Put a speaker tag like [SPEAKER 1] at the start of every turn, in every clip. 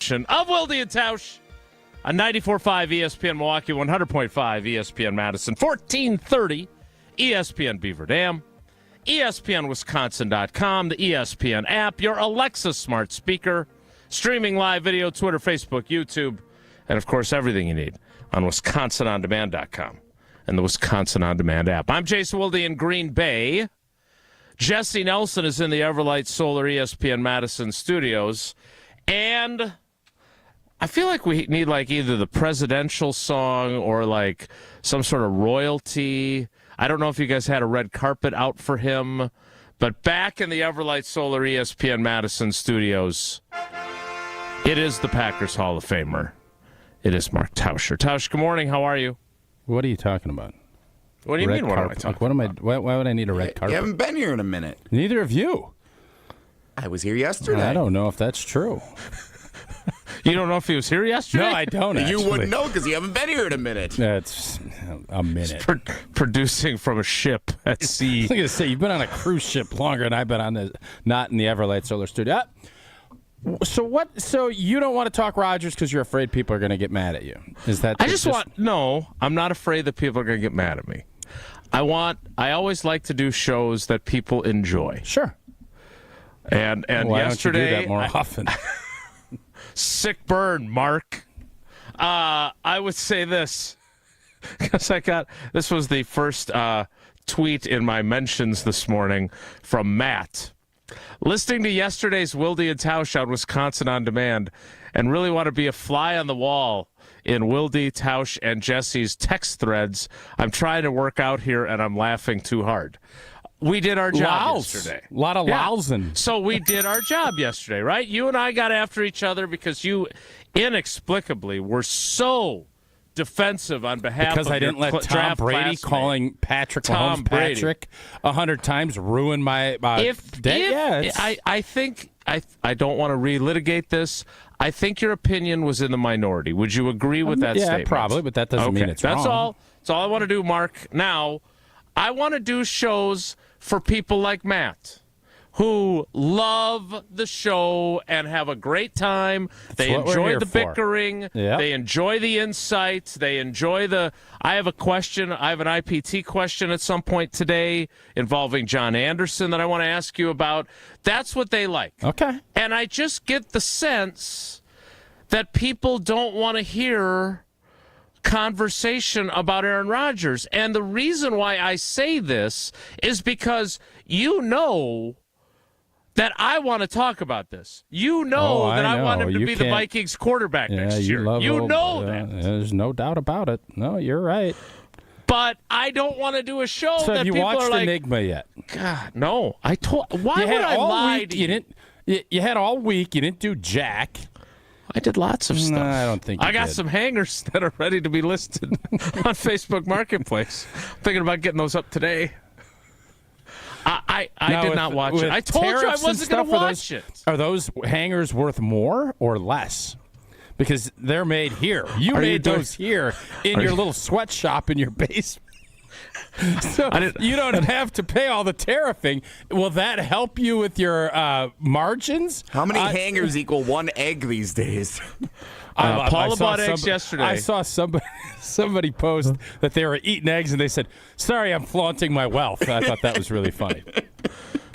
[SPEAKER 1] edition of Wilde and Tausch on 94.5 ESPN Milwaukee, 100.5 ESPN Madison, 1430 ESPN Beaver Dam, ESPNWisconsin.com, the ESPN app, your Alexa smart speaker, streaming live video, Twitter, Facebook, YouTube, and, of course, everything you need on WisconsinOnDemand.com and the Wisconsin On Demand app. I'm Jason Wilde in Green Bay. Jesse Nelson is in the Everlight Solar ESPN Madison studios. And I feel like we need like either the presidential song or like some sort of royalty. I don't know if you guys had a red carpet out for him. But back in the Everlight Solar ESPN Madison studios, it is the Packers Hall of Famer. It is Mark Tauscher. Tausch, good morning. How are you?
[SPEAKER 2] What are you talking about?
[SPEAKER 1] What do you mean? What am I talking about?
[SPEAKER 2] Why would I need a red carpet?
[SPEAKER 3] You haven't been here in a minute.
[SPEAKER 2] Neither of you.
[SPEAKER 3] I was here yesterday.
[SPEAKER 2] I don't know if that's true.
[SPEAKER 1] You don't know if he was here yesterday?
[SPEAKER 2] No, I don't.
[SPEAKER 3] You wouldn't know because you haven't been here in a minute.
[SPEAKER 2] That's a minute.
[SPEAKER 1] Producing from a ship at sea.
[SPEAKER 2] I was going to say, you've been on a cruise ship longer than I've been on not in the Everlight Solar Studio. So what? So you don't want to talk Rodgers because you're afraid people are going to get mad at you? Is that?
[SPEAKER 1] No, I'm not afraid that people are going to get mad at me. I always like to do shows that people enjoy.
[SPEAKER 2] Sure.
[SPEAKER 1] And
[SPEAKER 2] why
[SPEAKER 1] yesterday,
[SPEAKER 2] don't you do that more often?
[SPEAKER 1] Sick burn, Mark. I would say this because this was the first tweet in my mentions this morning from Matt. Listening to yesterday's Wilde and Tausch on Wisconsin On Demand and really want to be a fly on the wall in Wilde, Tausch, and Jesse's text threads. I'm trying to work out here, and I'm laughing too hard. We did our job yesterday.
[SPEAKER 2] A lot of lousing.
[SPEAKER 1] So we did our job yesterday, right? You and I got after each other because you inexplicably were so defensive on behalf
[SPEAKER 2] because
[SPEAKER 1] of
[SPEAKER 2] I didn't let Tom Brady calling Patrick Mahomes Patrick 100 times ruin my day.
[SPEAKER 1] I think I don't want to relitigate this. I think your opinion was in the minority. Would you agree with that statement?
[SPEAKER 2] Yeah, probably, but that doesn't mean it's wrong.
[SPEAKER 1] That's all I want to do, Mark. Now, I want to do shows for people like Matt, who love the show and have a great time. They enjoy the bickering.
[SPEAKER 2] Yep.
[SPEAKER 1] They enjoy the insights. They enjoy I have a question. I have an IPT question at some point today involving John Anderson that I want to ask you about. That's what they like.
[SPEAKER 2] Okay.
[SPEAKER 1] And I just get the sense that people don't want to hear conversation about Aaron Rodgers. And the reason why I say this is because you know that I want to talk about this. You know I want him to be the Vikings quarterback next year. You know that.
[SPEAKER 2] There's no doubt about it. No, you're right.
[SPEAKER 1] But I don't want to do a show
[SPEAKER 2] so
[SPEAKER 1] that people are like...
[SPEAKER 2] have you watched Enigma yet?
[SPEAKER 1] God, no. Why would I lie to you?
[SPEAKER 2] You had all week. You didn't do jack.
[SPEAKER 1] I did lots of stuff.
[SPEAKER 2] No, I don't think you
[SPEAKER 1] I got
[SPEAKER 2] did.
[SPEAKER 1] some hangers that are ready to be listed on Facebook Marketplace. I'm thinking about getting those up today. I did not watch it. I told you I wasn't going to watch it.
[SPEAKER 2] Are those hangers worth more or less? Because they're made here. You made those here in your little sweatshop in your basement. So you don't have to pay all the tariffing. Will that help you with your margins?
[SPEAKER 3] How many hangers equal one egg these days?
[SPEAKER 1] Paula bought eggs yesterday.
[SPEAKER 2] I saw somebody post that they were eating eggs, and they said, "Sorry, I'm flaunting my wealth." I thought that was really funny.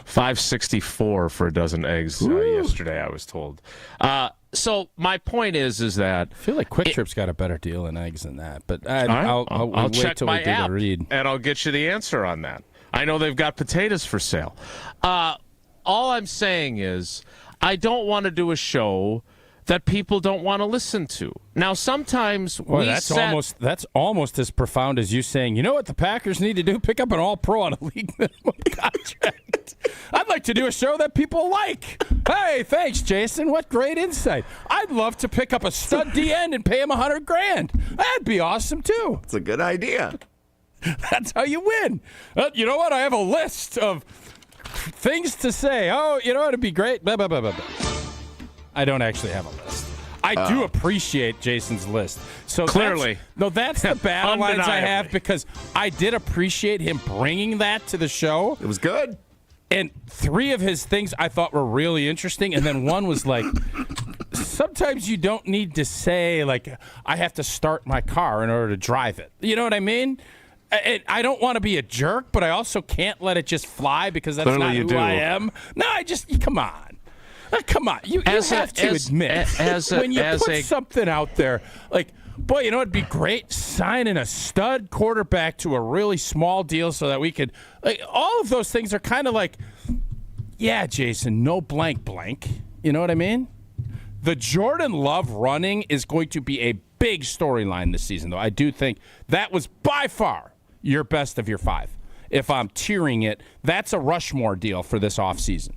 [SPEAKER 1] $5.64 for a dozen eggs yesterday, I was told. So my point is that
[SPEAKER 2] I feel like Kwik Trip's got a better deal in eggs than that. But
[SPEAKER 1] I'll
[SPEAKER 2] wait
[SPEAKER 1] check
[SPEAKER 2] till
[SPEAKER 1] my
[SPEAKER 2] we do
[SPEAKER 1] app
[SPEAKER 2] the read,
[SPEAKER 1] and I'll get you the answer on that. I know they've got potatoes for sale. All I'm saying is I don't want to do a show that people don't want to listen to. Now, sometimes
[SPEAKER 2] that's almost as profound as you saying, you know what the Packers need to do? Pick up an all-pro on a league minimum contract. I'd like to do a show that people like. Hey, thanks, Jason. What great insight. I'd love to pick up a stud DN and pay him $100,000. That'd be awesome, too.
[SPEAKER 3] It's a good idea.
[SPEAKER 2] That's how you win. You know what? I have a list of things to say. Oh, you know, it'd be great. Blah, blah, blah, blah, blah. I don't actually have a list. I do appreciate Jason's list. So
[SPEAKER 1] clearly.
[SPEAKER 2] That's the battle lines I have because I did appreciate him bringing that to the show.
[SPEAKER 3] It was good.
[SPEAKER 2] And 3 of his things I thought were really interesting, and then one was like sometimes you don't need to say, like, I have to start my car in order to drive it. You know what I mean? I don't want to be a jerk, but I also can't let it just fly because that's
[SPEAKER 1] Clearly
[SPEAKER 2] not
[SPEAKER 1] you
[SPEAKER 2] who
[SPEAKER 1] do.
[SPEAKER 2] I am. No, come on. Come on. You have to admit, when you put something out there, like, boy, you know it'd be great? Signing a stud quarterback to a really small deal so that we could, like, all of those things are kind of like, yeah, Jason, no blank blank. You know what I mean? The Jordan Love running is going to be a big storyline this season, though. I do think that was by far your best of your 5. If I'm tiering it, that's a Rushmore deal for this offseason.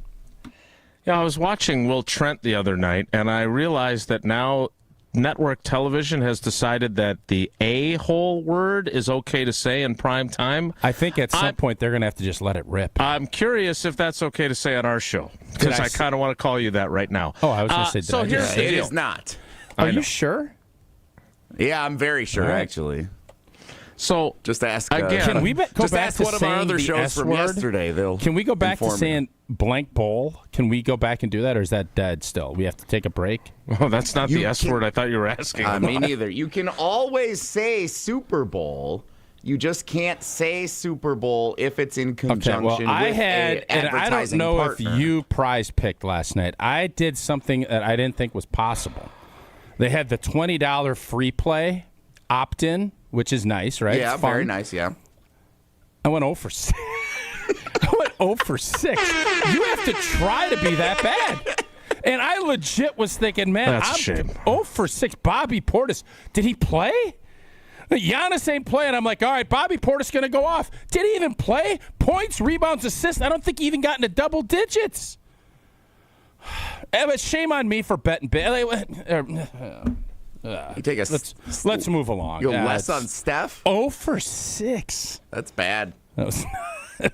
[SPEAKER 1] Yeah, I was watching Will Trent the other night, and I realized that now network television has decided that the a-hole word is okay to say in prime time.
[SPEAKER 2] I think at some point they're going to have to just let it rip.
[SPEAKER 1] I'm curious if that's okay to say on our show, because I kind of want to call you that right now.
[SPEAKER 2] Oh, I was going to say,
[SPEAKER 1] so here's the
[SPEAKER 3] It
[SPEAKER 1] deal.
[SPEAKER 3] is not.
[SPEAKER 2] Are you sure?
[SPEAKER 3] Yeah, I'm very sure,
[SPEAKER 2] All right.
[SPEAKER 3] actually.
[SPEAKER 1] So
[SPEAKER 3] Just ask.
[SPEAKER 1] Again,
[SPEAKER 2] Can we go
[SPEAKER 3] just
[SPEAKER 2] back
[SPEAKER 3] ask
[SPEAKER 2] to
[SPEAKER 3] one of our
[SPEAKER 2] saying
[SPEAKER 3] other
[SPEAKER 2] the
[SPEAKER 3] shows
[SPEAKER 2] S
[SPEAKER 3] from
[SPEAKER 2] word?
[SPEAKER 3] yesterday.
[SPEAKER 2] Can we go back to
[SPEAKER 3] inform you.
[SPEAKER 2] saying blank bowl? Can we go back and do that, or is that dead still? We have to take a break?
[SPEAKER 1] Oh, that's not the
[SPEAKER 3] You
[SPEAKER 1] S
[SPEAKER 3] can-
[SPEAKER 1] word I thought you were asking.
[SPEAKER 3] Me neither. You can always say Super Bowl. You just can't say Super Bowl if it's in
[SPEAKER 2] Okay,
[SPEAKER 3] conjunction
[SPEAKER 2] well, I
[SPEAKER 3] with
[SPEAKER 2] had,
[SPEAKER 3] an
[SPEAKER 2] and I don't
[SPEAKER 3] advertising
[SPEAKER 2] know
[SPEAKER 3] partner.
[SPEAKER 2] if you prize picked last night. I did something that I didn't think was possible. They had the $20 free play opt-in, which is nice, right?
[SPEAKER 3] Yeah,
[SPEAKER 2] It's fun.
[SPEAKER 3] very nice. Yeah.
[SPEAKER 2] I went 0 for 6. I went 0 for 6. You have to try to be that bad. And I legit was thinking, man,
[SPEAKER 1] That's a
[SPEAKER 2] I'm
[SPEAKER 1] shame.
[SPEAKER 2] 0 for 6. Bobby Portis, did he play? Giannis ain't playing. I'm like, all right, Bobby Portis going to go off. Did he even play? Points, rebounds, assists. I don't think he even got into double digits. But shame on me for betting big.
[SPEAKER 3] You take a
[SPEAKER 2] Let's move along.
[SPEAKER 3] Go less on Steph.
[SPEAKER 2] 0 for 6.
[SPEAKER 3] That's bad.
[SPEAKER 2] That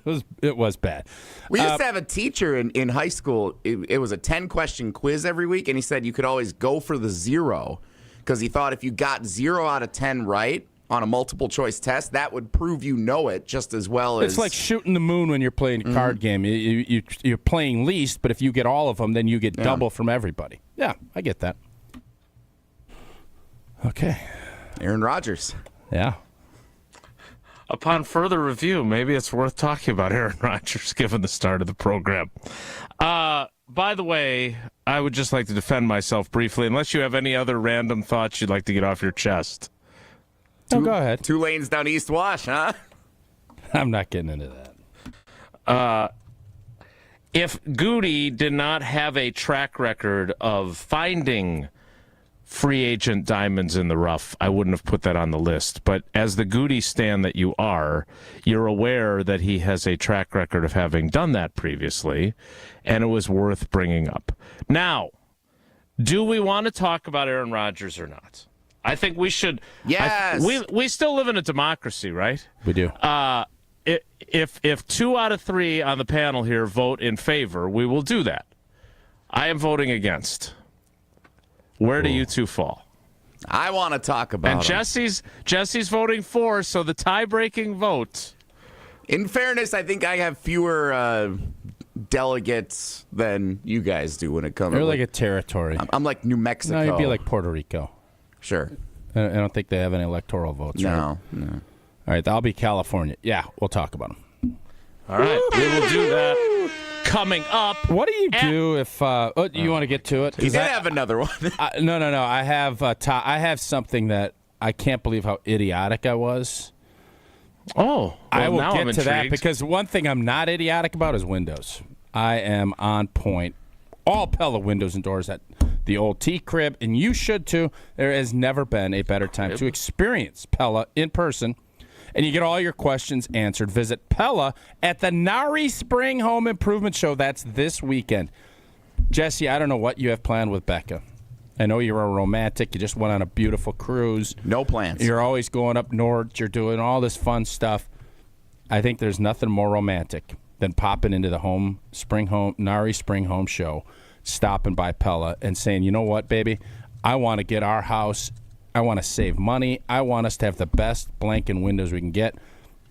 [SPEAKER 2] was it was bad.
[SPEAKER 3] We used to have a teacher in high school. It was a 10-question quiz every week, and he said you could always go for the 0 because he thought if you got 0 out of 10 right on a multiple choice test, that would prove you know it just as well as.
[SPEAKER 2] It's like shooting the moon when you're playing a card game. You're playing least, but if you get all of them, then you get double from everybody. Yeah, I get that. Okay.
[SPEAKER 3] Aaron Rodgers.
[SPEAKER 2] Yeah.
[SPEAKER 1] Upon further review, maybe it's worth talking about Aaron Rodgers given the start of the program. By the way, I would just like to defend myself briefly, unless you have any other random thoughts you'd like to get off your chest.
[SPEAKER 2] Oh, go ahead.
[SPEAKER 3] 2 lanes down East Wash, huh?
[SPEAKER 2] I'm not getting into that.
[SPEAKER 1] If Goody did not have a track record of finding free agent diamonds in the rough, I wouldn't have put that on the list. But as the Goody stan that you are, you're aware that he has a track record of having done that previously, and it was worth bringing up. Now, do we want to talk about Aaron Rodgers or not? I think we should.
[SPEAKER 3] Yes.
[SPEAKER 1] We still live in a democracy, right?
[SPEAKER 2] We do.
[SPEAKER 1] If 2 out of 3 on the panel here vote in favor, we will do that. I am voting against. Where do you two fall?
[SPEAKER 3] I want to talk about
[SPEAKER 1] And
[SPEAKER 3] him.
[SPEAKER 1] Jesse's voting for, so the tie-breaking vote.
[SPEAKER 3] In fairness, I think I have fewer delegates than you guys do when it comes.
[SPEAKER 2] They're like a territory.
[SPEAKER 3] I'm like New Mexico.
[SPEAKER 2] No, you'd be like Puerto Rico.
[SPEAKER 3] Sure.
[SPEAKER 2] I don't think they have any electoral votes. Right?
[SPEAKER 3] No.
[SPEAKER 2] All right, I'll be California. Yeah, we'll talk about them.
[SPEAKER 1] All right, we will do that coming up.
[SPEAKER 2] What do you do if you want to get to it?
[SPEAKER 3] He did have another one.
[SPEAKER 2] No. I have something that I can't believe how idiotic I was.
[SPEAKER 1] Oh,
[SPEAKER 2] I will
[SPEAKER 1] now
[SPEAKER 2] get
[SPEAKER 1] I'm
[SPEAKER 2] to that
[SPEAKER 1] intrigued.
[SPEAKER 2] because one thing I'm not idiotic about is windows. I am on point. All Pella windows and doors at the old T-Crib, and you should too. There has never been a better time to experience Pella in person, and you get all your questions answered. Visit Pella at the Nari Spring Home Improvement Show. That's this weekend. Jesse, I don't know what you have planned with Becca. I know you're a romantic. You just went on a beautiful cruise.
[SPEAKER 3] No plans.
[SPEAKER 2] You're always going up north. You're doing all this fun stuff. I think there's nothing more romantic than popping into the Nari Spring Home Show, stopping by Pella and saying, you know what, baby? I want to get our house. I want to save money. I want us to have the best blank and windows we can get.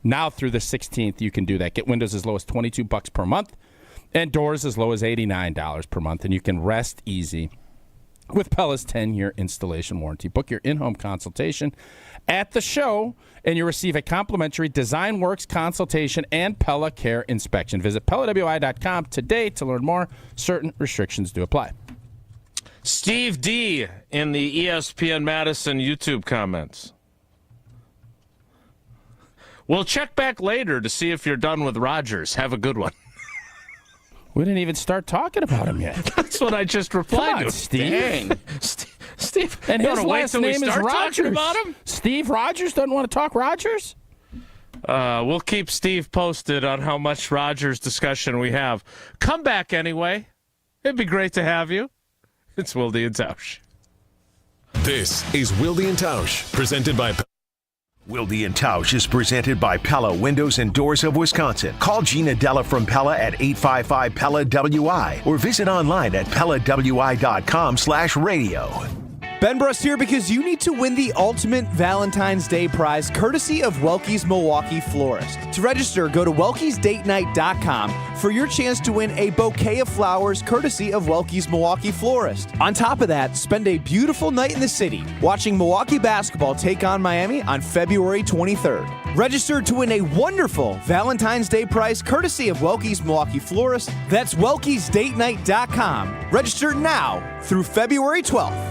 [SPEAKER 2] Now through the 16th, you can do that. Get windows as low as $22 per month and doors as low as $89 per month, and you can rest easy with Pella's 10-year installation warranty. Book your in-home consultation at the show, and you receive a complimentary Design Works consultation and Pella Care inspection. Visit PellaWI.com today to learn more. Certain restrictions do apply.
[SPEAKER 1] Steve D. in the ESPN Madison YouTube comments. We'll check back later to see if you're done with Rodgers. Have a good one.
[SPEAKER 2] We didn't even start talking about him yet.
[SPEAKER 1] That's what I just replied
[SPEAKER 2] Come on,
[SPEAKER 1] to.
[SPEAKER 2] Steve.
[SPEAKER 1] Dang. Steve,
[SPEAKER 2] And
[SPEAKER 1] you
[SPEAKER 2] his
[SPEAKER 1] wanna wait
[SPEAKER 2] last
[SPEAKER 1] till we
[SPEAKER 2] name is
[SPEAKER 1] start talking
[SPEAKER 2] Rodgers.
[SPEAKER 1] about him?
[SPEAKER 2] Steve Rodgers doesn't want to talk Rodgers?
[SPEAKER 1] We'll keep Steve posted on how much Rodgers discussion we have. Come back anyway. It'd be great to have you. It's Wilde and Tausch.
[SPEAKER 4] This is Wilde and Tausch, presented by
[SPEAKER 5] Wilde and Tausch is presented by Pella Windows and Doors of Wisconsin. Call Gina Della from Pella at 855-PELLA-WI or visit online at PellaWI.com/radio.
[SPEAKER 6] Ben Brust here because you need to win the ultimate Valentine's Day prize courtesy of Welke's Milwaukee Florist. To register, go to welkesdatenight.com for your chance to win a bouquet of flowers courtesy of Welke's Milwaukee Florist. On top of that, spend a beautiful night in the city watching Milwaukee basketball take on Miami on February 23rd. Register to win a wonderful Valentine's Day prize courtesy of Welke's Milwaukee Florist. That's welkesdatenight.com. Register now through February 12th.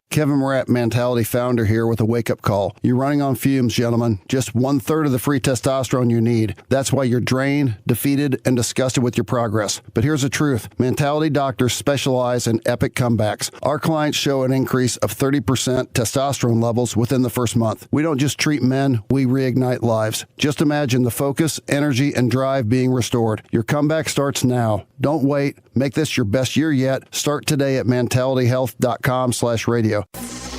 [SPEAKER 7] Kevin Morat, Mentality founder here with a wake-up call. You're running on fumes, gentlemen. Just 1/3 of the free testosterone you need. That's why you're drained, defeated, and disgusted with your progress. But here's the truth. Mentality doctors specialize in epic comebacks. Our clients show an increase of 30% testosterone levels within the first month. We don't just treat men, we reignite lives. Just imagine the focus, energy, and drive being restored. Your comeback starts now. Don't wait. Make this your best year yet. Start today at mentalityhealth.com/radio.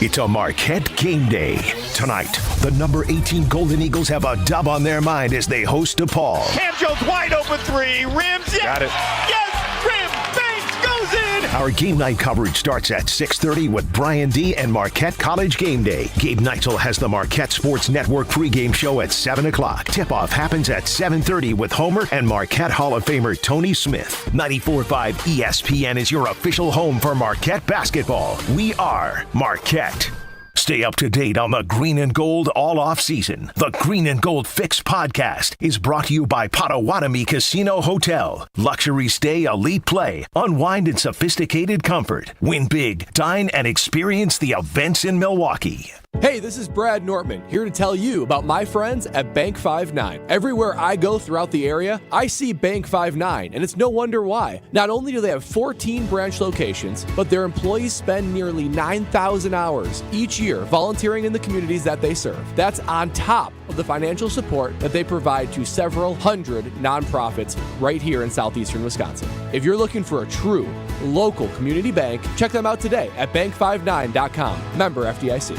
[SPEAKER 5] It's a Marquette game day. Tonight, the number 18 Golden Eagles have a dub on their mind as they host DePaul.
[SPEAKER 8] Cam Jones wide open three. Rims. Yes. Got it. Yes. Rim. Banks goes in.
[SPEAKER 5] Our game night coverage starts at 6:30 with Brian D. and Marquette College Game Day. Gabe Neitzel has the Marquette Sports Network pregame show at 7 o'clock. Tip-off happens at 7:30 with Homer and Marquette Hall of Famer Tony Smith. 94.5 ESPN is your official home for Marquette basketball. We are Marquette. Stay up to date on the Green and Gold all off season. The Green and Gold Fix podcast is brought to you by Potawatomi Casino Hotel. Luxury stay, elite play, unwind in sophisticated comfort. Win big, dine, and experience the events in Milwaukee.
[SPEAKER 9] Hey, this is Brad Nortman, here to tell you about my friends at Bank 5-9. Everywhere I go throughout the area, I see Bank 5-9, and it's no wonder why. Not only do they have 14 branch locations, but their employees spend nearly 9,000 hours each year volunteering in the communities that they serve. That's on top of the financial support that they provide to several hundred nonprofits right here in southeastern Wisconsin. If you're looking for a true local community bank, check them out today at bank59.com. Member FDIC.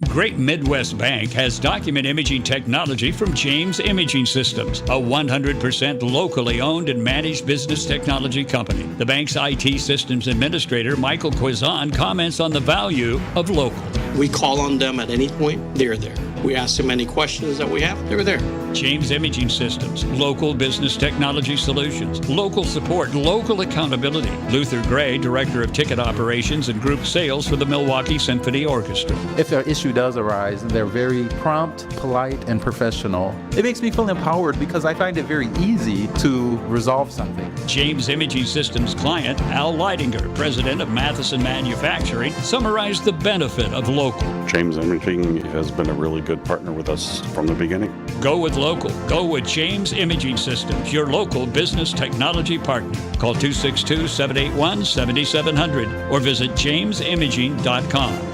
[SPEAKER 10] Great Midwest Bank has document imaging technology from James Imaging Systems, a 100% locally owned and managed business technology company. The bank's IT systems administrator, Michael Quizon, comments on the value of local.
[SPEAKER 11] We call on them at any point, they're there. We ask them any questions that we have, they're there.
[SPEAKER 10] James Imaging Systems, local business technology solutions, local support, local accountability. Luther Gray, Director of Ticket Operations and Group Sales for the Milwaukee Symphony Orchestra.
[SPEAKER 12] If an issue does arise, they're very prompt, polite, and professional. It makes me feel empowered because I find it very easy to resolve something.
[SPEAKER 10] James Imaging Systems client, Al Leidinger, President of Matheson Manufacturing, summarized the benefit of local.
[SPEAKER 13] James Imaging has been a really good partner with us from the beginning.
[SPEAKER 10] Go with local. Go with James Imaging Systems, your local business technology partner. Call 262-781-7700 or visit jamesimaging.com.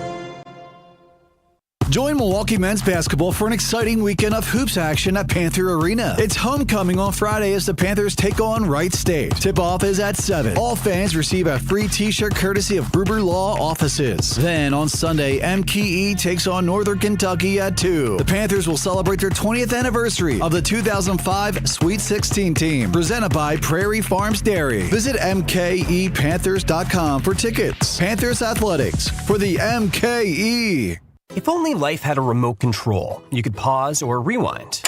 [SPEAKER 14] Join Milwaukee men's basketball for an exciting weekend of hoops action at Panther Arena. It's homecoming on Friday as the Panthers take on Wright State. Tip-off is at 7. All fans receive a free t-shirt courtesy of Gruber Law Offices. Then on Sunday, MKE takes on Northern Kentucky at 2. The Panthers will celebrate their 20th anniversary of the 2005 Sweet 16 team, presented by Prairie Farms Dairy. Visit MKEPanthers.com for tickets. Panthers Athletics for the MKE.
[SPEAKER 15] If only life had a remote control, you could pause or rewind.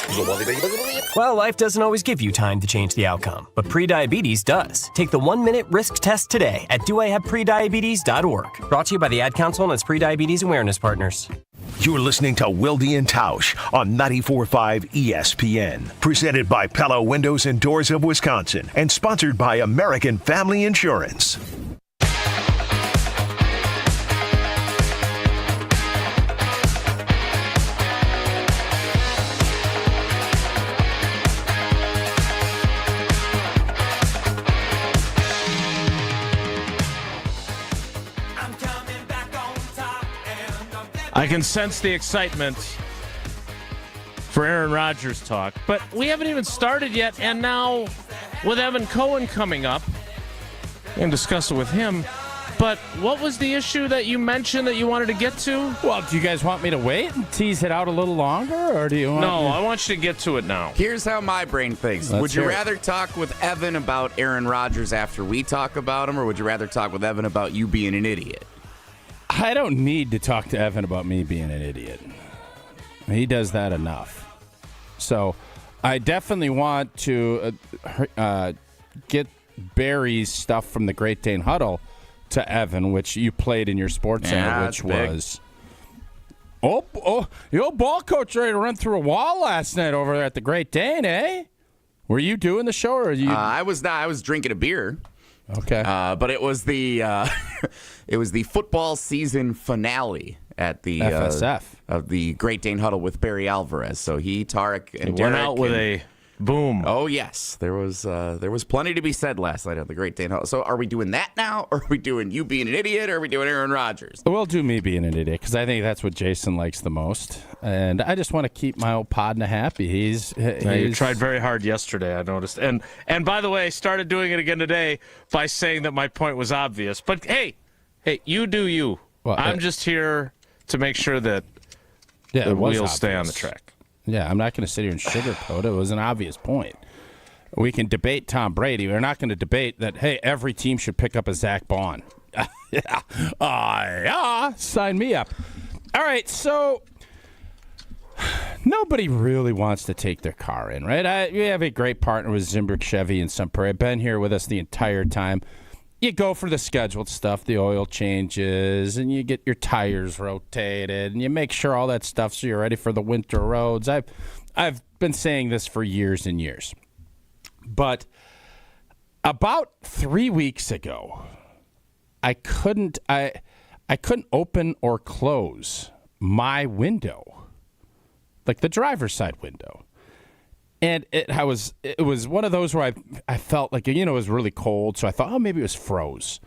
[SPEAKER 15] Well, life doesn't always give you time to change the outcome, but prediabetes does. Take the 1-minute risk test today at doihaveprediabetes.org. Brought to you by the Ad Council and its Prediabetes Awareness Partners.
[SPEAKER 5] You're listening to Wilde and Tausch on 94.5 ESPN. Presented by Pella Windows and Doors of Wisconsin and sponsored by American Family Insurance.
[SPEAKER 1] I can sense the excitement for Aaron Rodgers talk, but we haven't even started yet. And now, with Evan Cohen coming up, we can discuss it with him. But what was the issue that you mentioned that you wanted to get to?
[SPEAKER 2] Well, do you guys want me to wait and tease it out a little longer, or do you want
[SPEAKER 1] No, I want you to get to it now.
[SPEAKER 3] Here's how my brain thinks.
[SPEAKER 2] Let's
[SPEAKER 3] Would you
[SPEAKER 2] hear it.
[SPEAKER 3] rather talk with Evan about Aaron Rodgers after we talk about him, or would you rather talk with Evan about you being an idiot?
[SPEAKER 2] I don't need to talk to Evan about me being an idiot. He does that enough. So I definitely want to get Barry's stuff from the Great Dane Huddle to Evan, which you played in your sports center, which was... Oh, your old ball coach ready to run through a wall last night over there at the Great Dane, eh? Were you doing the show, or you?
[SPEAKER 3] I was not. I was drinking a beer.
[SPEAKER 2] Okay.
[SPEAKER 3] But it was the it was the football season finale at the
[SPEAKER 2] FSF
[SPEAKER 3] of the Great Dane Huddle with Barry Alvarez. So he, Tarek, and
[SPEAKER 1] It
[SPEAKER 3] Derek
[SPEAKER 1] went out with a boom.
[SPEAKER 3] Oh yes, there was plenty to be said last night at the Great Dane Huddle. So are we doing that now, or are we doing you being an idiot, or are we doing Aaron Rodgers?
[SPEAKER 2] We'll do me being an idiot because I think that's what Jason likes the most, and I just want to keep my old partner happy.
[SPEAKER 1] You tried very hard yesterday, I noticed, and by the way, I started doing it again today by saying that my point was obvious. But hey, you do you.
[SPEAKER 2] Well,
[SPEAKER 1] I'm just here to make sure that the wheels stay on the track.
[SPEAKER 2] Yeah, I'm not going to sit here and sugarcoat it. It was an obvious point. We can debate Tom Brady. We're not going to debate that, hey, every team should pick up a Zach Bond. Yeah. Sign me up. All right, so nobody really wants to take their car in, right? We have a great partner with Zimbrick Chevy in Sun Prairie. Been here with us the entire time. You go for the scheduled stuff, the oil changes, and you get your tires rotated, and you make sure all that stuff so you're ready for the winter roads. I've been saying this for years and years. But about 3 weeks ago, I couldn't open or close my window, like the driver's side window. And it was one of those where I felt like, it was really cold, so I thought, maybe it was froze.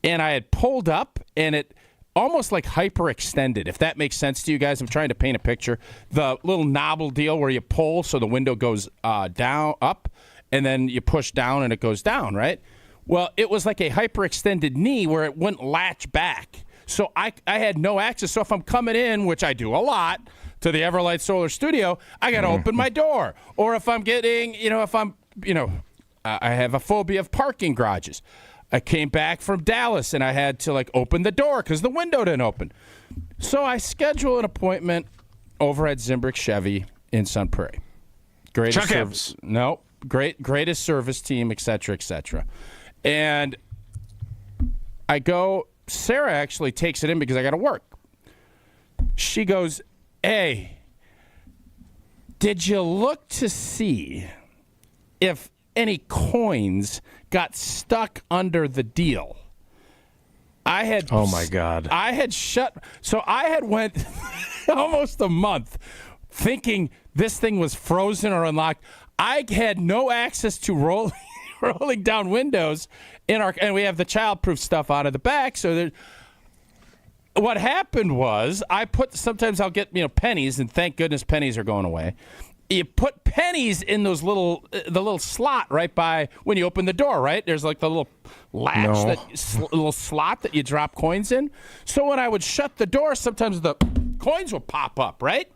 [SPEAKER 2] And I had pulled up, and it almost like hyperextended, if that makes sense to you guys. I'm trying to paint a picture. The little knobble deal where you pull so the window goes up, and then you push down and it goes down, right? Well, it was like a hyperextended knee where it wouldn't latch back. So I had no access. So if I'm coming in, which I do a lot, to the Everlight Solar Studio, I got to open my door. Or if I'm getting, I have a phobia of parking garages. I came back from Dallas and I had to open the door because the window didn't open. So I schedule an appointment over at Zimbrick Chevy in Sun Prairie. Greatest service. No, greatest service team, et cetera, et cetera. And I go, Sarah actually takes it in because I got to work. She goes, hey, did you look to see if any coins got stuck under the deal?
[SPEAKER 1] Oh, my God.
[SPEAKER 2] I had went almost a month thinking this thing was frozen or unlocked. I had no access to rolling down windows and we have the childproof stuff out of the back, so there's... What happened was sometimes I'll get, pennies, and thank goodness pennies are going away. You put pennies in those the little slot right by when you open the door, right? There's the little latch, little slot that you drop coins in. So when I would shut the door, sometimes the coins would pop up, right?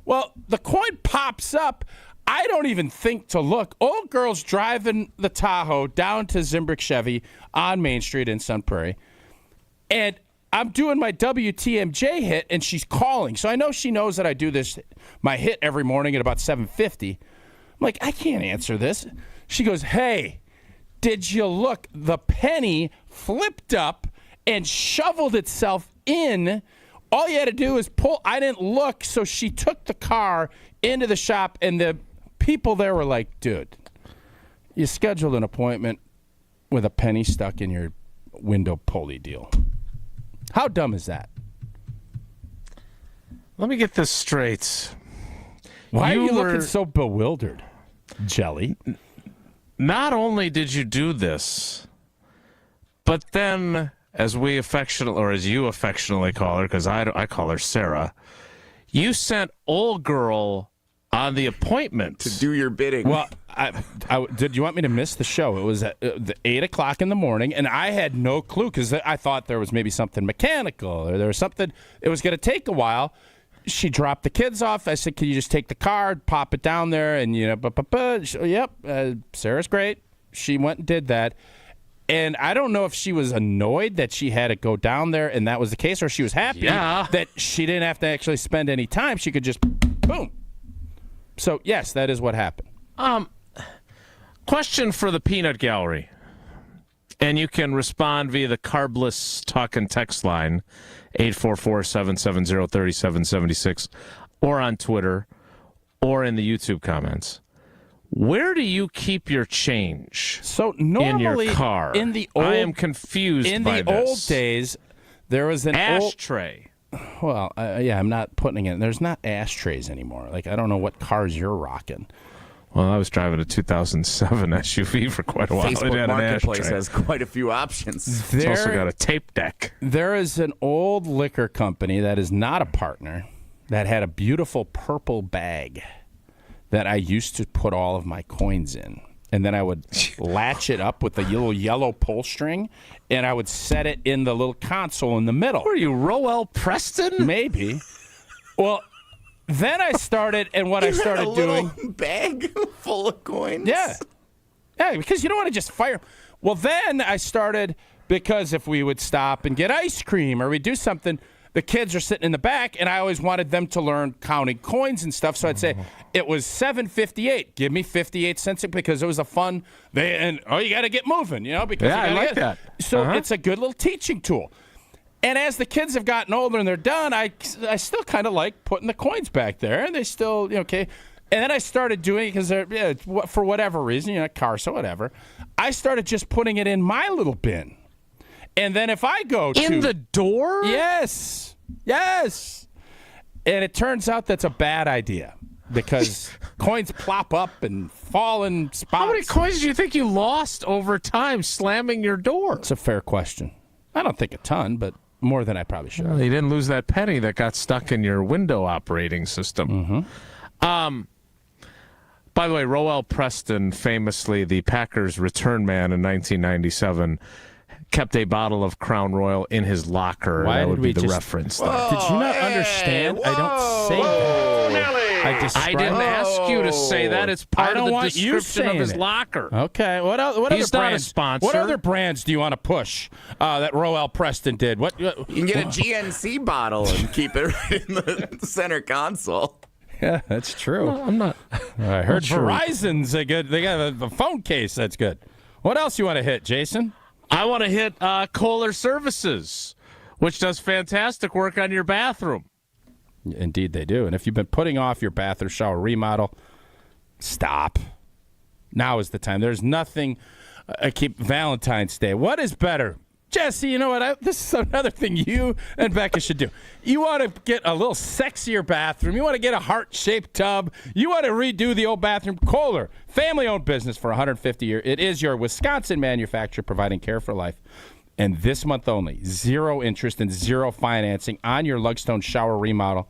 [SPEAKER 2] Well, the coin pops up. I don't even think to look. Old girl's driving the Tahoe down to Zimbrick Chevy on Main Street in Sun Prairie, and I'm doing my WTMJ hit, and she's calling. So I know she knows that I do my hit every morning at about 7:50. I'm like, I can't answer this. She goes, hey, did you look? The penny flipped up and shoveled itself in. All you had to do is pull. I didn't look, so she took the car into the shop, and the people there were like, dude, you scheduled an appointment with a penny stuck in your window pulley deal. How dumb is that?
[SPEAKER 1] Let me get this straight.
[SPEAKER 2] Why are you looking so bewildered, Jelly?
[SPEAKER 1] Not only did you do this, but then, as you affectionately call her, because I call her Sarah, you sent old girl on the appointment
[SPEAKER 3] to do your bidding.
[SPEAKER 2] Well, did you want me to miss the show? It was at 8 o'clock in the morning, and I had no clue because I thought there was maybe something mechanical or there was something. It was going to take a while. She dropped the kids off. I said, can you just take the card, pop it down there, and, yep, Sarah's great. She went and did that. And I don't know if she was annoyed that she had to go down there and that was the case, or she was happy that she didn't have to actually spend any time. She could just, boom. So, yes, that is what happened.
[SPEAKER 1] Question for the Peanut Gallery. And you can respond via the Carbless Talk and Text line, 844-770-3776, or on Twitter, or in the YouTube comments. Where do you keep your change?
[SPEAKER 2] So normally
[SPEAKER 1] in your car? I am confused by this.
[SPEAKER 2] In the old days, there was an
[SPEAKER 1] ashtray.
[SPEAKER 2] Well, I'm not putting it. There's not ashtrays anymore. Like, I don't know what cars you're rocking.
[SPEAKER 1] Well, I was driving a 2007 SUV for quite a while.
[SPEAKER 3] Facebook Marketplace has quite a few options.
[SPEAKER 1] It's also got a tape deck.
[SPEAKER 2] There is an old liquor company that is not a partner that had a beautiful purple bag that I used to put all of my coins in. And then I would latch it up with a little yellow pull string, and I would set it in the little console in the middle.
[SPEAKER 1] What are you, Roel Preston?
[SPEAKER 2] Maybe. Well, then I started, and what I started doing...
[SPEAKER 3] bag full of coins?
[SPEAKER 2] Yeah, because you don't want to just fire. Well, then I started, because if we would stop and get ice cream or we'd do something... The kids are sitting in the back, and I always wanted them to learn counting coins and stuff. So I'd say, it was $7.58. Give me 58 cents because it was a fun. You got to get moving, because
[SPEAKER 1] I like that.
[SPEAKER 2] So it's a good little teaching tool. And as the kids have gotten older and they're done, I still kind of like putting the coins back there, and they still okay. And then I started doing it because for whatever reason, car, so whatever. I started just putting it in my little bin. And then if I go
[SPEAKER 1] in the door?
[SPEAKER 2] Yes. And it turns out that's a bad idea because coins plop up and fall in spots.
[SPEAKER 1] How many coins do you think you lost over time slamming your door?
[SPEAKER 2] It's a fair question. I don't think a ton, but more than I probably should.
[SPEAKER 1] Well, you didn't lose that penny that got stuck in your window operating system.
[SPEAKER 2] Mm-hmm.
[SPEAKER 1] By the way, Roel Preston, famously the Packers return man in 1997, kept a bottle of Crown Royal in his locker.
[SPEAKER 2] Why
[SPEAKER 1] that would be the
[SPEAKER 2] just,
[SPEAKER 1] reference.
[SPEAKER 2] Did you not understand? I don't say that.
[SPEAKER 1] I didn't ask you to say that. It's part of the description of his locker.
[SPEAKER 2] Okay. What
[SPEAKER 1] He's
[SPEAKER 2] other
[SPEAKER 1] not
[SPEAKER 2] brands?
[SPEAKER 1] a sponsor.
[SPEAKER 2] What other brands do you want to push that Roel Preston did? You
[SPEAKER 3] can get a GNC bottle and keep it right in the center console.
[SPEAKER 2] Yeah, that's true.
[SPEAKER 1] No, I'm not.
[SPEAKER 2] I heard Verizon's a good. They got a phone case that's good. What else you want to hit, Jason?
[SPEAKER 1] I want to hit Kohler Services, which does fantastic work on your bathroom.
[SPEAKER 2] Indeed, they do. And if you've been putting off your bath or shower remodel, stop. Now is the time. There's nothing. Keep Valentine's Day. What is better? Jesse, you know what? This is another thing you and Becca should do. You want to get a little sexier bathroom. You want to get a heart-shaped tub. You want to redo the old bathroom. Kohler, family-owned business for 150 years. It is your Wisconsin manufacturer providing care for life. And this month only, 0 interest and 0 financing on your Lugstone shower remodel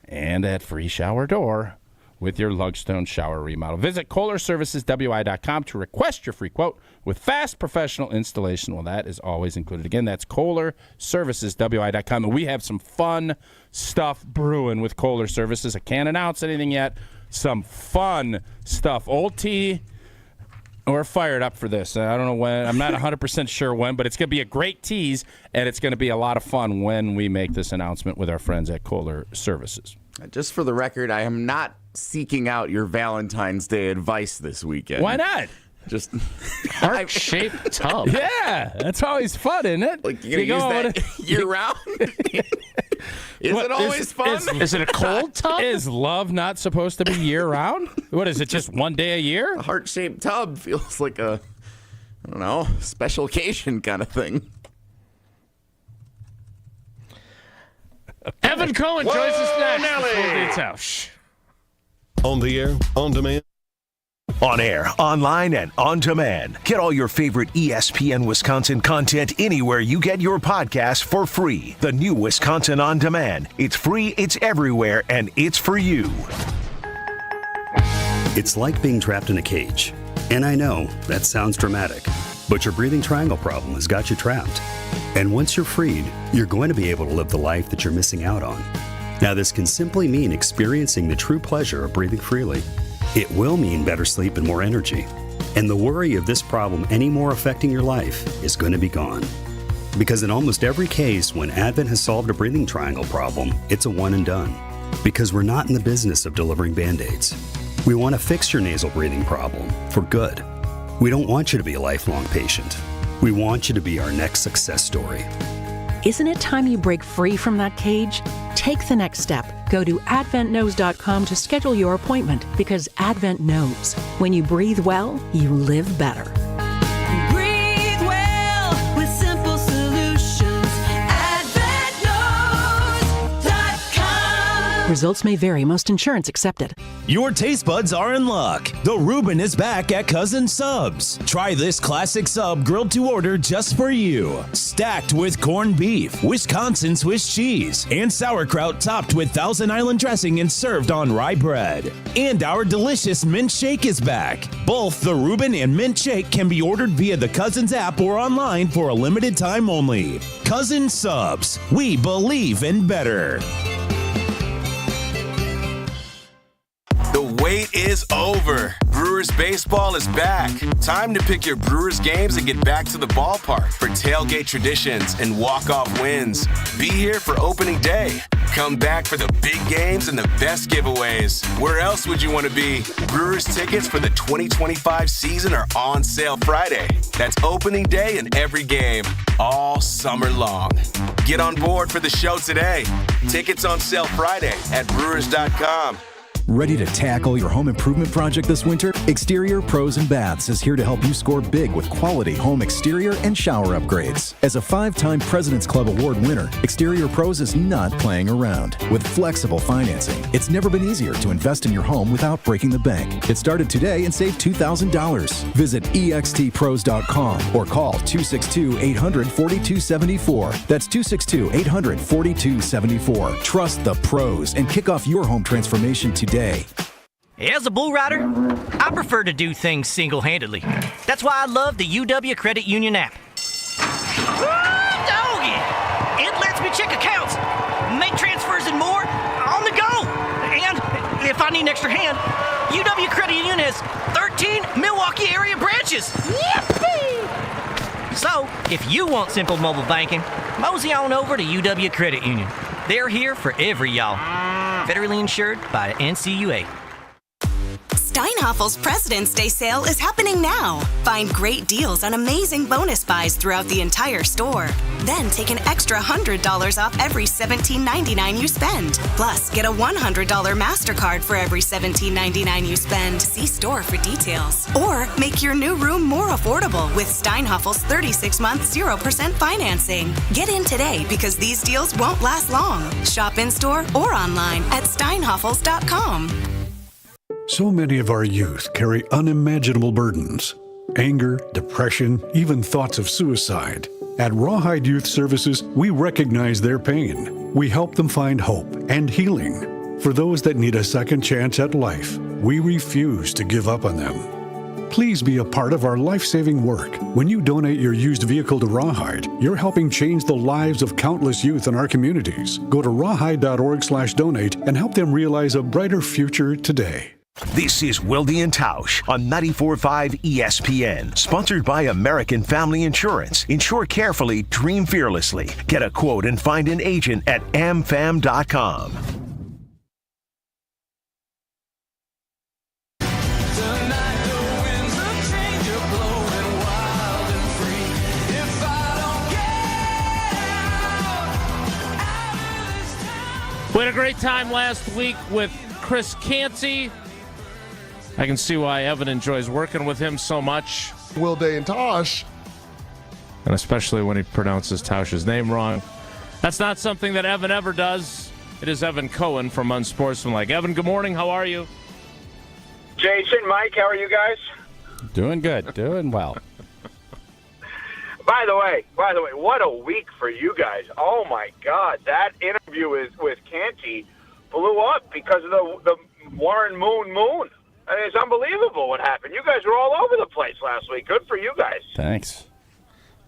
[SPEAKER 2] and at free shower door with your Lugstone shower remodel. Visit KohlerServicesWI.com to request your free quote with fast professional installation. Well, that is always included. Again, that's KohlerServicesWI.com. And we have some fun stuff brewing with Kohler Services. I can't announce anything yet. Some fun stuff. Old T, We're fired up for this. I don't know when. I'm not 100% sure when, but it's going to be a great tease, and it's going to be a lot of fun when we make this announcement with our friends at Kohler Services.
[SPEAKER 3] Just for the record, I am not seeking out your Valentine's Day advice this weekend.
[SPEAKER 2] Why not?
[SPEAKER 3] Just
[SPEAKER 1] heart-shaped tub.
[SPEAKER 2] Yeah, that's always fun, isn't it?
[SPEAKER 3] Like you're going to use that year-round? Is it always fun?
[SPEAKER 1] Is it a cold tub?
[SPEAKER 2] Is love not supposed to be year-round? What is it, just one day a year?
[SPEAKER 3] A heart-shaped tub feels like a, I don't know, special occasion kind of thing.
[SPEAKER 1] Evan Cohen joins us next. Tausch.
[SPEAKER 4] On the air, on demand.
[SPEAKER 5] On air, online, and on demand. Get all your favorite ESPN Wisconsin content anywhere you get your podcasts for free. The new Wisconsin On Demand. It's free, it's everywhere, and it's for you.
[SPEAKER 16] It's like being trapped in a cage. And I know, that sounds dramatic, but your breathing triangle problem has got you trapped. And once you're freed, you're going to be able to live the life that you're missing out on. Now, this can simply mean experiencing the true pleasure of breathing freely. It will mean better sleep and more energy. And the worry of this problem anymore affecting your life is going to be gone. Because in almost every case, when Advent has solved a breathing triangle problem, it's a one and done. Because we're not in the business of delivering Band-Aids. We want to fix your nasal breathing problem for good. We don't want you to be a lifelong patient. We want you to be our next success story.
[SPEAKER 17] Isn't it time you break free from that cage? Take the next step. Go to adventknows.com to schedule your appointment because Advent knows. When you breathe well, you live better.
[SPEAKER 18] Breathe well with simple solutions. adventknows.com.
[SPEAKER 17] Results may vary. Most insurance accepted.
[SPEAKER 19] Your taste buds are in luck. The Reuben is back at Cousin Subs. Try this classic sub grilled to order just for you. Stacked with corned beef, Wisconsin Swiss cheese, and sauerkraut topped with Thousand Island dressing and served on rye bread. And our delicious mint shake is back. Both the Reuben and mint shake can be ordered via the Cousins app or online for a limited time only. Cousin Subs. We believe in better.
[SPEAKER 20] The wait is over. Brewers baseball is back. Time to pick your Brewers games and get back to the ballpark for tailgate traditions and walk-off wins. Be here for opening day. Come back for the big games and the best giveaways. Where else would you want to be? Brewers tickets for the 2025 season are on sale Friday. That's opening day and every game, all summer long. Get on board for the show today. Tickets on sale Friday at brewers.com.
[SPEAKER 21] Ready to tackle your home improvement project this winter? Exterior Pros and Baths is here to help you score big with quality home exterior and shower upgrades. As a 5-time President's Club Award winner, Exterior Pros is not playing around. With flexible financing, it's never been easier to invest in your home without breaking the bank. Get started today and save $2,000. Visit extpros.com or call 262-800-4274. That's 262-800-4274. Trust the pros and kick off your home transformation today.
[SPEAKER 22] As a bull rider, I prefer to do things single-handedly. That's why I love the UW Credit Union app. Doggy! It lets me check accounts, make transfers and more on the go. And if I need an extra hand, UW Credit Union has 13 Milwaukee area branches. Yippee! So, if you want simple mobile banking, mosey on over to UW Credit Union. They're here for every y'all. Federally insured by NCUA.
[SPEAKER 23] Steinhaffel's President's Day sale is happening now. Find great deals on amazing bonus buys throughout the entire store. Then take an extra $100 off every $17.99 you spend. Plus, get a $100 MasterCard for every $17.99 you spend. See store for details. Or make your new room more affordable with Steinhaffel's 36-month 0% financing. Get in today because these deals won't last long. Shop in-store or online at steinhaffels.com.
[SPEAKER 24] So many of our youth carry unimaginable burdens. Anger, depression, even thoughts of suicide. At Rawhide Youth Services, we recognize their pain. We help them find hope and healing. For those that need a second chance at life, we refuse to give up on them. Please be a part of our life-saving work. When you donate your used vehicle to Rawhide, you're helping change the lives of countless youth in our communities. Go to rawhide.org/donate and help them realize a brighter future today.
[SPEAKER 5] This is Wilde and Tausch on 94.5 ESPN. Sponsored by American Family Insurance. Insure carefully, dream fearlessly. Get a quote and find an agent at amfam.com.
[SPEAKER 1] We had a great time last week with Chris Canty. I can see why Evan enjoys working with him so much.
[SPEAKER 6] Wilde and Tausch.
[SPEAKER 1] And especially when he pronounces Tausch's name wrong. That's not something that Evan ever does. It is Evan Cohen from Unsportsmanlike. Evan, good morning. How are you?
[SPEAKER 7] Jason, Mike, how are you guys?
[SPEAKER 2] Doing good. Doing well.
[SPEAKER 7] By the way, what a week for you guys. Oh, my God. That interview with Canty blew up because of the Warren Moon. I mean, it's unbelievable what happened. You guys were all over the place last week. Good for you guys.
[SPEAKER 2] Thanks.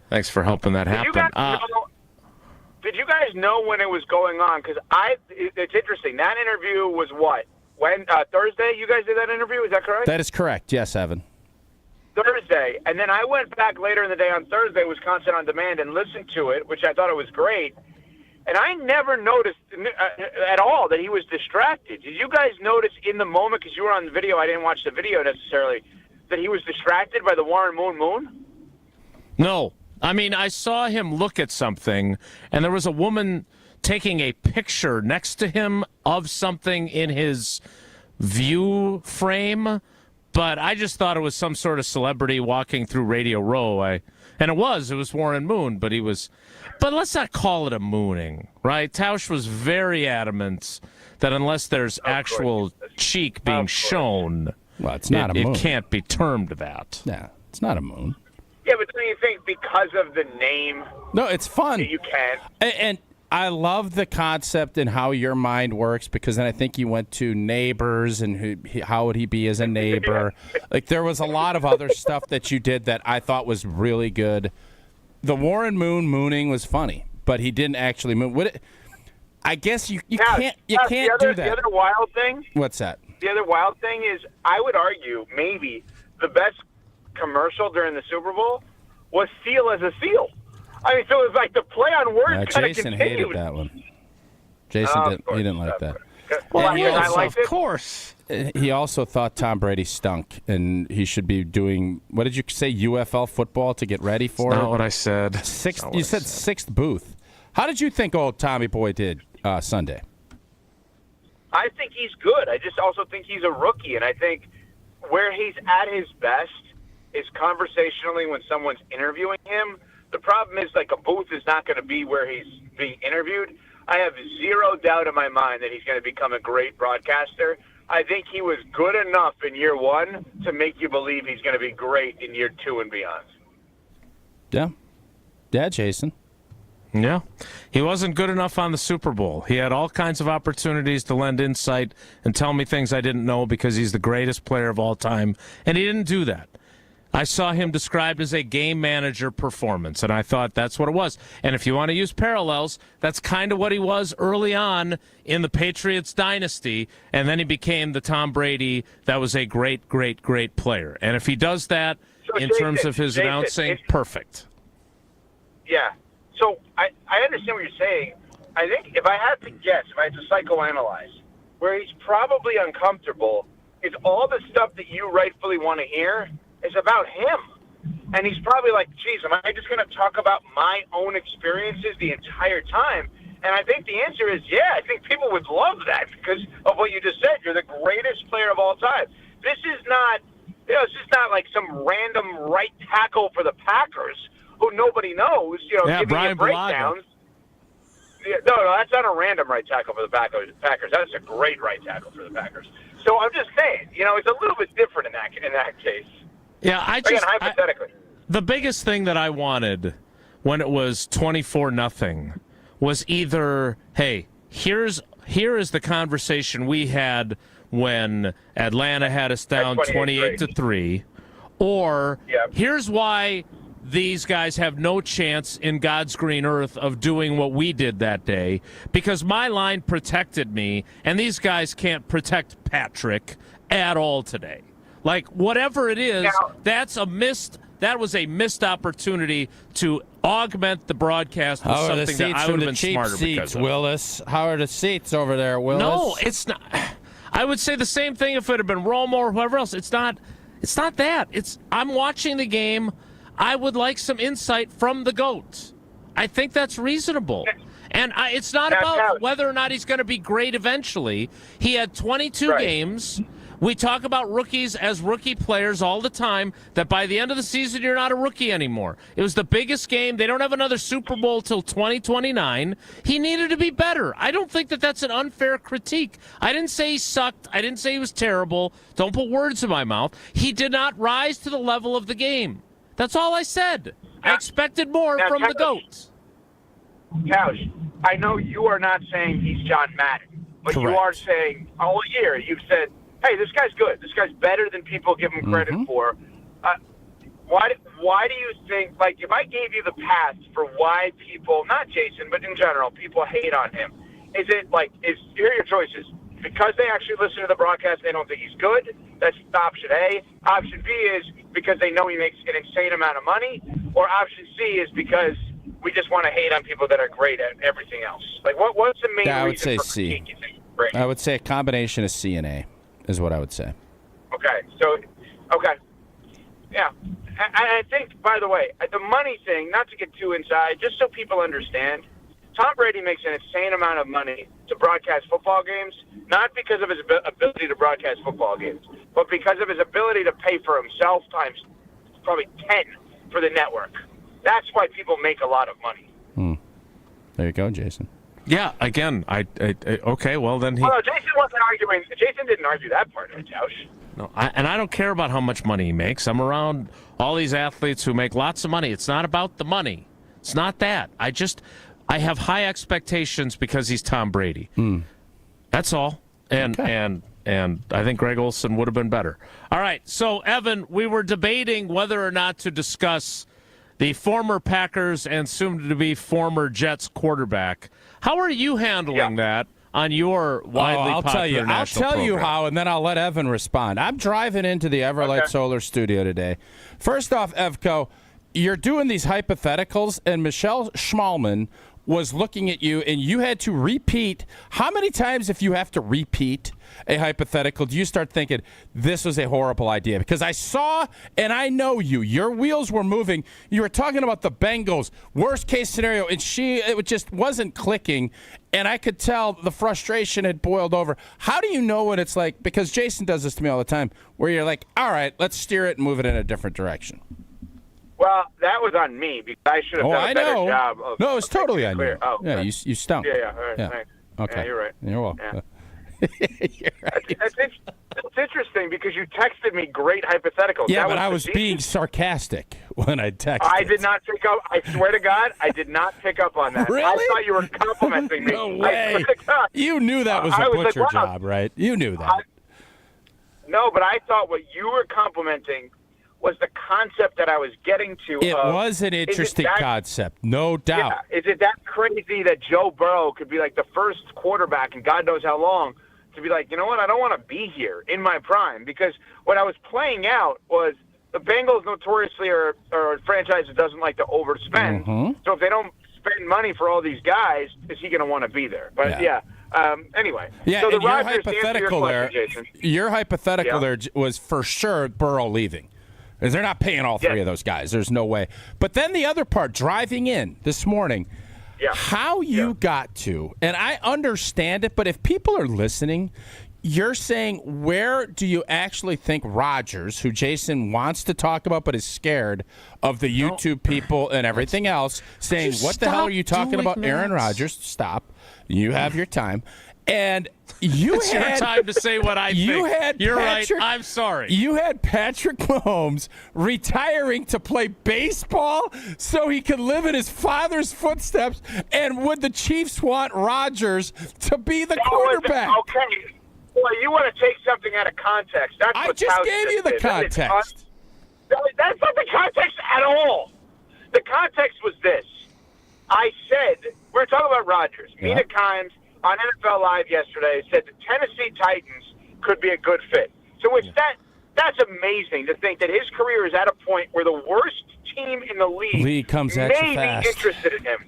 [SPEAKER 1] Thanks for helping that happen.
[SPEAKER 7] Did you guys know when it was going on? Because it's interesting. That interview was what? Thursday? You guys did that interview? Is that correct?
[SPEAKER 2] That is correct. Yes, Evan.
[SPEAKER 7] Thursday. And then I went back later in the day on Thursday, Wisconsin On Demand, and listened to it, which I thought it was great. And I never noticed at all that he was distracted. Did you guys notice in the moment, because you were on the video, I didn't watch the video necessarily, that he was distracted by the Warren Moon?
[SPEAKER 1] No. I mean, I saw him look at something, and there was a woman taking a picture next to him of something in his view frame, but I just thought it was some sort of celebrity walking through Radio Row. And it was Warren Moon, but he was... But let's not call it a mooning, right? Tausch was very adamant that unless there's actual cheek being shown,
[SPEAKER 2] well, it's not a moon.
[SPEAKER 1] It can't be termed that.
[SPEAKER 2] Yeah, it's not a moon.
[SPEAKER 7] Yeah, but don't you think because of the name...
[SPEAKER 2] No, it's fun.
[SPEAKER 7] You can't.
[SPEAKER 2] And I love the concept and how your mind works, because then I think you went to neighbors and how would he be as a neighbor. Like, there was a lot of other stuff that you did that I thought was really good. The Warren Moon mooning was funny, but he didn't actually moon. I guess you can't do that.
[SPEAKER 7] The other wild thing?
[SPEAKER 2] What's that?
[SPEAKER 7] The other wild thing is, I would argue maybe the best commercial during the Super Bowl was Seal as a Seal. I mean, so it was like the play on words kind of
[SPEAKER 2] Jason
[SPEAKER 7] continued.
[SPEAKER 2] hated that one. Jason didn't like that.
[SPEAKER 7] Well,
[SPEAKER 1] of course.
[SPEAKER 2] He also thought Tom Brady stunk, and he should be doing, what did you say, UFL football to get ready for?
[SPEAKER 1] Not what I said.
[SPEAKER 2] You said sixth booth. How did you think old Tommy Boy did Sunday?
[SPEAKER 7] I think he's good. I just also think he's a rookie, and I think where he's at his best is conversationally when someone's interviewing him. The problem is, like, a booth is not going to be where he's being interviewed. I have zero doubt in my mind that he's going to become a great broadcaster. I think he was good enough in year one to make you believe he's going to be great in year two and beyond.
[SPEAKER 2] Yeah. Yeah, Jason.
[SPEAKER 1] Yeah. He wasn't good enough on the Super Bowl. He had all kinds of opportunities to lend insight and tell me things I didn't know because he's the greatest player of all time, and he didn't do that. I saw him described as a game manager performance, and I thought that's what it was. And if you want to use parallels, that's kind of what he was early on in the Patriots dynasty, and then he became the Tom Brady that was a great, great, great player. And if he does that in terms of his announcing, perfect.
[SPEAKER 7] Yeah. So I understand what you're saying. I think if I had to guess, if I had to psychoanalyze, where he's probably uncomfortable is all the stuff that you rightfully want to hear is about him. And he's probably like, geez, am I just going to talk about my own experiences the entire time? And I think the answer is, yeah, I think people would love that because of what you just said. You're the greatest player of all time. This is not, it's just not like some random right tackle for the Packers who nobody knows, giving
[SPEAKER 1] Brian
[SPEAKER 7] you breakdowns. Yeah, no, that's not a random right tackle for the Packers. That's a great right tackle for the Packers. So I'm just saying, it's a little bit different in that case.
[SPEAKER 1] Yeah,
[SPEAKER 7] hypothetically.
[SPEAKER 1] The biggest thing that I wanted when it was 24-0 was either, hey, here is the conversation we had when Atlanta had us down 28-3, or here's why these guys have no chance in God's green earth of doing what we did that day because my line protected me, and these guys can't protect Patrick at all today. Like, whatever it is, that was a missed opportunity to augment the broadcast with
[SPEAKER 2] How are the
[SPEAKER 1] something that
[SPEAKER 2] seats
[SPEAKER 1] I
[SPEAKER 2] from
[SPEAKER 1] would have
[SPEAKER 2] the
[SPEAKER 1] been
[SPEAKER 2] cheap
[SPEAKER 1] smarter because
[SPEAKER 2] seats,
[SPEAKER 1] of.
[SPEAKER 2] Willis? How are the seats over there, Willis?
[SPEAKER 1] No, it's not. I would say the same thing if it had been Romo or whoever else. It's not that. I'm watching the game. I would like some insight from the GOAT. I think that's reasonable. And it's not about whether or not he's going to be great eventually. He had 22 games. We talk about rookies as rookie players all the time, that by the end of the season, you're not a rookie anymore. It was the biggest game. They don't have another Super Bowl till 2029. He needed to be better. I don't think that that's an unfair critique. I didn't say he sucked. I didn't say he was terrible. Don't put words in my mouth. He did not rise to the level of the game. That's all I said. I expected more from the GOAT.
[SPEAKER 7] Tausch, I know you are not saying he's John Madden, but you are saying all year you've said, hey, this guy's good. This guy's better than people give him credit for. Why do you think, like, if I gave you the path for why people, not Jason, but in general, people hate on him, is it like, here are your choices. Because they actually listen to the broadcast, they don't think he's good. That's option A. Option B is because they know he makes an insane amount of money. Or option C is because we just want to hate on people that are great at everything else. Like, what's the main reason
[SPEAKER 2] I would say
[SPEAKER 7] for
[SPEAKER 2] C.
[SPEAKER 7] critique, you think, Brady?
[SPEAKER 2] I would say a combination of C and A is what I would say.
[SPEAKER 7] Okay. Yeah. And I think, by the way, the money thing, not to get too inside, just so people understand, Tom Brady makes an insane amount of money to broadcast football games, not because of his ability to broadcast football games, but because of his ability to pay for himself times probably 10 for the network. That's why people make a lot of money.
[SPEAKER 2] There you go, Jason.
[SPEAKER 1] Yeah, again, okay, well, then he...
[SPEAKER 7] Well, no, Jason wasn't arguing. Jason didn't argue that part of it, Tausch.
[SPEAKER 1] No, and I don't care about how much money he makes. I'm around all these athletes who make lots of money. It's not about the money. It's not that. I have high expectations because he's Tom Brady. That's all. And I think Greg Olsen would have been better. All right, so, Evan, we were debating whether or not to discuss the former Packers and soon-to-be former Jets quarterback. How are you handling that on your widely popular national
[SPEAKER 2] I'll tell you
[SPEAKER 1] program?
[SPEAKER 2] how, and then I'll let Evan respond. I'm driving into the Everlight Solar Studio today. First off, Evco, you're doing these hypotheticals, and Michelle Schmalman was looking at you, and you had to repeat. How many times, if you have to repeat a hypothetical, do you start thinking, this was a horrible idea? Because I saw, and I know your wheels were moving. You were talking about the Bengals, worst case scenario, and it just wasn't clicking, and I could tell the frustration had boiled over. How do you know when it's like, because Jason does this to me all the time, where you're like, all right, let's steer it and move it in a different direction?
[SPEAKER 7] Well, that was on me because I should have done a better job of.
[SPEAKER 2] No, it's totally on you.
[SPEAKER 7] Oh,
[SPEAKER 2] yeah, you stunk.
[SPEAKER 7] Yeah, all right, thanks.
[SPEAKER 2] Okay.
[SPEAKER 7] Yeah, you're right.
[SPEAKER 2] You're welcome.
[SPEAKER 7] Yeah. It's interesting because you texted me great hypotheticals.
[SPEAKER 2] Yeah, but I was being sarcastic when I texted.
[SPEAKER 7] I did not pick up. I swear to God, I did not pick up on that.
[SPEAKER 2] Really?
[SPEAKER 7] I thought you were complimenting me.
[SPEAKER 2] No way.
[SPEAKER 7] I swear to God.
[SPEAKER 2] You knew that was a butcher job, right? You knew that.
[SPEAKER 7] No, but I thought what you were complimenting was the concept that I was getting to.
[SPEAKER 2] It was an interesting concept, no doubt.
[SPEAKER 7] Yeah, is it that crazy that Joe Burrow could be like the first quarterback in God knows how long to be like, you know what, I don't want to be here in my prime? Because what I was playing out was the Bengals notoriously are a franchise that doesn't like to overspend. So if they don't spend money for all these guys, is he going to want to be there? But anyway.
[SPEAKER 2] Yeah,
[SPEAKER 7] so the
[SPEAKER 2] and your
[SPEAKER 7] Rodgers,
[SPEAKER 2] hypothetical
[SPEAKER 7] your
[SPEAKER 2] hypothetical there was for sure Burrow leaving. They're not paying all three of those guys. There's no way. But then the other part, driving in this morning, how you got to, and I understand it, but if people are listening, you're saying, where do you actually think Rodgers, who Jason wants to talk about but is scared of the YouTube people and everything else, saying, what the hell are you talking about, Aaron Rodgers? Stop. You have your time. And
[SPEAKER 1] it's your time to say what I think. You're right. I'm sorry.
[SPEAKER 2] You had Patrick Mahomes retiring to play baseball so he could live in his father's footsteps. And would the Chiefs want Rodgers to be the quarterback?
[SPEAKER 7] Okay. Well, you want to take something out of context. That's
[SPEAKER 2] I
[SPEAKER 7] what
[SPEAKER 2] just
[SPEAKER 7] Tausch
[SPEAKER 2] gave you the
[SPEAKER 7] did.
[SPEAKER 2] context.
[SPEAKER 7] That's not the context at all. The context was this. I said, we were talking about Rodgers. Mina Kimes on NFL Live yesterday said the Tennessee Titans could be a good fit. So if that's amazing to think that his career is at a point where the worst team in the league
[SPEAKER 2] comes at you
[SPEAKER 7] may
[SPEAKER 2] fast.
[SPEAKER 7] be interested in him,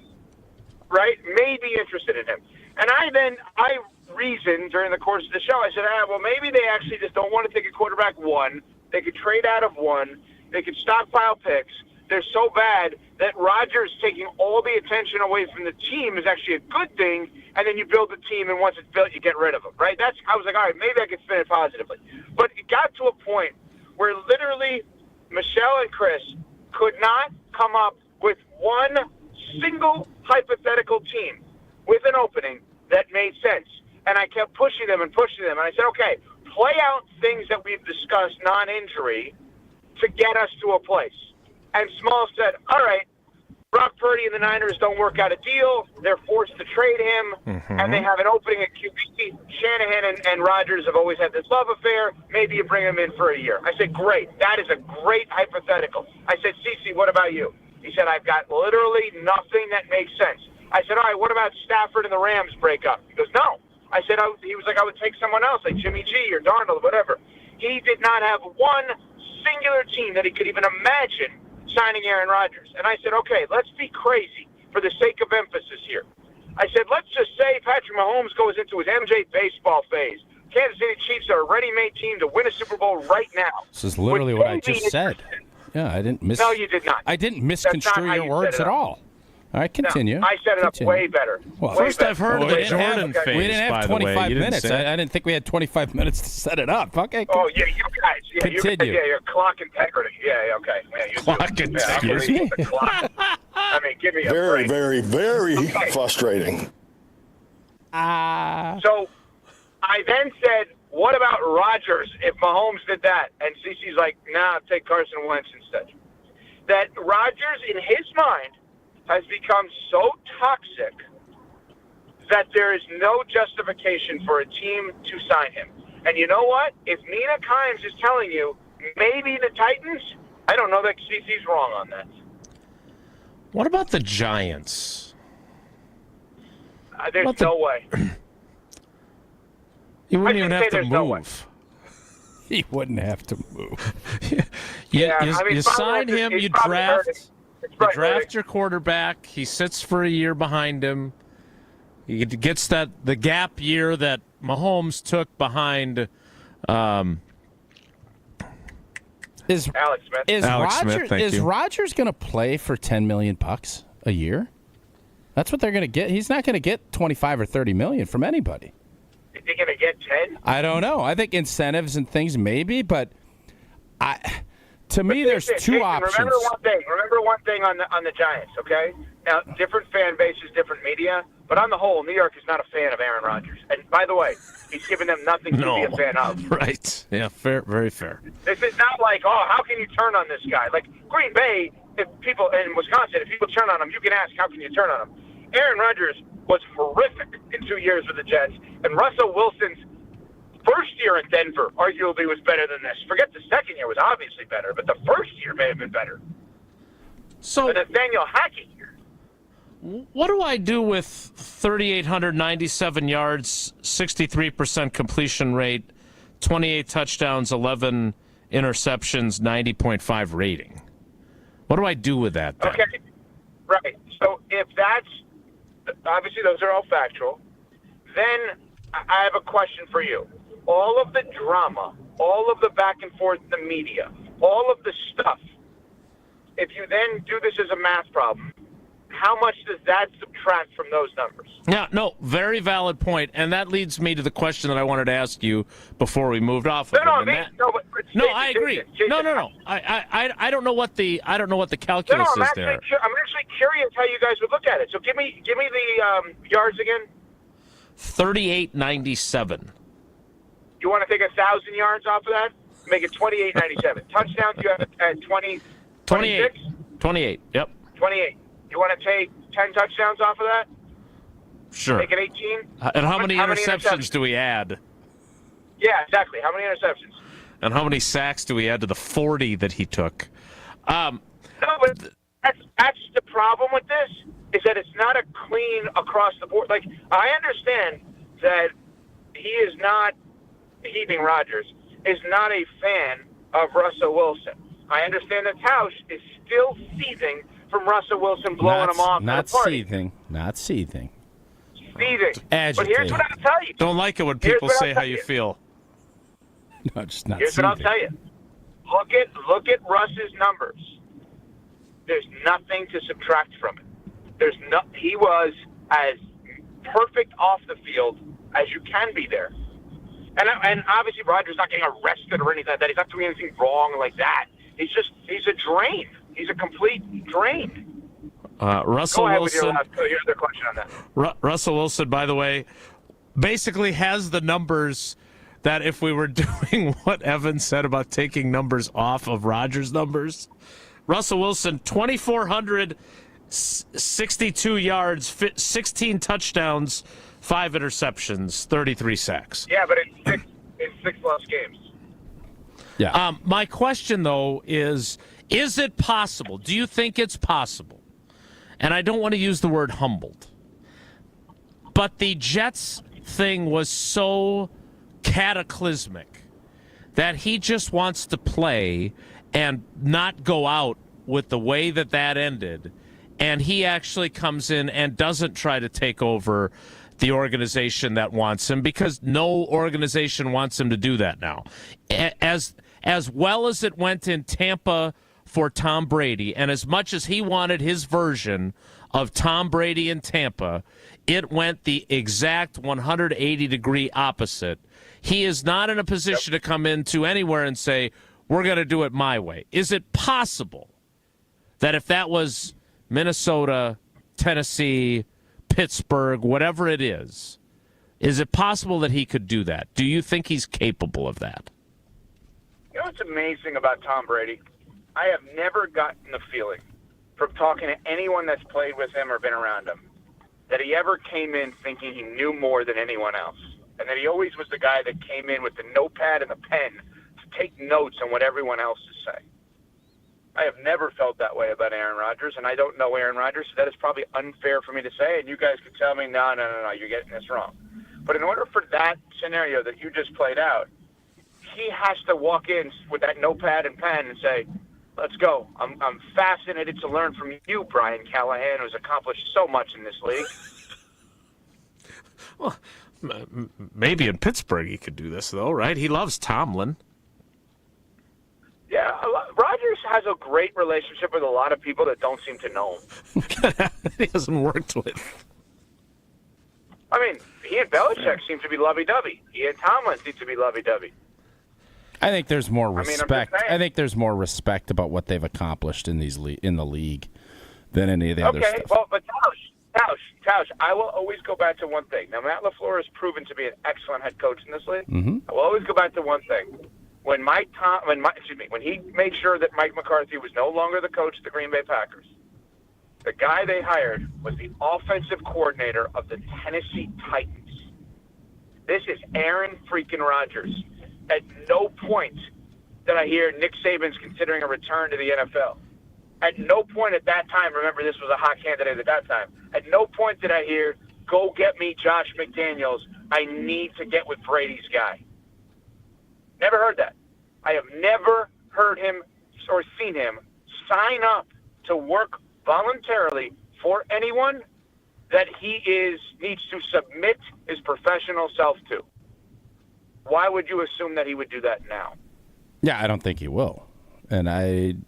[SPEAKER 7] right? May be interested in him. And I reasoned during the course of the show, I said, well, maybe they actually just don't want to take a quarterback one. They could trade out of one. They could stockpile picks. They're so bad that Rodgers taking all the attention away from the team is actually a good thing, and then you build the team, and once it's built, you get rid of them, right? I was like, all right, maybe I could spin it positively. But it got to a point where literally Michelle and Chris could not come up with one single hypothetical team with an opening that made sense. And I kept pushing them, and I said, okay, play out things that we've discussed non-injury to get us to a place. And Small said, all right, Brock Purdy and the Niners don't work out a deal. They're forced to trade him, and they have an opening at QB. Shanahan and Rodgers have always had this love affair. Maybe you bring him in for a year. I said, great. That is a great hypothetical. I said, Cece, what about you? He said, I've got literally nothing that makes sense. I said, all right, what about Stafford and the Rams break up? He goes, no. I said, he was like, I would take someone else, like Jimmy G or Darnold, whatever. He did not have one singular team that he could even imagine signing Aaron Rodgers. And I said, okay, let's be crazy for the sake of emphasis here. I said, let's just say Patrick Mahomes goes into his MJ baseball phase. Kansas City Chiefs are a ready-made team to win a Super Bowl right now.
[SPEAKER 2] This is literally what I just said. Yeah, I didn't
[SPEAKER 7] No, you did not.
[SPEAKER 2] I didn't misconstrue your words at all. All right, continue.
[SPEAKER 7] No, I set it up way better.
[SPEAKER 2] Well,
[SPEAKER 1] First,
[SPEAKER 7] better.
[SPEAKER 1] I've heard of the Jordan phase,
[SPEAKER 2] we didn't have
[SPEAKER 1] by the
[SPEAKER 2] 25
[SPEAKER 1] way. You didn't
[SPEAKER 2] minutes.
[SPEAKER 1] say it.
[SPEAKER 2] I didn't think we had 25 minutes to set it up. Okay.
[SPEAKER 7] Oh, yeah, you guys. Yeah,
[SPEAKER 2] Continue.
[SPEAKER 7] Your clock integrity. Yeah, okay. Yeah, you
[SPEAKER 1] Clock integrity.
[SPEAKER 7] The clock. I mean, give me a
[SPEAKER 6] Very,
[SPEAKER 7] break.
[SPEAKER 6] very frustrating.
[SPEAKER 7] So I then said, what about Rodgers if Mahomes did that? And Cece's like, nah, take Carson Wentz instead. That Rodgers, in his mind, has become so toxic that there is no justification for a team to sign him. And you know what? If Nina Kimes is telling you maybe the Titans, I don't know that Cece's wrong on that.
[SPEAKER 1] What about the Giants?
[SPEAKER 7] There's no way.
[SPEAKER 1] You wouldn't even
[SPEAKER 7] I
[SPEAKER 1] have to
[SPEAKER 7] there's no way.
[SPEAKER 1] move.
[SPEAKER 2] He wouldn't have to move.
[SPEAKER 1] You sign him, you draft your quarterback. He sits for a year behind him. He gets the gap year that Mahomes took behind
[SPEAKER 7] Alex Smith.
[SPEAKER 2] Is Rodgers going to play for $10 million a year? That's what they're going to get. He's not going to get 25 or 30 million from anybody.
[SPEAKER 7] Is he going to get 10?
[SPEAKER 2] I don't know. I think incentives and things maybe, but to me, there's two options.
[SPEAKER 7] Remember one thing on the Giants, okay? Now, different fan bases, different media, but on the whole, New York is not a fan of Aaron Rodgers. And by the way, he's given them nothing to be a fan of.
[SPEAKER 1] Right. Yeah, fair, very fair.
[SPEAKER 7] This is not like, how can you turn on this guy? Like Green Bay, if people in Wisconsin, if people turn on him, you can ask, how can you turn on him? Aaron Rodgers was horrific in 2 years with the Jets, and Russell Wilson's first year in Denver arguably was better than this. Forget the second year was obviously better, but the first year may have been better.
[SPEAKER 1] So
[SPEAKER 7] Nathaniel Hackett here.
[SPEAKER 1] What do I do with 3,897 yards, 63% completion rate, 28 touchdowns, 11 interceptions, 90.5 rating? What do I do with that then?
[SPEAKER 7] Okay, right. So if that's obviously those are all factual, then I have a question for you. All of the drama, all of the back and forth in the media, all of the stuff, if you then do this as a math problem, how much does that subtract from those numbers?
[SPEAKER 1] Yeah, no, very valid point, and that leads me to the question that I wanted to ask you before we moved off of it. No, I agree. No. I don't know what the calculus is there.
[SPEAKER 7] I'm actually curious how you guys would look at it. So give me the yards again.
[SPEAKER 1] 3,897.
[SPEAKER 7] You want to take 1,000 yards off of that? Make it 2,897. Touchdowns you have at 20.
[SPEAKER 1] 28. 28. Yep.
[SPEAKER 7] 28. You want to take 10 touchdowns off of that?
[SPEAKER 1] Sure.
[SPEAKER 7] Make it 18.
[SPEAKER 1] And how many interceptions do we add?
[SPEAKER 7] Yeah, exactly. How many interceptions?
[SPEAKER 1] And how many sacks do we add to the 40 that he took?
[SPEAKER 7] No, but that's the problem with this, is that it's not a clean across the board. Like, I understand that he is not heaping Rodgers. is not a fan of Russell Wilson. I understand that Tausch is still seething from Russell Wilson blowing him off.
[SPEAKER 2] Not
[SPEAKER 7] at a party.
[SPEAKER 2] seething. Not seething.
[SPEAKER 7] Seething.
[SPEAKER 2] Agitated.
[SPEAKER 7] But here's what I'll tell you.
[SPEAKER 1] Don't like it when people say how you feel.
[SPEAKER 2] No, just not
[SPEAKER 7] Here's
[SPEAKER 2] seething.
[SPEAKER 7] what I'll tell you. Look at Russ's numbers. There's nothing to subtract from it. He was as perfect off the field as you can be there. And obviously Rodgers not getting arrested or anything like that. He's not doing anything wrong like that. He's a drain. He's a complete drain.
[SPEAKER 1] Russell
[SPEAKER 7] Go ahead
[SPEAKER 1] Wilson.
[SPEAKER 7] with your other question on that.
[SPEAKER 1] Russell Wilson, by the way, basically has the numbers that if we were doing what Evan said about taking numbers off of Rodgers' numbers, Russell Wilson, 2,462 yards, 16 touchdowns, 5 interceptions, 33 sacks.
[SPEAKER 7] Yeah, but in six less games.
[SPEAKER 2] Yeah.
[SPEAKER 1] My question, though, is it possible? Do you think it's possible? And I don't want to use the word humbled, but the Jets thing was so cataclysmic that he just wants to play and not go out with the way that ended, and he actually comes in and doesn't try to take over the organization that wants him, because no organization wants him to do that now. As well as it went in Tampa for Tom Brady, and as much as he wanted his version of Tom Brady in Tampa, it went the exact 180-degree opposite. He is not in a position to come into anywhere and say, we're going to do it my way. Is it possible that if that was Minnesota, Tennessee, Pittsburgh, whatever it is it possible that he could do that? Do you think he's capable of that?
[SPEAKER 7] You know what's amazing about Tom Brady? I have never gotten the feeling from talking to anyone that's played with him or been around him that he ever came in thinking he knew more than anyone else, and that he always was the guy that came in with the notepad and the pen to take notes on what everyone else is saying. I have never felt that way about Aaron Rodgers, and I don't know Aaron Rodgers, so that is probably unfair for me to say, and you guys could tell me, no, you're getting this wrong. But in order for that scenario that you just played out, he has to walk in with that notepad and pen and say, let's go. I'm fascinated to learn from you, Brian Callahan, who's accomplished so much in this league.
[SPEAKER 1] Well, maybe in Pittsburgh he could do this, though, right? He loves Tomlin.
[SPEAKER 7] Yeah, Rodgers has a great relationship with a lot of people that don't seem to know him.
[SPEAKER 1] He hasn't worked with.
[SPEAKER 7] I mean, he and Belichick seem to be lovey-dovey. He and Tomlin seem to be lovey-dovey.
[SPEAKER 2] I think there's more
[SPEAKER 7] I'm just
[SPEAKER 2] respect.
[SPEAKER 7] saying.
[SPEAKER 2] I think there's more respect about what they've accomplished in in the league than any of the other stuff.
[SPEAKER 7] Okay, well, but Tausch, I will always go back to one thing. Now, Matt LaFleur has proven to be an excellent head coach in this league.
[SPEAKER 2] Mm-hmm.
[SPEAKER 7] I will always go back to one thing. When he made sure that Mike McCarthy was no longer the coach of the Green Bay Packers, the guy they hired was the offensive coordinator of the Tennessee Titans. This is Aaron freaking Rodgers. At no point did I hear Nick Saban's considering a return to the NFL. At no point at that time, remember this was a hot candidate at that time, at no point did I hear, go get me Josh McDaniels. I need to get with Brady's guy. Never heard that. I have never heard him or seen him sign up to work voluntarily for anyone that he needs to submit his professional self to. Why would you assume that he would do that now?
[SPEAKER 2] Yeah, I don't think he will. And I'm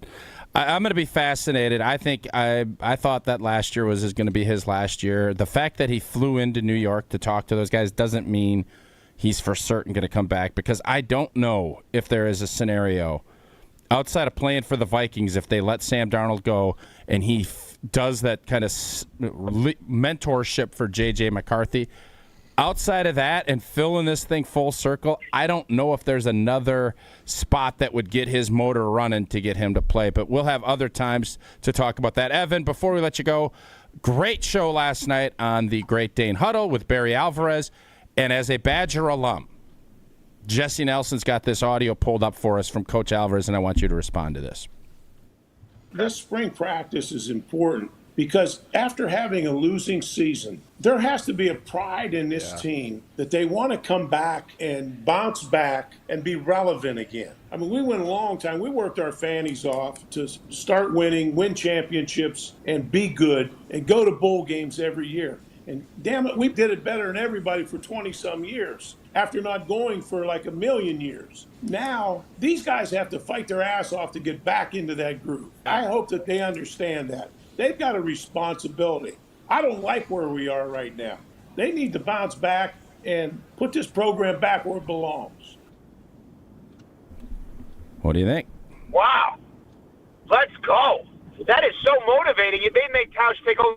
[SPEAKER 2] going to be fascinated. I think I thought that last year was going to be his last year. The fact that he flew into New York to talk to those guys doesn't mean he's for certain going to come back, because I don't know if there is a scenario outside of playing for the Vikings, if they let Sam Darnold go and he does that kind of mentorship for J.J. McCarthy. Outside of that and filling this thing full circle, I don't know if there's another spot that would get his motor running to get him to play. But we'll have other times to talk about that. Evan, before we let you go, great show last night on the Great Dane Huddle with Barry Alvarez. And as a Badger alum, Jesse Nelson's got this audio pulled up for us from Coach Alvarez, and I want you to respond to this.
[SPEAKER 8] This spring practice is important because after having a losing season, there has to be a pride in this team that they want to come back and bounce back and be relevant again. I mean, we went a long time. We worked our fannies off to start winning, win championships, and be good, and go to bowl games every year. And damn it, we did it better than everybody for 20-some years after not going for like a million years. Now, these guys have to fight their ass off to get back into that groove. I hope that they understand that. They've got a responsibility. I don't like where we are right now. They need to bounce back and put this program back where it belongs.
[SPEAKER 2] What do you think?
[SPEAKER 7] Wow. Let's go. That is so motivating. It may make Tausch take over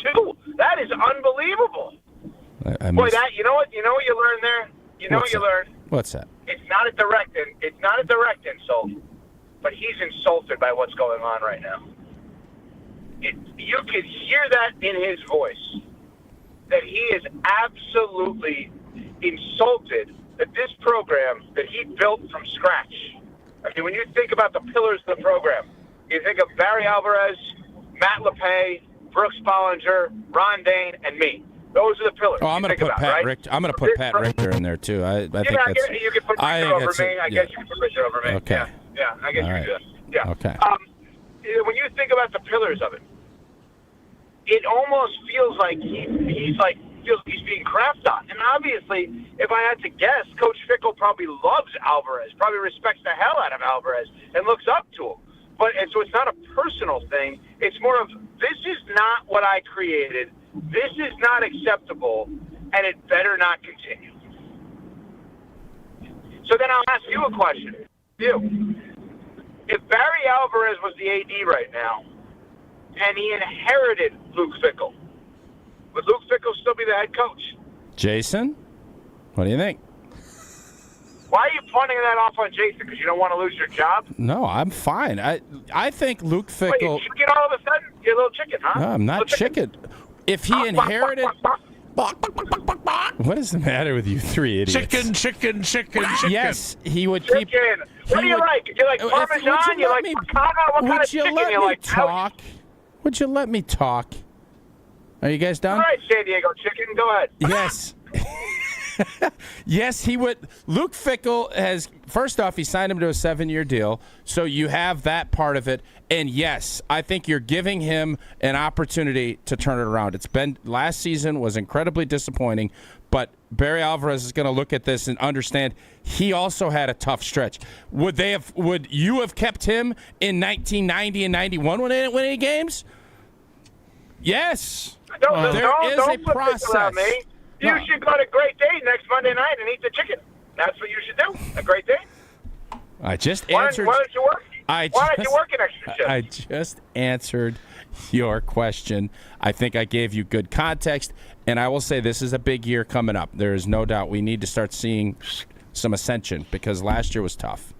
[SPEAKER 7] too. That is unbelievable. Boy, that you know what you learn there? You know what you learn?
[SPEAKER 2] What's that?
[SPEAKER 7] It's not a direct insult, but he's insulted by what's going on right now. You could hear that in his voice, that he is absolutely insulted that this program that he built from scratch. I mean, when you think about the pillars of the program, you think of Barry Alvarez, Matt LePay, Brooks Bollinger, Ron Dane, and me. Those are the pillars.
[SPEAKER 2] Oh, I'm going to put Pat Richter. I'm going to put Pat Richter in there too. I think that's.
[SPEAKER 7] You can put Richter over me. I guess you can put Richter over me.
[SPEAKER 2] Okay.
[SPEAKER 7] Yeah, I guess you can do that. Yeah.
[SPEAKER 2] Okay.
[SPEAKER 7] When you think about the pillars of it, it almost feels like he's being crapped on. And obviously, if I had to guess, Coach Fickell probably loves Alvarez, probably respects the hell out of Alvarez, and looks up to him. And so it's not a personal thing. It's more of, this is not what I created. This is not acceptable, and it better not continue. So then I'll ask you a question. If Barry Alvarez was the AD right now, and he inherited Luke Fickell, would Luke Fickell still be the head coach?
[SPEAKER 2] Jason, what do you think?
[SPEAKER 7] Why are you punting that off on Jason? Because you don't want to lose your job?
[SPEAKER 2] No, I'm fine. I think Luke Fickell.
[SPEAKER 7] Wait, you chicken all of a sudden? You're a little chicken, huh?
[SPEAKER 2] No, I'm not chicken. If he inherited. What is the matter with you three idiots?
[SPEAKER 1] Chicken.
[SPEAKER 2] Yes, he would keep.
[SPEAKER 7] Chicken. What do you like? Do you like Parmesan? You like Picana? What kind of chicken do you like?
[SPEAKER 2] Talk? Would you let me talk? Are you guys done?
[SPEAKER 7] All right, San Diego chicken, go ahead.
[SPEAKER 2] Yes. Yes, he would. Luke Fickell has, first off, he signed him to a 7-year deal, so you have that part of it. And yes, I think you're giving him an opportunity to turn it around. Last season was incredibly disappointing, but Barry Alvarez is going to look at this and understand he also had a tough stretch. Would you have kept him in 1990 and 91 when they didn't win any games? Yes. There is a process.
[SPEAKER 7] You should go to Great Day next Monday night and eat the chicken. That's what you should do. A Great Day.
[SPEAKER 2] I just answered.
[SPEAKER 7] Why don't you work? Why don't you work an extra shift?
[SPEAKER 2] I just answered your question. I think I gave you good context, and I will say this is a big year coming up. There is no doubt we need to start seeing some ascension because last year was tough,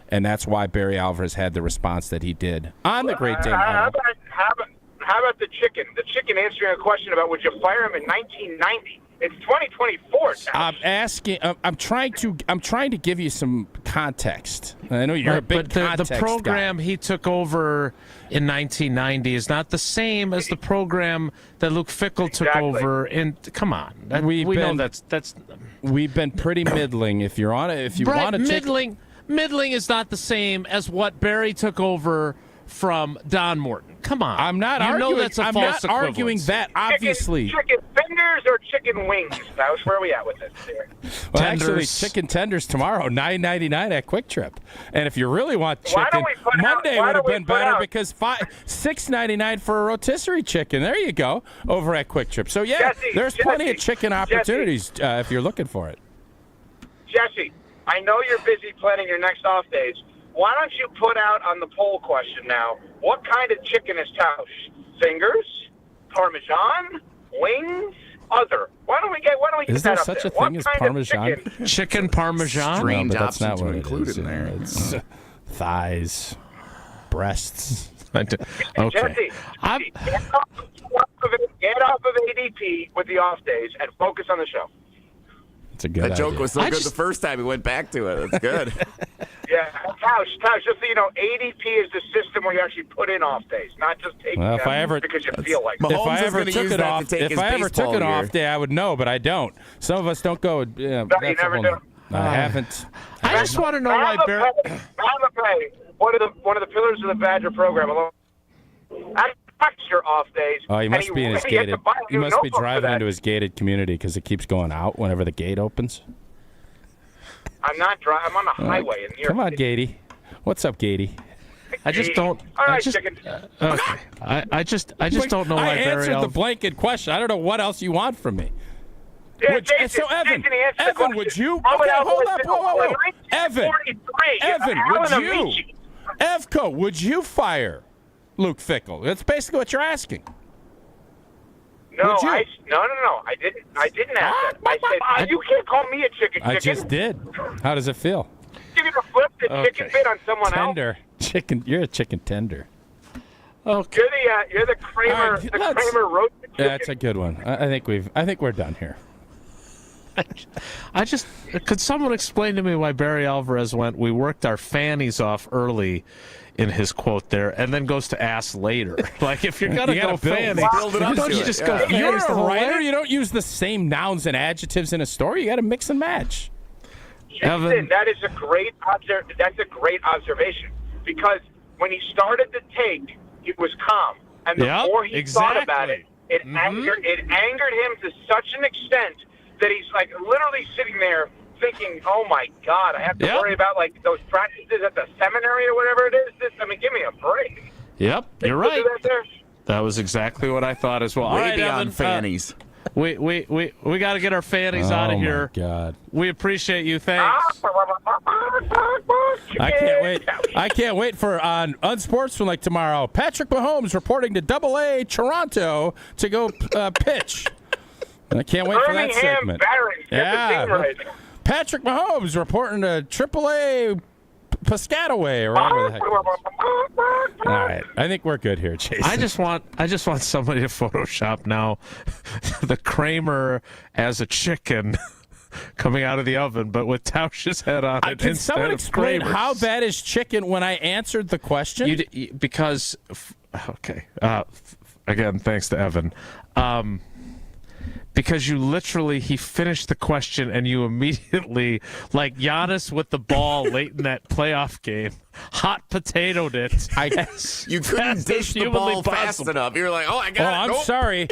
[SPEAKER 2] and that's why Barry Alvarez had the response that he did on the Great Day.
[SPEAKER 7] How about the chicken? The chicken answering a question about would you fire him in 1990? It's 2024.
[SPEAKER 2] I'm asking. I'm trying to give you some context. I know you're a big context
[SPEAKER 1] the program
[SPEAKER 2] guy.
[SPEAKER 1] He took over in 1990 is not the same as the program that Luke Fickell took over. And come on, we know that's.
[SPEAKER 2] We've been pretty middling. If you want to,
[SPEAKER 1] middling is not the same as what Barry took over from Don Morton. Come on.
[SPEAKER 2] I'm not arguing.
[SPEAKER 1] That's a
[SPEAKER 2] I'm
[SPEAKER 1] false
[SPEAKER 2] not arguing that, obviously.
[SPEAKER 7] Chicken fingers or chicken wings? Tausch, where are we at with this here?
[SPEAKER 2] Well, actually, chicken tenders tomorrow, $9.99 at Kwik Trip. And if you really want chicken, Monday would have been better because $6.99 for a rotisserie chicken. There you go, over at Kwik Trip. So, yeah, there's plenty of chicken opportunities if you're looking for it.
[SPEAKER 7] Jesse, I know you're busy planning your next off days. Why don't you put out on the poll question now, what kind of chicken is Tausch? Fingers? Parmesan? Wings? Other? Why don't we get
[SPEAKER 2] is
[SPEAKER 7] that
[SPEAKER 2] there
[SPEAKER 7] up
[SPEAKER 2] such
[SPEAKER 7] there?
[SPEAKER 2] a thing as Parmesan?
[SPEAKER 1] Chicken Parmesan?
[SPEAKER 3] Strange
[SPEAKER 2] no, but that's not
[SPEAKER 3] options
[SPEAKER 2] what
[SPEAKER 3] to
[SPEAKER 2] it
[SPEAKER 3] include
[SPEAKER 2] is.
[SPEAKER 3] in there.
[SPEAKER 2] It's thighs, breasts.
[SPEAKER 1] Okay.
[SPEAKER 7] Jesse, get off of ADP with the off days and focus on the show.
[SPEAKER 2] It's a good
[SPEAKER 3] That joke
[SPEAKER 2] idea.
[SPEAKER 3] was so good the first time we went back to it. That's good.
[SPEAKER 7] Yeah, Yeah, Tausch, just so you know, ADP is the system where you actually put in off days, not just taking them because you feel like it.
[SPEAKER 2] If I ever took an off day, I would know, but I don't. Some of us don't go. Yeah,
[SPEAKER 7] No, you never do.
[SPEAKER 2] I haven't.
[SPEAKER 1] I just want to know why Barry.
[SPEAKER 7] One of the pillars of the Badger program. I your off days.
[SPEAKER 2] Oh, he must be in his gated. He must be driving into his gated community because it keeps going out whenever the gate opens.
[SPEAKER 7] I'm not driving. I'm on the highway in New York.
[SPEAKER 2] Come on, Gatey. What's up, Gatey?
[SPEAKER 1] I just don't.
[SPEAKER 7] All right,
[SPEAKER 1] I just,
[SPEAKER 7] chicken.
[SPEAKER 1] okay. I just don't know why
[SPEAKER 2] I
[SPEAKER 1] Barry.
[SPEAKER 2] answered the blanket question. I don't know what else you want from me.
[SPEAKER 7] Yeah,
[SPEAKER 2] So Evan, would you? Okay, hold up. Whoa. Evan, would you? Evco, would you fire Luke Fickell? That's basically what you're asking.
[SPEAKER 7] No, no. I didn't ask that. I said you can't call me a chicken.
[SPEAKER 2] I just did. How does it feel?
[SPEAKER 7] Give you the flip the chicken bit on someone
[SPEAKER 2] Tender. Chicken. You're a chicken tender.
[SPEAKER 1] Okay.
[SPEAKER 7] You're the Kramer. The Kramer roasted chicken.
[SPEAKER 2] Yeah, that's a good one. I think we're done here.
[SPEAKER 1] Could someone explain to me why Barry Alvarez went, we worked our fannies off early in his quote there, and then goes to ass later? Like, if you're going to go fannies, don't you just go fannies?
[SPEAKER 2] You're
[SPEAKER 1] the
[SPEAKER 2] a
[SPEAKER 1] whole
[SPEAKER 2] writer.
[SPEAKER 1] way?
[SPEAKER 2] You don't use the same nouns and adjectives in a story. You got to mix and match.
[SPEAKER 7] Jason, that is a great That's a great observation, because when he started the take, he was calm, and the more he thought about it, it angered him to such an extent that he's like literally sitting there thinking, "Oh my God, I have to worry about like those practices at the seminary or whatever it is." Give me a break.
[SPEAKER 1] Yep, you're right. That was exactly what I thought as well. All right, Evan,
[SPEAKER 3] fannies.
[SPEAKER 1] We got to get our fannies out of here.
[SPEAKER 2] Oh my God.
[SPEAKER 1] We appreciate you. Thanks.
[SPEAKER 2] I can't wait for on Unsportsmanlike tomorrow. Patrick Mahomes reporting to AA Toronto to go pitch. I can't wait for that segment. Patrick Mahomes reporting to AAA Piscataway or whatever the heck it is. All right, I think we're good here, Jason.
[SPEAKER 1] I just want somebody to Photoshop now the Kramer as a chicken coming out of the oven, but with Tausch's head on it.
[SPEAKER 2] Can someone explain how that is chicken when I answered the question?
[SPEAKER 1] Again, thanks to Evan. Because he finished the question and you immediately, like Giannis with the ball late in that playoff game, hot potatoed it.
[SPEAKER 3] You couldn't dish the ball fast enough. You were like, "Oh, I got it."
[SPEAKER 2] I'm sorry.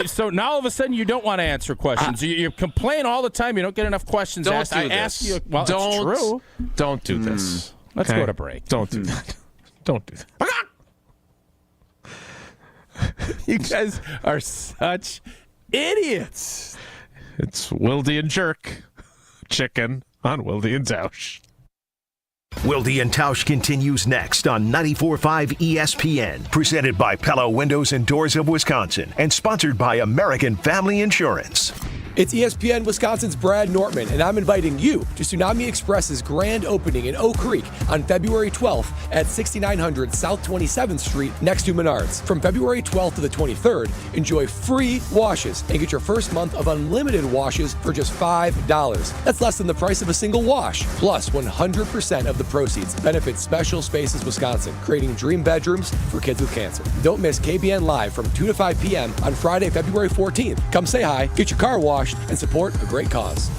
[SPEAKER 2] So now all of a sudden you don't want to answer questions. You complain all the time. You don't get enough questions asked. I ask you. Well, it's true.
[SPEAKER 1] Don't do this.
[SPEAKER 2] Let's go to break.
[SPEAKER 1] Don't do that. Don't do that.
[SPEAKER 2] You guys are such idiots.
[SPEAKER 1] It's Wilde and Jerk chicken on Wilde and Tausch.
[SPEAKER 5] Wilde and Tausch continues next on 94.5 ESPN, presented by Pella Windows and Doors of Wisconsin, and sponsored by American Family Insurance.
[SPEAKER 9] It's ESPN Wisconsin's Brad Nortman, and I'm inviting you to Tsunami Express's grand opening in Oak Creek on February 12th at 6900 South 27th Street next to Menards. From February 12th to the 23rd, enjoy free washes and get your first month of unlimited washes for just $5. That's less than the price of a single wash. Plus, 100% of the proceeds benefit Special Spaces Wisconsin, creating dream bedrooms for kids with cancer. Don't miss KBN Live from 2 to 5 p.m. on Friday, February 14th. Come say hi, get your car washed, and support a great cause.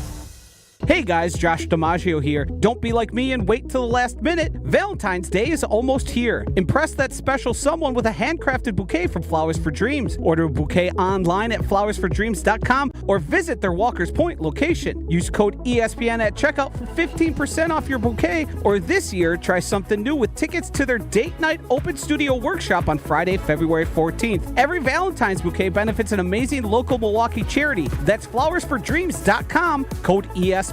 [SPEAKER 11] Hey guys, Josh DiMaggio here. Don't be like me and wait till the last minute. Valentine's Day is almost here. Impress that special someone with a handcrafted bouquet from Flowers for Dreams. Order a bouquet online at flowersfordreams.com or visit their Walker's Point location. Use code ESPN at checkout for 15% off your bouquet, or this year try something new with tickets to their date night open studio workshop on Friday, February 14th. Every Valentine's bouquet benefits an amazing local Milwaukee charity. That's flowersfordreams.com, code ESPN.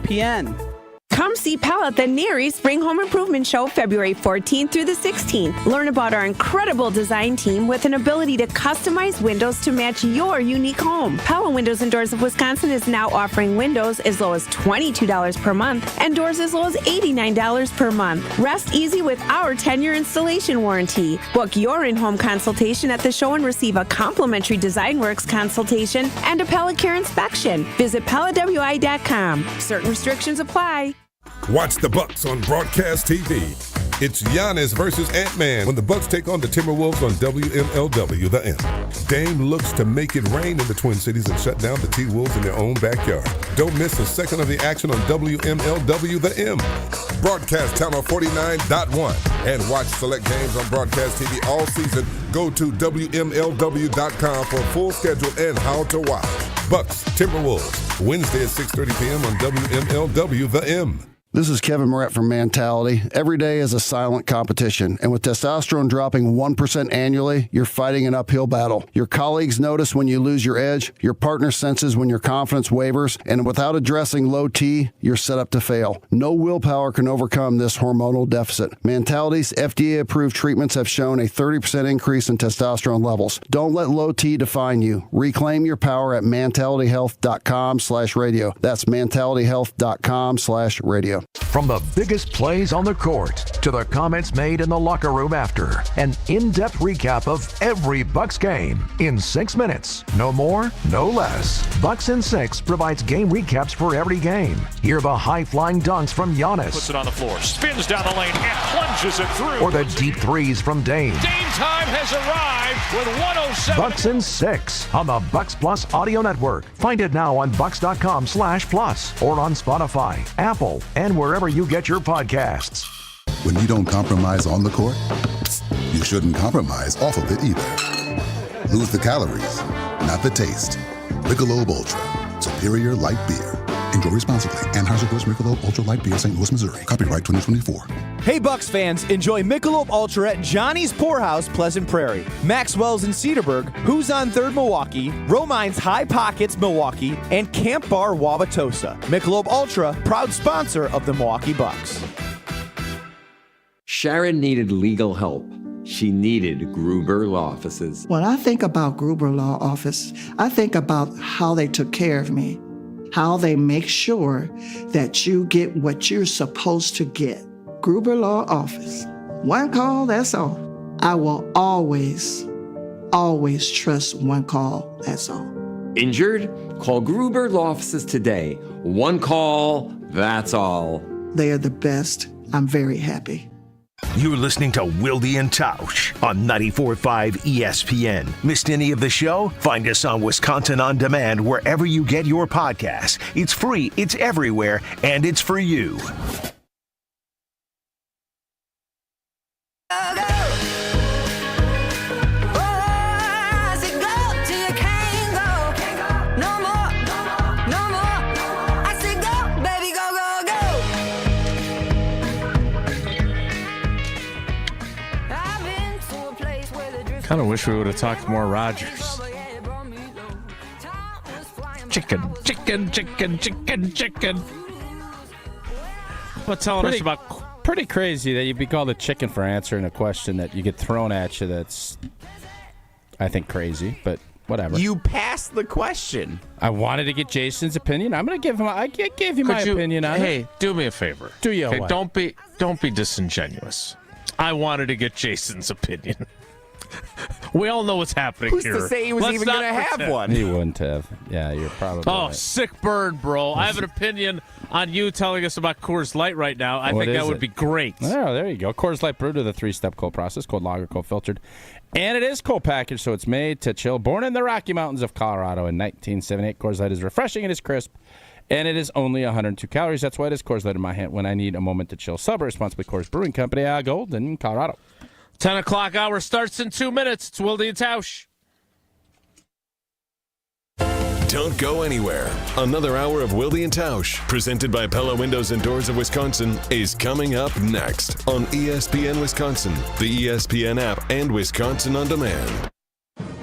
[SPEAKER 12] Come see Pal at the Neary Spring Home Improvement Show February 14th through the 16th. Learn about our incredible design team with an ability to customize windows to match your unique home. Pal Windows and Doors of Wisconsin is now offering windows as low as $22 per month and doors as low as $89 per month. Rest easy with our 10-year installation warranty. Book your in-home consultation at the show and receive a complimentary DesignWorks consultation and a Pella Care inspection. Visit PellaWI.com. Certain restrictions apply.
[SPEAKER 10] Watch the Bucks on broadcast TV. It's Giannis versus Ant-Man when the Bucks take on the Timberwolves on WMLW The M. Dame looks to make it rain in the Twin Cities and shut down the T-Wolves in their own backyard. Don't miss a second of the action on WMLW The M. Broadcast channel 49.1 and watch select games on broadcast TV all season. Go to WMLW.com for a full schedule and how to watch. Bucks, Timberwolves, Wednesday at 6:30 p.m. on WMLW The M.
[SPEAKER 13] This is Kevin Moret from Mentality. Every day is a silent competition, and with testosterone dropping 1% annually, you're fighting an uphill battle. Your colleagues notice when you lose your edge, your partner senses when your confidence wavers, and without addressing low T, you're set up to fail. No willpower can overcome this hormonal deficit. Mentality's FDA-approved treatments have shown a 30% increase in testosterone levels. Don't let low T define you. Reclaim your power at mentalityhealth.com/radio. That's mentalityhealth.com/radio.
[SPEAKER 14] From the biggest plays on the court to the comments made in the locker room after, an in-depth recap of every Bucks game in 6 minutes. No more, no less. Bucks in 6 provides game recaps for every game. Hear the high-flying dunks from Giannis.
[SPEAKER 15] Puts it on the floor, spins down the lane, and plunges it through.
[SPEAKER 14] Or the deep threes from Dame.
[SPEAKER 15] Dame time has arrived with 107.
[SPEAKER 14] Bucks in 6 on the Bucks Plus Audio Network. Find it now on bucks.com/plus or on Spotify, Apple, and wherever you get your podcasts.
[SPEAKER 25] When you don't compromise on the court, you shouldn't compromise off of it either. Lose the calories, not the taste. Michelob Ultra, superior light beer. Enjoy responsibly. Anheuser-Busch Michelob Ultra Light Beer, St. Louis, Missouri. Copyright 2024.
[SPEAKER 26] Hey Bucks fans, enjoy Michelob Ultra at Johnny's Poorhouse, Pleasant Prairie, Maxwell's in Cedarburg, Who's on 3rd Milwaukee, Romine's High Pockets Milwaukee, and Camp Bar Wauwatosa. Michelob Ultra, proud sponsor of the Milwaukee Bucks.
[SPEAKER 27] Sharon needed legal help. She needed Gruber Law Offices.
[SPEAKER 28] When I think about Gruber Law Office, I think about how they took care of me, how they make sure that you get what you're supposed to get. Gruber Law Office. One call, that's all. I will always trust one call, that's all.
[SPEAKER 27] Injured? Call Gruber Law Offices today. One call, that's all.
[SPEAKER 28] They are the best. I'm very happy.
[SPEAKER 5] You're listening to Wilde and Tausch on 94.5 ESPN. Missed any of the show? Find us on Wisconsin On Demand wherever you get your podcasts. It's free, it's everywhere, and it's for you.
[SPEAKER 1] Kind of wish we would have talked more Rodgers. Chicken. But telling us about...
[SPEAKER 2] Pretty crazy that you'd be called a chicken for answering a question that you get thrown at you that's, I think, crazy, but whatever.
[SPEAKER 3] You passed the question.
[SPEAKER 2] I wanted to get Jason's opinion. I'm going to give him... I gave you my opinion on it.
[SPEAKER 1] Hey, do me a favor.
[SPEAKER 2] Do you? Okay,
[SPEAKER 1] don't be disingenuous. I wanted to get Jason's opinion. We all know what's happening
[SPEAKER 3] Who's
[SPEAKER 1] here.
[SPEAKER 3] to say he was even going to have one?
[SPEAKER 2] He wouldn't have. Yeah, you're probably right.
[SPEAKER 1] Sick burn, bro. I have an opinion on you telling us about Coors Light right now. I think that would be great.
[SPEAKER 2] Oh, there you go. Coors Light brewed with a 3-step cold process, cold lager, cold filtered. And it is cold packaged, so it's made to chill. Born in the Rocky Mountains of Colorado in 1978, Coors Light is refreshing, it is crisp, and it is only 102 calories. That's why it is Coors Light in my hand when I need a moment to chill. Sub responsibly, Coors Brewing Company, Golden, Colorado.
[SPEAKER 1] 10 o'clock hour starts in 2 minutes. It's Wilde and Tausch.
[SPEAKER 4] Don't go anywhere. Another hour of Wilde and Tausch, presented by Pella Windows and Doors of Wisconsin, is coming up next on ESPN Wisconsin, the ESPN app, and Wisconsin On Demand.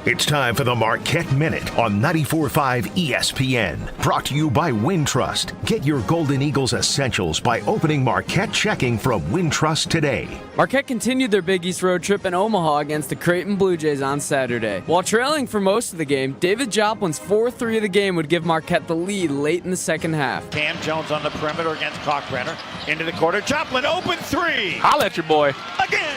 [SPEAKER 5] It's time for the Marquette Minute on 94.5 ESPN. Brought to you by Wintrust. Get your Golden Eagles essentials by opening Marquette checking from Wintrust today.
[SPEAKER 29] Marquette continued their Big East road trip in Omaha against the Creighton Blue Jays on Saturday. While trailing for most of the game, David Joplin's 4-3 of the game would give Marquette the lead late in the second half.
[SPEAKER 30] Cam Jones on the perimeter against Kalkbrenner. Into the quarter. Joplin, open three.
[SPEAKER 31] Holla at your boy.
[SPEAKER 30] Again.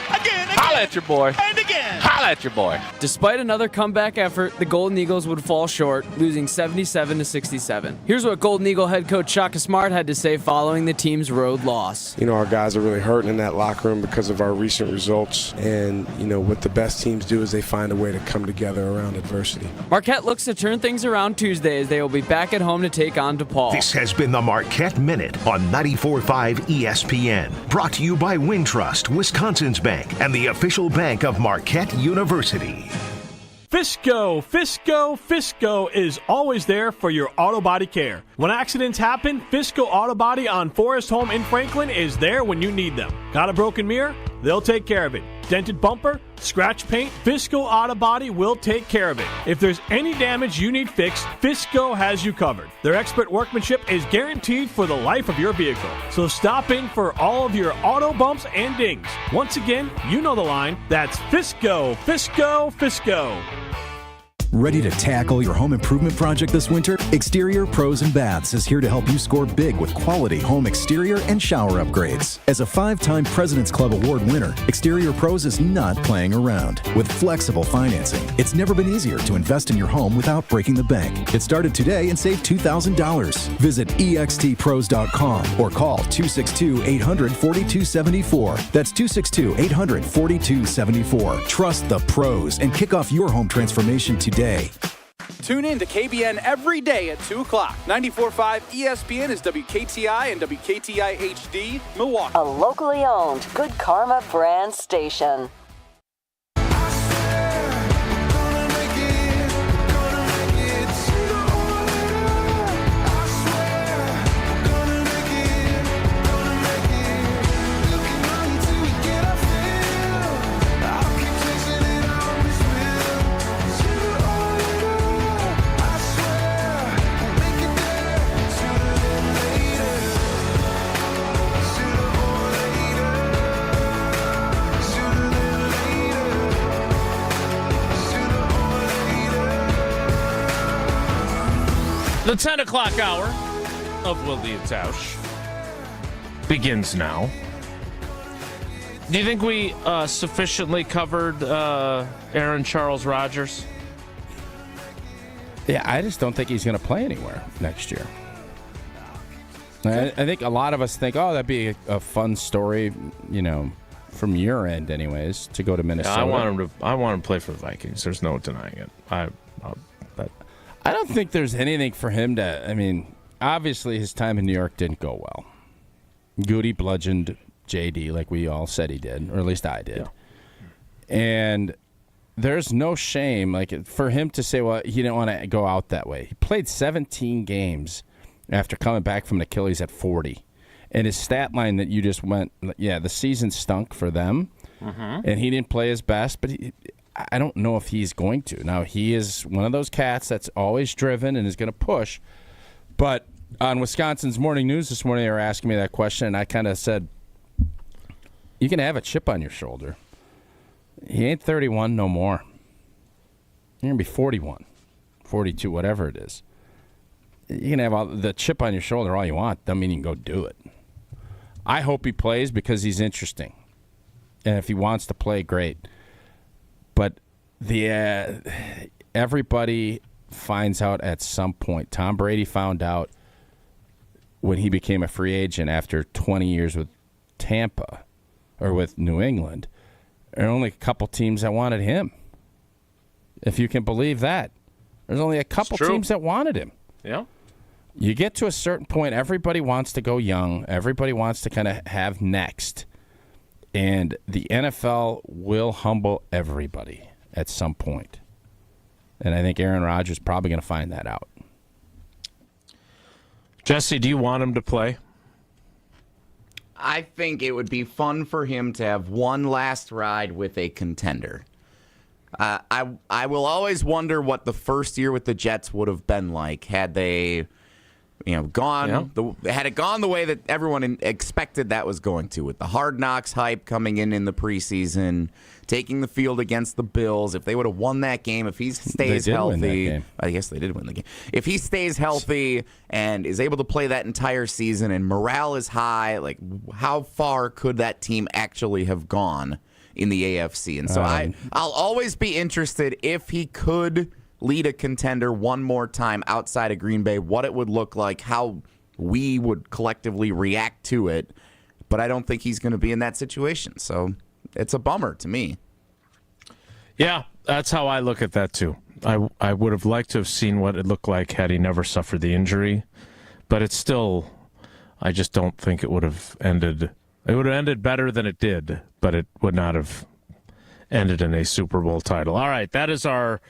[SPEAKER 31] Holla at your boy.
[SPEAKER 30] And again.
[SPEAKER 31] Holla
[SPEAKER 15] Holla at your boy.
[SPEAKER 29] Despite another comeback effort, the Golden Eagles would fall short, losing 77-67. Here's what Golden Eagle head coach Shaka Smart had to say following the team's road loss.
[SPEAKER 6] Our guys are really hurting in that locker room because of our recent results. And, what the best teams do is they find a way to come together around adversity.
[SPEAKER 29] Marquette looks to turn things around Tuesday as they will be back at home to take on DePaul.
[SPEAKER 5] This has been the Marquette Minute on 94.5 ESPN. Brought to you by Wintrust, Wisconsin's bank, and the official bank of Marquette University.
[SPEAKER 16] Fisco is always there for your auto body care. When accidents happen, Fisco Auto Body on Forest Home in Franklin is there when you need them. Got a broken mirror? They'll take care of it. Dented bumper? Scratch paint? Fisco Auto Body will take care of it. If there's any damage you need fixed, Fisco has you covered. Their expert workmanship is guaranteed for the life of your vehicle. So stop in for all of your auto bumps and dings. Once again, you know the line. That's Fisco.
[SPEAKER 17] Ready to tackle your home improvement project this winter? Exterior Pros and Baths is here to help you score big with quality home exterior and shower upgrades. As a 5-time President's Club Award winner, Exterior Pros is not playing around. With flexible financing, it's never been easier to invest in your home without breaking the bank. Get started today and save $2,000. Visit extpros.com or call 262-800-4274. That's 262-800-4274. Trust the pros and kick off your home transformation today.
[SPEAKER 18] Tune in to KBN every day at 2 o'clock. 94.5 ESPN is WKTI and WKTI HD, Milwaukee.
[SPEAKER 19] A locally owned Good Karma brand station.
[SPEAKER 1] The 10 o'clock hour of Wilde and Tausch begins now. Do you think we sufficiently covered Aaron Charles Rodgers?
[SPEAKER 2] Yeah, I just don't think he's going to play anywhere next year. I think a lot of us think, that'd be a fun story, from your end anyways, to go to Minnesota.
[SPEAKER 1] Yeah, I want him to play for the Vikings. There's no denying it.
[SPEAKER 2] I don't think there's anything for him to. Obviously his time in New York didn't go well. Goody bludgeoned JD like we all said he did, or at least I did. Yeah. And there's no shame for him to say, well, he didn't want to go out that way. He played 17 games after coming back from an Achilles at 40. And his stat line that you just went, the season stunk for them. Mm-hmm. And he didn't play his best, but I don't know if he's going to. Now, he is one of those cats that's always driven and is going to push. But on Wisconsin's Morning News this morning, they were asking me that question, and I kind of said, you can have a chip on your shoulder. He ain't 31 no more. You're going to be 41, 42, whatever it is. You can have the chip on your shoulder all you want. Doesn't mean you can go do it. I hope he plays because he's interesting. And if he wants to play, great. But everybody finds out at some point. Tom Brady found out when he became a free agent after 20 years with Tampa or with New England. There are only a couple teams that wanted him. If you can believe that. There's only a couple teams that wanted him.
[SPEAKER 1] Yeah.
[SPEAKER 2] You get to a certain point, everybody wants to go young. Everybody wants to kind of have next. And the NFL will humble everybody at some point. And I think Aaron Rodgers is probably going to find that out.
[SPEAKER 1] Jesse, do you want him to play?
[SPEAKER 3] I think it would be fun for him to have one last ride with a contender. I will always wonder what the first year with the Jets would have been like had they, gone had it gone the way that everyone expected that was going to, with the Hard Knocks hype coming in the preseason, taking the field against the Bills. If they would have won that game, if he stays healthy, I guess they did win the game. If he stays healthy and is able to play that entire season and morale is high, how far could that team actually have gone in the AFC. And so I'll always be interested if he could lead a contender one more time outside of Green Bay, what it would look like, how we would collectively react to it. But I don't think he's going to be in that situation. So it's a bummer to me.
[SPEAKER 1] Yeah, that's how I look at that too. I would have liked to have seen what it looked like had he never suffered the injury. But it's still, I just don't think it would have ended. It would have ended better than it did, but it would not have ended in a Super Bowl title. All right, that is our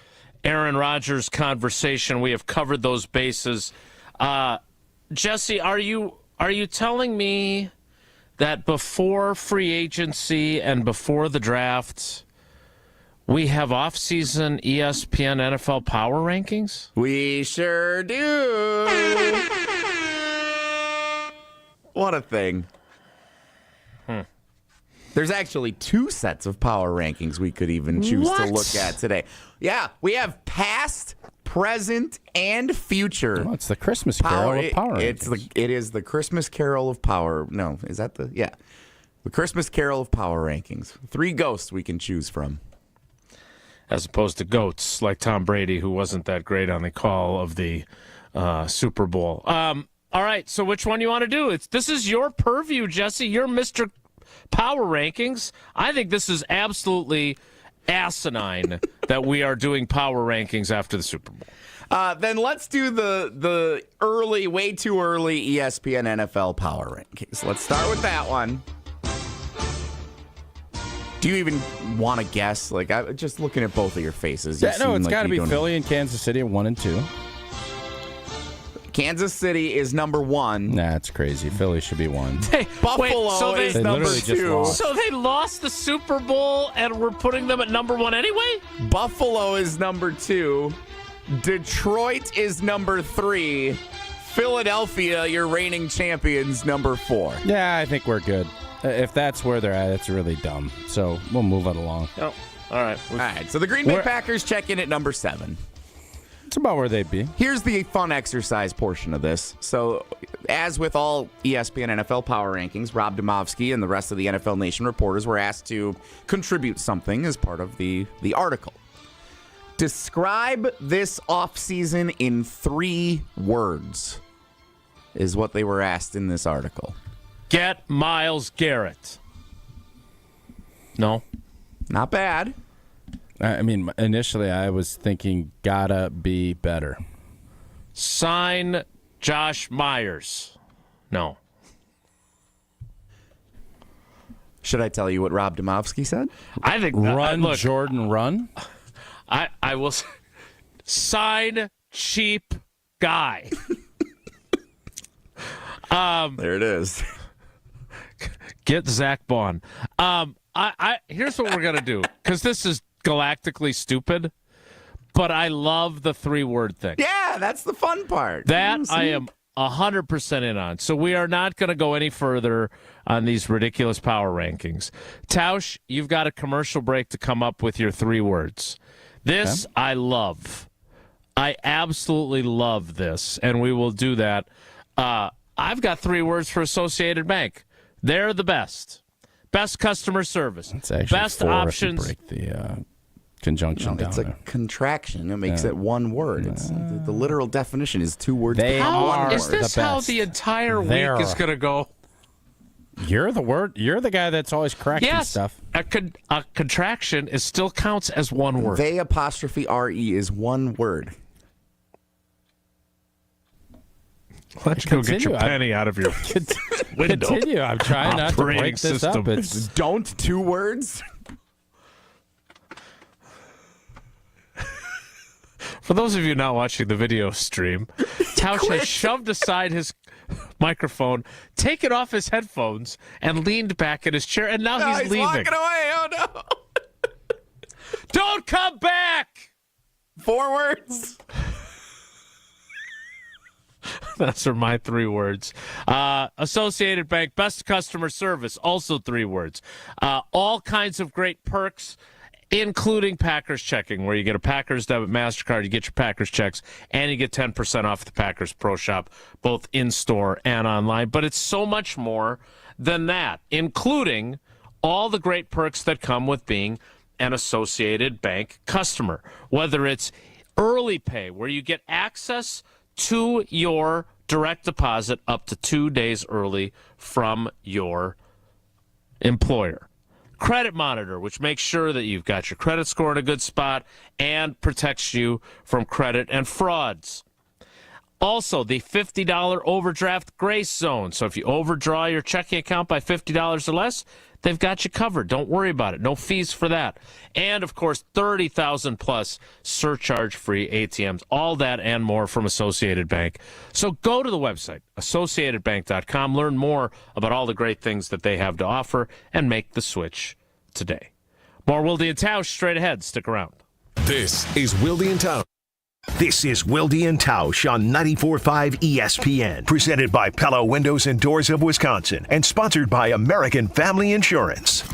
[SPEAKER 1] Aaron Rodgers conversation. We have covered those bases. Jesse, are you telling me that before free agency and before the draft, we have off-season ESPN NFL power rankings?
[SPEAKER 3] We sure do. What a thing. There's actually 2 sets of power rankings we could even choose to look at today. Yeah, we have past, present, and future.
[SPEAKER 2] Oh, it's the Christmas Carol of power rankings.
[SPEAKER 3] It is the Christmas Carol of power. No, is that the? Yeah. The Christmas Carol of power rankings. 3 ghosts we can choose from.
[SPEAKER 1] As opposed to goats like Tom Brady, who wasn't that great on the call of the Super Bowl. All right, so which one you want to do? This is your purview, Jesse. You're Mr. Power Rankings. I think this is absolutely asinine that we are doing power rankings after the Super Bowl.
[SPEAKER 3] Then let's do the early, way too early ESPN NFL power rankings. Let's start with that one. Do you even want to guess? Like, I'm just looking at both of your faces.
[SPEAKER 2] It's got to be Philly and Kansas City at 1 and 2.
[SPEAKER 3] Kansas City is number 1.
[SPEAKER 2] Nah, it's crazy. Philly should be 1.
[SPEAKER 3] Buffalo is number 2.
[SPEAKER 1] So they lost the Super Bowl and we're putting them at number 1 anyway?
[SPEAKER 3] Buffalo is number 2. Detroit is number 3. Philadelphia, your reigning champions, number 4.
[SPEAKER 2] Yeah, I think we're good. If that's where they're at, it's really dumb. So we'll move it along.
[SPEAKER 1] Oh, all right.
[SPEAKER 3] All right. So the Green Bay Packers check in at number 7.
[SPEAKER 2] It's about where they'd be.
[SPEAKER 3] Here's the fun exercise portion of this. So, as with all ESPN NFL power rankings, Rob Demovsky and the rest of the NFL Nation reporters were asked to contribute something as part of the article. Describe this offseason in 3 words, is what they were asked in this article.
[SPEAKER 1] Get Myles Garrett. No.
[SPEAKER 3] Not bad.
[SPEAKER 2] I mean, initially I was thinking gotta be better.
[SPEAKER 1] Sign Josh Myers. No.
[SPEAKER 3] Should I tell you what Rob Demovsky said?
[SPEAKER 1] I think
[SPEAKER 2] run, Jordan, run.
[SPEAKER 1] I will sign cheap guy.
[SPEAKER 3] There it is.
[SPEAKER 1] Get Zach Bond. Here's what we're gonna do, because this is galactically stupid, but I love the 3-word thing.
[SPEAKER 3] Yeah, that's the fun part.
[SPEAKER 1] That I am 100% in on. So we are not going to go any further on these ridiculous power rankings. Tausch, you've got a commercial break to come up with your 3 words. This I love. I absolutely love this, and we will do that. I've got 3 words for Associated Bank. They're the best. Best customer service.
[SPEAKER 2] It's actually
[SPEAKER 1] best
[SPEAKER 2] 4
[SPEAKER 1] options.
[SPEAKER 2] If you break the conjunction down.
[SPEAKER 3] It's a contraction. It makes it 1 word. It's the literal definition is 2 words.
[SPEAKER 2] They are
[SPEAKER 1] Is this
[SPEAKER 2] the
[SPEAKER 1] how
[SPEAKER 2] best.
[SPEAKER 1] the entire week is going to go?
[SPEAKER 2] You're the guy that's always correcting stuff.
[SPEAKER 1] A contraction still counts as 1 word.
[SPEAKER 3] They apostrophe RE is 1 word.
[SPEAKER 1] Let's go get your penny out of your window.
[SPEAKER 2] Continue. I'm trying not to break this up.
[SPEAKER 3] It's don't 2 words.
[SPEAKER 1] For those of you not watching the video stream, Tausch has shoved aside his microphone, taken off his headphones, and leaned back in his chair, and now he's leaving.
[SPEAKER 3] Walking away. Oh, no.
[SPEAKER 1] Don't come back!
[SPEAKER 3] 4 words.
[SPEAKER 1] Those are my 3 words. Associated Bank, best customer service, also 3 words. All kinds of great perks, including Packers checking, where you get a Packers debit MasterCard, you get your Packers checks, and you get 10% off the Packers Pro Shop, both in-store and online. But it's so much more than that, including all the great perks that come with being an Associated Bank customer, whether it's early pay, where you get access to your direct deposit up to 2 days early from your employer. Credit Monitor, which makes sure that you've got your credit score in a good spot and protects you from credit and frauds. Also, the $50 overdraft grace zone. So if you overdraw your checking account by $50 or less, they've got you covered. Don't worry about it. No fees for that. And, of course, 30,000 plus surcharge-free ATMs. All that and more from Associated Bank. So go to the website, associatedbank.com. Learn more about all the great things that they have to offer and make the switch today. More Wilde and Tausch straight ahead. Stick around.
[SPEAKER 4] This is Wilde and Tausch.
[SPEAKER 5] This is Wilde and Tausch on 94.5 ESPN, presented by Pella Windows and Doors of Wisconsin, and sponsored by American Family Insurance.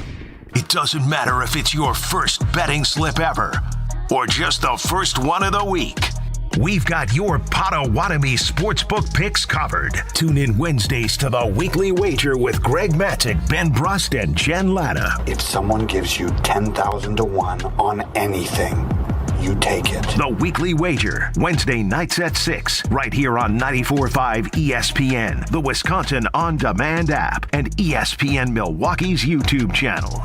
[SPEAKER 5] It doesn't matter if it's your first betting slip ever or just the first one of the week. We've got your Potawatomi sportsbook picks covered. Tune in Wednesdays to the Weekly Wager with Greg Matzik, Ben Brust, and Jen Latta.
[SPEAKER 7] If someone gives you 10,000 to 1 on anything, you take it.
[SPEAKER 5] The Weekly Wager, Wednesday nights at 6, right here on 94.5 ESPN, the Wisconsin On Demand app, and ESPN Milwaukee's YouTube channel.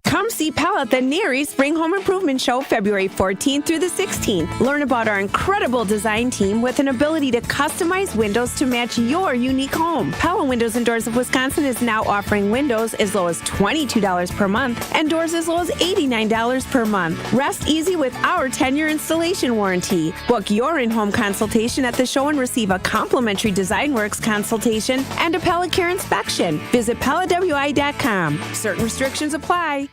[SPEAKER 8] Come see Pella at the Neary Spring Home Improvement Show February 14th through the 16th. Learn about our incredible design team with an ability to customize windows to match your unique home. Pella Windows and Doors of Wisconsin is now offering windows as low as $22 per month and doors as low as $89 per month. Rest easy with our 10-year installation warranty. Book your in-home consultation at the show and receive a complimentary DesignWorks consultation and a Pella Care inspection. Visit PellaWI.com. Certain restrictions apply.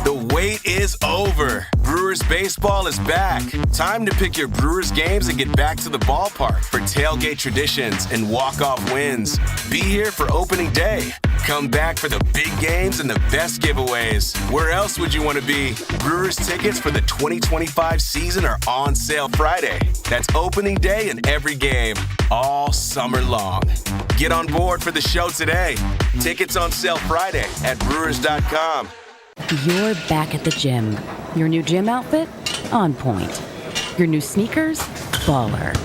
[SPEAKER 9] The wait is over. Brewers baseball is back. Time to pick your Brewers games and get back to the ballpark for tailgate traditions and walk-off wins. Be here for opening day. Come back for the big games and the best giveaways. Where else would you want to be? Brewers tickets for the 2025 season are on sale Friday. That's opening day and every game, all summer long. Get on board for the show today. Tickets on sale Friday at brewers.com.
[SPEAKER 11] You're back at the gym. Your new gym outfit? On point. Your new sneakers? Baller.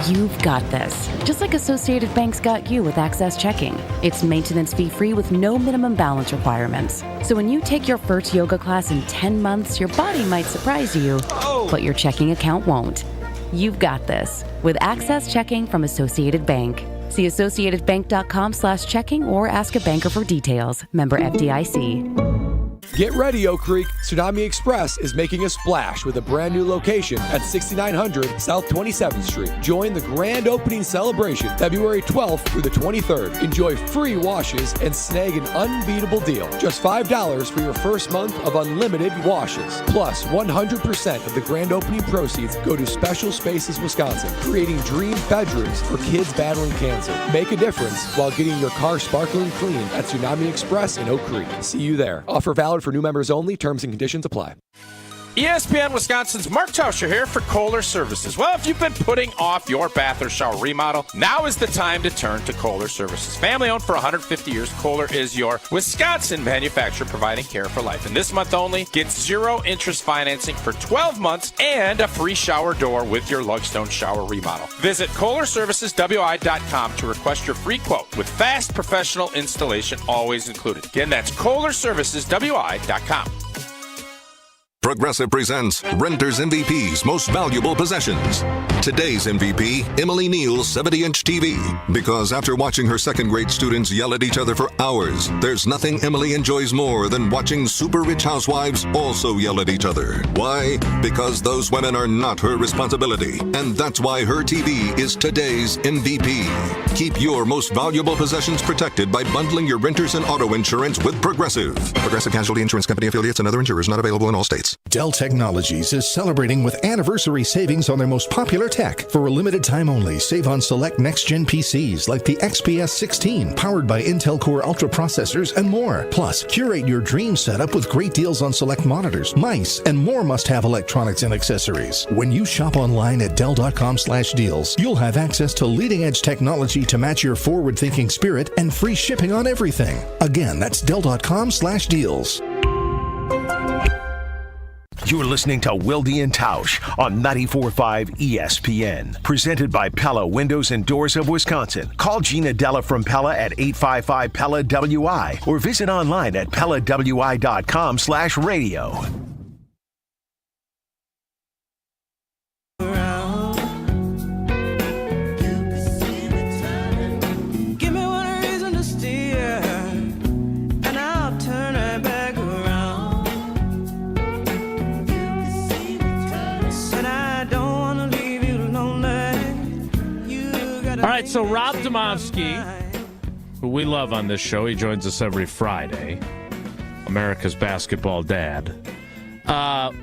[SPEAKER 11] You've got this. Just like Associated Bank's got you with Access Checking. It's maintenance fee-free with no minimum balance requirements. So when you take your first yoga class in 10 months, your body might surprise you, but your checking account won't. You've got this with Access Checking from Associated Bank. See associatedbank.com/checking or ask a banker for details. Member FDIC.
[SPEAKER 12] Get ready, Oak Creek. Tsunami Express is making a splash with a brand new location at 6900 South 27th Street. Join the grand opening celebration February 12th through the 23rd. Enjoy free washes and snag an unbeatable deal. Just $5 for your first month of unlimited washes. Plus, 100% of the grand opening proceeds go to Special Spaces Wisconsin, creating dream bedrooms for kids battling cancer. Make a difference while getting your car sparkling clean at Tsunami Express in Oak Creek. See you there. Offer valid for new members only. Terms and conditions apply.
[SPEAKER 2] ESPN Wisconsin's Mark Tauscher here for Kohler Services. Well, if you've been putting off your bath or shower remodel, now is the time to turn to Kohler Services. Family owned for 150 years, Kohler is your Wisconsin manufacturer providing care for life. And this month only, get 0 interest financing for 12 months and a free shower door with your Lugstone shower remodel. Visit KohlerServicesWI.com to request your free quote with fast professional installation always included. Again, that's KohlerServicesWI.com.
[SPEAKER 4] Progressive presents Renter's MVP's Most Valuable Possessions. Today's MVP, Emily Neal's 70-inch TV. Because after watching her second-grade students yell at each other for hours, there's nothing Emily enjoys more than watching super-rich housewives also yell at each other. Why? Because those women are not her responsibility. And that's why her TV is today's MVP. Keep your most valuable possessions protected by bundling your renters and auto insurance with Progressive. Progressive Casualty Insurance Company affiliates and other insurers not available in all states.
[SPEAKER 20] Dell Technologies is celebrating with anniversary savings on their most popular
[SPEAKER 10] tech. For a limited time only, save on select next-gen PCs like the XPS 16, powered by Intel Core Ultra processors and more. Plus, curate your dream setup with great deals on select monitors, mice, and more must-have electronics and accessories. When you shop online at Dell.com/deals, you'll have access to leading-edge technology to match your forward-thinking spirit and free shipping on everything. Again, that's Dell.com/deals.
[SPEAKER 5] You're listening to Wilde and Tausch on 94.5 ESPN. Presented by Pella Windows and Doors of Wisconsin. Call Gina Della from Pella at 855-PELLA-WI or visit online at PellaWI.com/radio.
[SPEAKER 1] All right, so Rob Domofsky, who we love on this show, he joins us every Friday, America's basketball dad,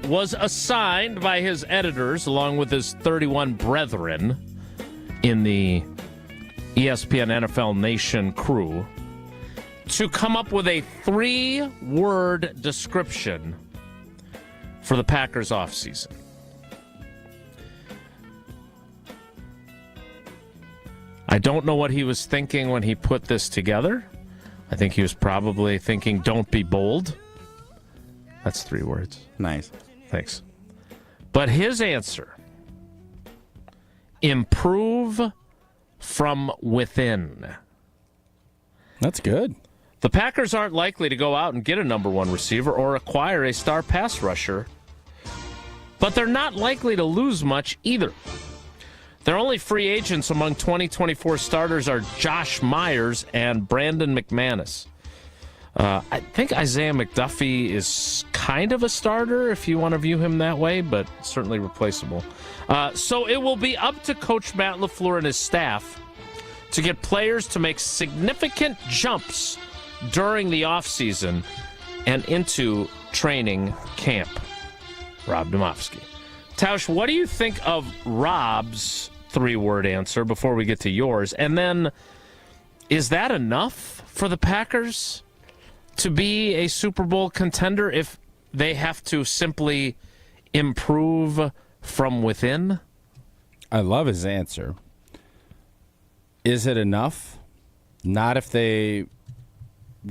[SPEAKER 1] was assigned by his editors, along with his 31 brethren in the ESPN NFL Nation crew, to come up with a 3-word description for the Packers offseason. I don't know what he was thinking when he put this together. I think he was probably thinking, don't be bold. That's 3 words.
[SPEAKER 3] Nice.
[SPEAKER 1] Thanks. But his answer, improve from within.
[SPEAKER 2] That's good.
[SPEAKER 1] The Packers aren't likely to go out and get a number 1 receiver or acquire a star pass rusher, but they're not likely to lose much either. Their only free agents among 2024 starters are Josh Myers and Brandon McManus. I think Isaiah McDuffie is kind of a starter if you want to view him that way, but certainly replaceable. So it will be up to Coach Matt LaFleur and his staff to get players to make significant jumps during the offseason and into training camp. Rob Domofsky. Tausch, what do you think of Rob's 3-word answer before we get to yours? And then, is that enough for the Packers to be a Super Bowl contender if they have to simply improve from within?
[SPEAKER 2] I love his answer. Is it enough? Not if they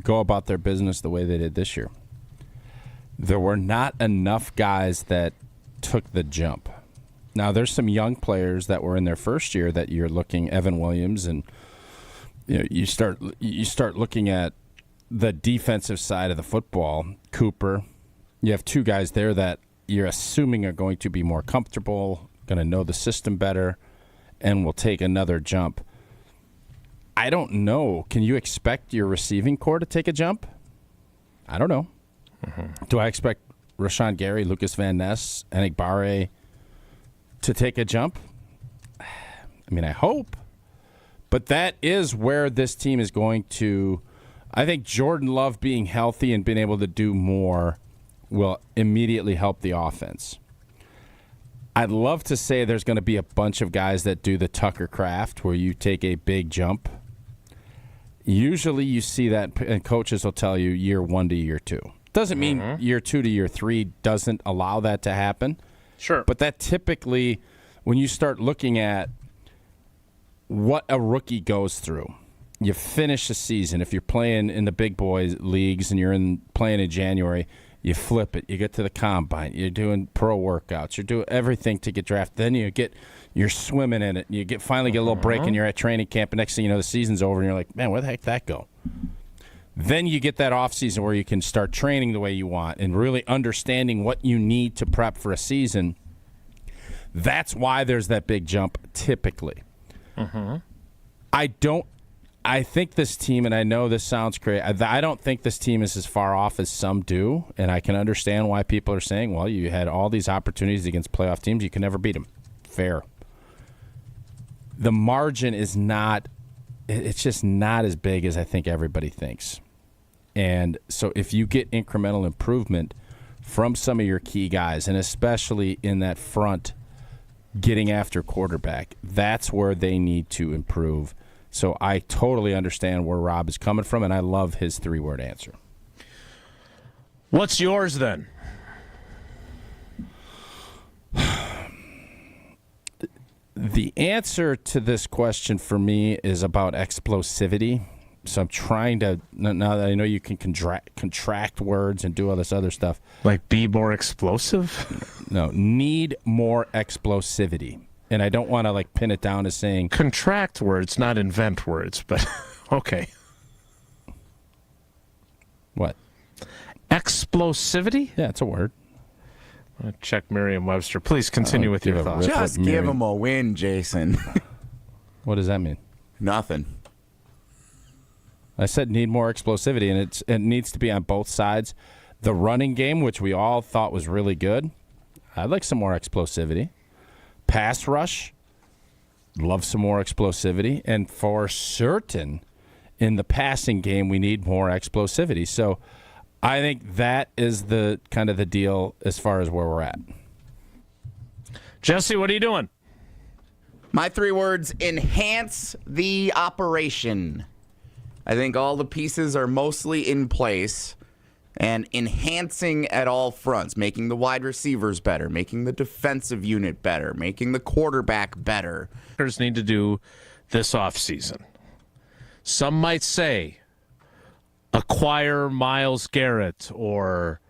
[SPEAKER 2] go about their business the way they did this year. There were not enough guys that took the jump. Now, there's some young players that were in their first year that you're looking, Evan Williams, and you start looking at the defensive side of the football. Cooper, you have 2 guys there that you're assuming are going to be more comfortable, going to know the system better, and will take another jump. I don't know. Can you expect your receiving core to take a jump? I don't know. Mm-hmm. Do I expect Rashawn Gary, Lucas Van Ness, Anik Barre to take a jump? I mean, I hope. But that is where this team is going to. I think Jordan Love being healthy and being able to do more will immediately help the offense. I'd love to say there's going to be a bunch of guys that do the Tucker Craft where you take a big jump. Usually you see that, and coaches will tell you year 1 to year 2. Doesn't mean year 2 to year 3 doesn't allow that to happen.
[SPEAKER 1] Sure.
[SPEAKER 2] But that typically, when you start looking at what a rookie goes through, you finish a season. If you're playing in the big boys leagues and you're playing in January, you flip it. You get to the combine. You're doing pro workouts. You're doing everything to get drafted. Then you're swimming in it. You finally get a little break and you're at training camp. And next thing you know, the season's over and you're like, man, where the heck did that go? Then you get that off season where you can start training the way you want and really understanding what you need to prep for a season. That's why there's that big jump typically. Mm-hmm. I think this team, and I know this sounds crazy, I don't think this team is as far off as some do, and I can understand why people are saying, well, you had all these opportunities against playoff teams, you can never beat them. Fair. The margin is not, it's just not as big as I think everybody thinks. And so if you get incremental improvement from some of your key guys, and especially in that front getting after quarterback. That's where they need to improve. So I totally understand where Rob is coming from, and I love his 3-word answer.
[SPEAKER 1] What's yours then?
[SPEAKER 2] The answer to this question for me is about explosivity. So I'm trying to, now that I know you can contract words and do all this other stuff.
[SPEAKER 1] Like be more explosive?
[SPEAKER 2] No, need more explosivity. And I don't want to like pin it down as saying.
[SPEAKER 1] Contract words, not invent words, but okay.
[SPEAKER 2] What?
[SPEAKER 1] Explosivity?
[SPEAKER 2] Yeah, it's a word.
[SPEAKER 1] Check Merriam-Webster. Please continue with your thoughts.
[SPEAKER 3] Just give him a win, Jason.
[SPEAKER 2] What does that mean?
[SPEAKER 3] Nothing.
[SPEAKER 2] I said need more explosivity, and it needs to be on both sides. The running game, which we all thought was really good, I'd like some more explosivity. Pass rush, love some more explosivity. And for certain, in the passing game, we need more explosivity. So I think that is the kind of the deal as far as where we're at.
[SPEAKER 1] Jesse, what are you doing?
[SPEAKER 3] My 3 words, enhance the operation. I think all the pieces are mostly in place and enhancing at all fronts, making the wide receivers better, making the defensive unit better, making the quarterback better.
[SPEAKER 1] Need to do this offseason. Some might say acquire Myles Garrett or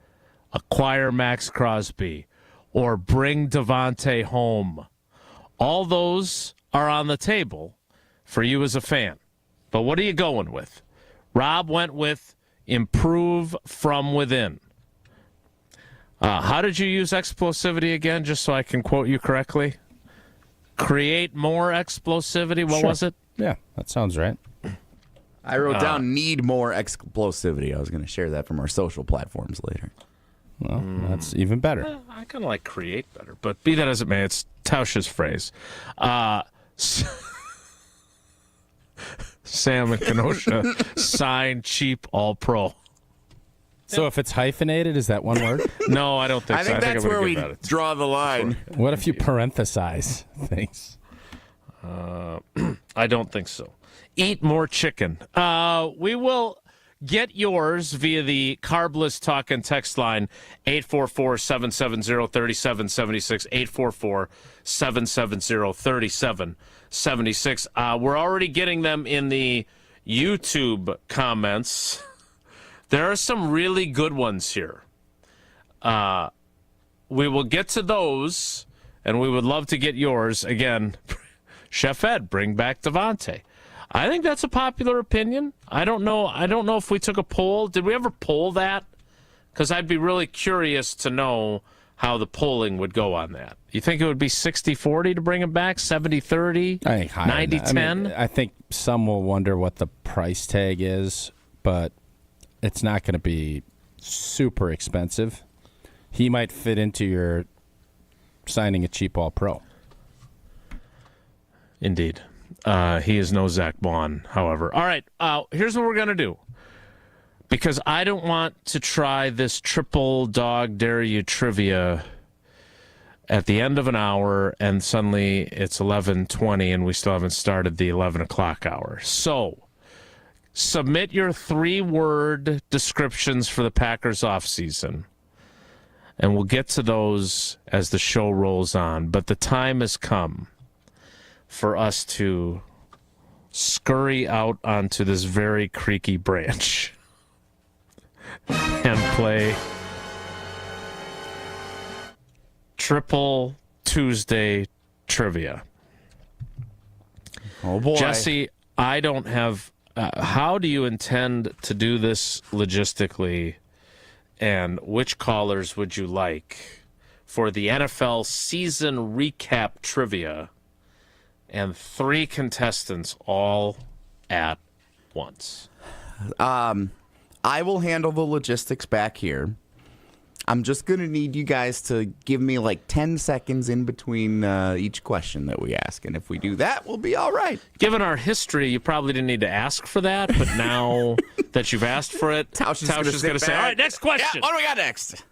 [SPEAKER 1] acquire Max Crosby or bring Devontae home. All those are on the table for you as a fan. But what are you going with? Rob went with improve from within. How did you use explosivity again, just so I can quote you correctly? Create more explosivity? What was it?
[SPEAKER 2] Yeah, that sounds right.
[SPEAKER 3] I wrote down need more explosivity. I was going to share that from our social platforms later.
[SPEAKER 2] Well, that's even better.
[SPEAKER 1] I kind of like create better, but be that as it may, it's Tausch's phrase. Sam and Kenosha sign cheap all-pro.
[SPEAKER 2] So if it's hyphenated, is that one word?
[SPEAKER 1] No, I don't think so.
[SPEAKER 3] I think that's where we draw the line.
[SPEAKER 2] What if you parenthesize things?
[SPEAKER 1] I don't think so. Eat more chicken. We will get yours via the Carbless Talk and Text line, 844-770-3776, 844-770-3776. We're already getting them in the YouTube comments. There are some really good ones here. We will get to those, and we would love to get yours. Again, Chef Ed, bring back Devontae. I think that's a popular opinion. I don't know if we took a poll. Did we ever poll that? Because I'd be really curious to know how the polling would go on that. You think it would be 60-40 to bring him back, 70-30, 90-10?
[SPEAKER 2] I think some will wonder what the price tag is, but it's not going to be super expensive. He might fit into your signing a cheap all-pro.
[SPEAKER 1] Indeed. He is no Zach Bond, however. All right, here's what we're going to do. Because I don't want to try this triple dog dare you trivia at the end of an hour and suddenly it's 11:20 and we still haven't started the 11 o'clock hour. So submit your 3-word descriptions for the Packers offseason, and we'll get to those as the show rolls on. But the time has come for us to scurry out onto this very creaky branch and play Triple Tuesday Trivia.
[SPEAKER 3] Oh, boy.
[SPEAKER 1] Jesse, I don't have... how do you intend to do this logistically, and which callers would you like for the NFL season recap trivia and 3 contestants all at once?
[SPEAKER 3] I will handle the logistics back here. I'm just going to need you guys to give me like 10 seconds in between each question that we ask. And if we do that, we'll be all right.
[SPEAKER 1] Given our history, you probably didn't need to ask for that. But now that you've asked for it, Tausch is going to say, all right, next question.
[SPEAKER 3] Yeah, what do we got next?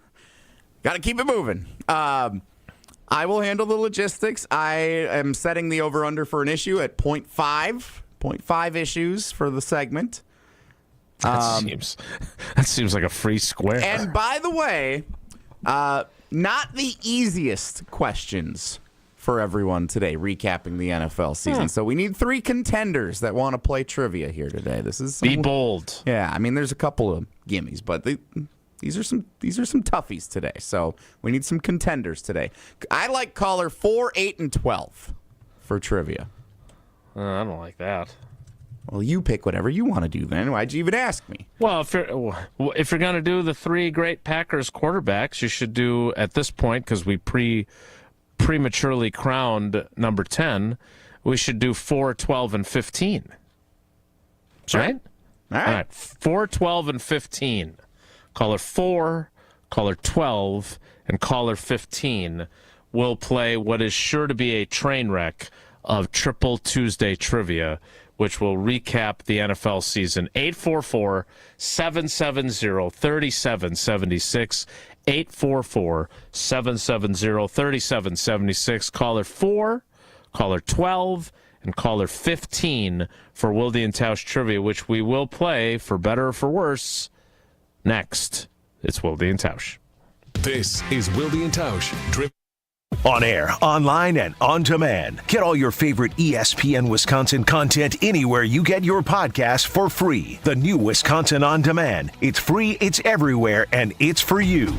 [SPEAKER 3] Got to keep it moving. I will handle the logistics. I am setting the over-under for an issue at 0.5 issues for the segment.
[SPEAKER 1] That seems like a free square.
[SPEAKER 3] And by the way, not the easiest questions for everyone today, recapping the NFL season. So we need 3 contenders that want to play trivia here today. This is
[SPEAKER 1] Be bold.
[SPEAKER 3] Yeah, I mean, there's a couple of gimmies, but these are some toughies today. So we need some contenders today. I like caller 4, 8, and 12 for trivia.
[SPEAKER 1] I don't like that.
[SPEAKER 3] Well, you pick whatever you want to do then. Why'd you even ask me?
[SPEAKER 1] Well, if you're going to do the 3 great Packers quarterbacks, you should do, at this point, because we prematurely crowned number 10, we should do 4, 12, and 15.
[SPEAKER 3] Sure.
[SPEAKER 1] Right? All right. 4, 12, and 15. Caller 4, caller 12, and caller 15 will play what is sure to be a train wreck of Triple Tuesday trivia, which will recap the NFL season. 844-770-3776. 844-770-3776. Caller 4, caller 12, and caller 15 for Wilde and Tausch trivia, which we will play, for better or for worse, next. It's Wilde and Tausch.
[SPEAKER 4] This is Wilde and Tausch.
[SPEAKER 5] On air, online, and on demand. Get all your favorite ESPN Wisconsin content anywhere you get your podcast for free. The new Wisconsin On Demand. It's free, it's everywhere, and it's for you.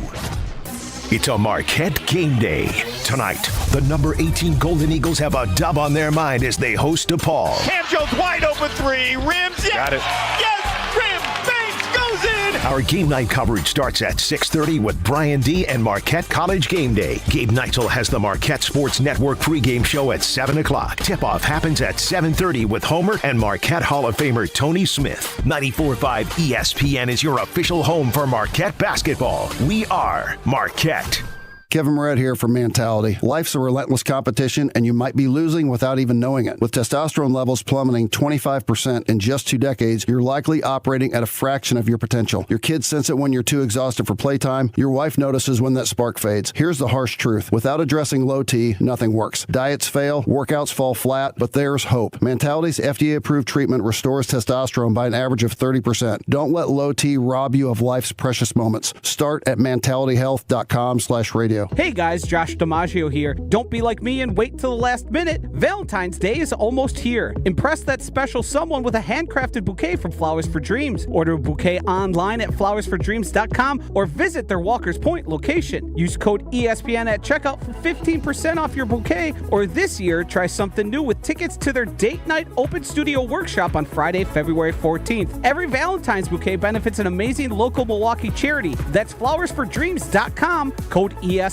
[SPEAKER 5] It's a Marquette game day. Tonight, the number 18 Golden Eagles have a dub on their mind as they host DePaul.
[SPEAKER 30] Cam Jones wide open 3. Rims. Yes.
[SPEAKER 5] Got it.
[SPEAKER 30] Yes. Rim. Banks goes in.
[SPEAKER 5] Our game night coverage starts at 6:30 with Brian D. and Marquette College Game Day. Gabe Neitzel has the Marquette Sports Network pregame show at 7 o'clock. Tip-off happens at 7:30 with Homer and Marquette Hall of Famer Tony Smith. 94.5 ESPN is your official home for Marquette basketball. We are Marquette.
[SPEAKER 13] Kevin Moret here from Mentality. Life's a relentless competition, and you might be losing without even knowing it. With testosterone levels plummeting 25% in just 2 decades, you're likely operating at a fraction of your potential. Your kids sense it when you're too exhausted for playtime. Your wife notices when that spark fades. Here's the harsh truth. Without addressing low T, nothing works. Diets fail, workouts fall flat, but there's hope. Mentality's FDA-approved treatment restores testosterone by an average of 30%. Don't let low T rob you of life's precious moments. Start at mentalityhealth.com/radio.
[SPEAKER 14] Hey guys, Josh DiMaggio here. Don't be like me and wait till the last minute. Valentine's Day is almost here. Impress that special someone with a handcrafted bouquet from Flowers for Dreams. Order a bouquet online at flowersfordreams.com or visit their Walker's Point location. Use code ESPN at checkout for 15% off your bouquet, or this year, try something new with tickets to their date night open studio workshop on Friday, February 14th. Every Valentine's bouquet benefits an amazing local Milwaukee charity. That's flowersfordreams.com, code ESPN.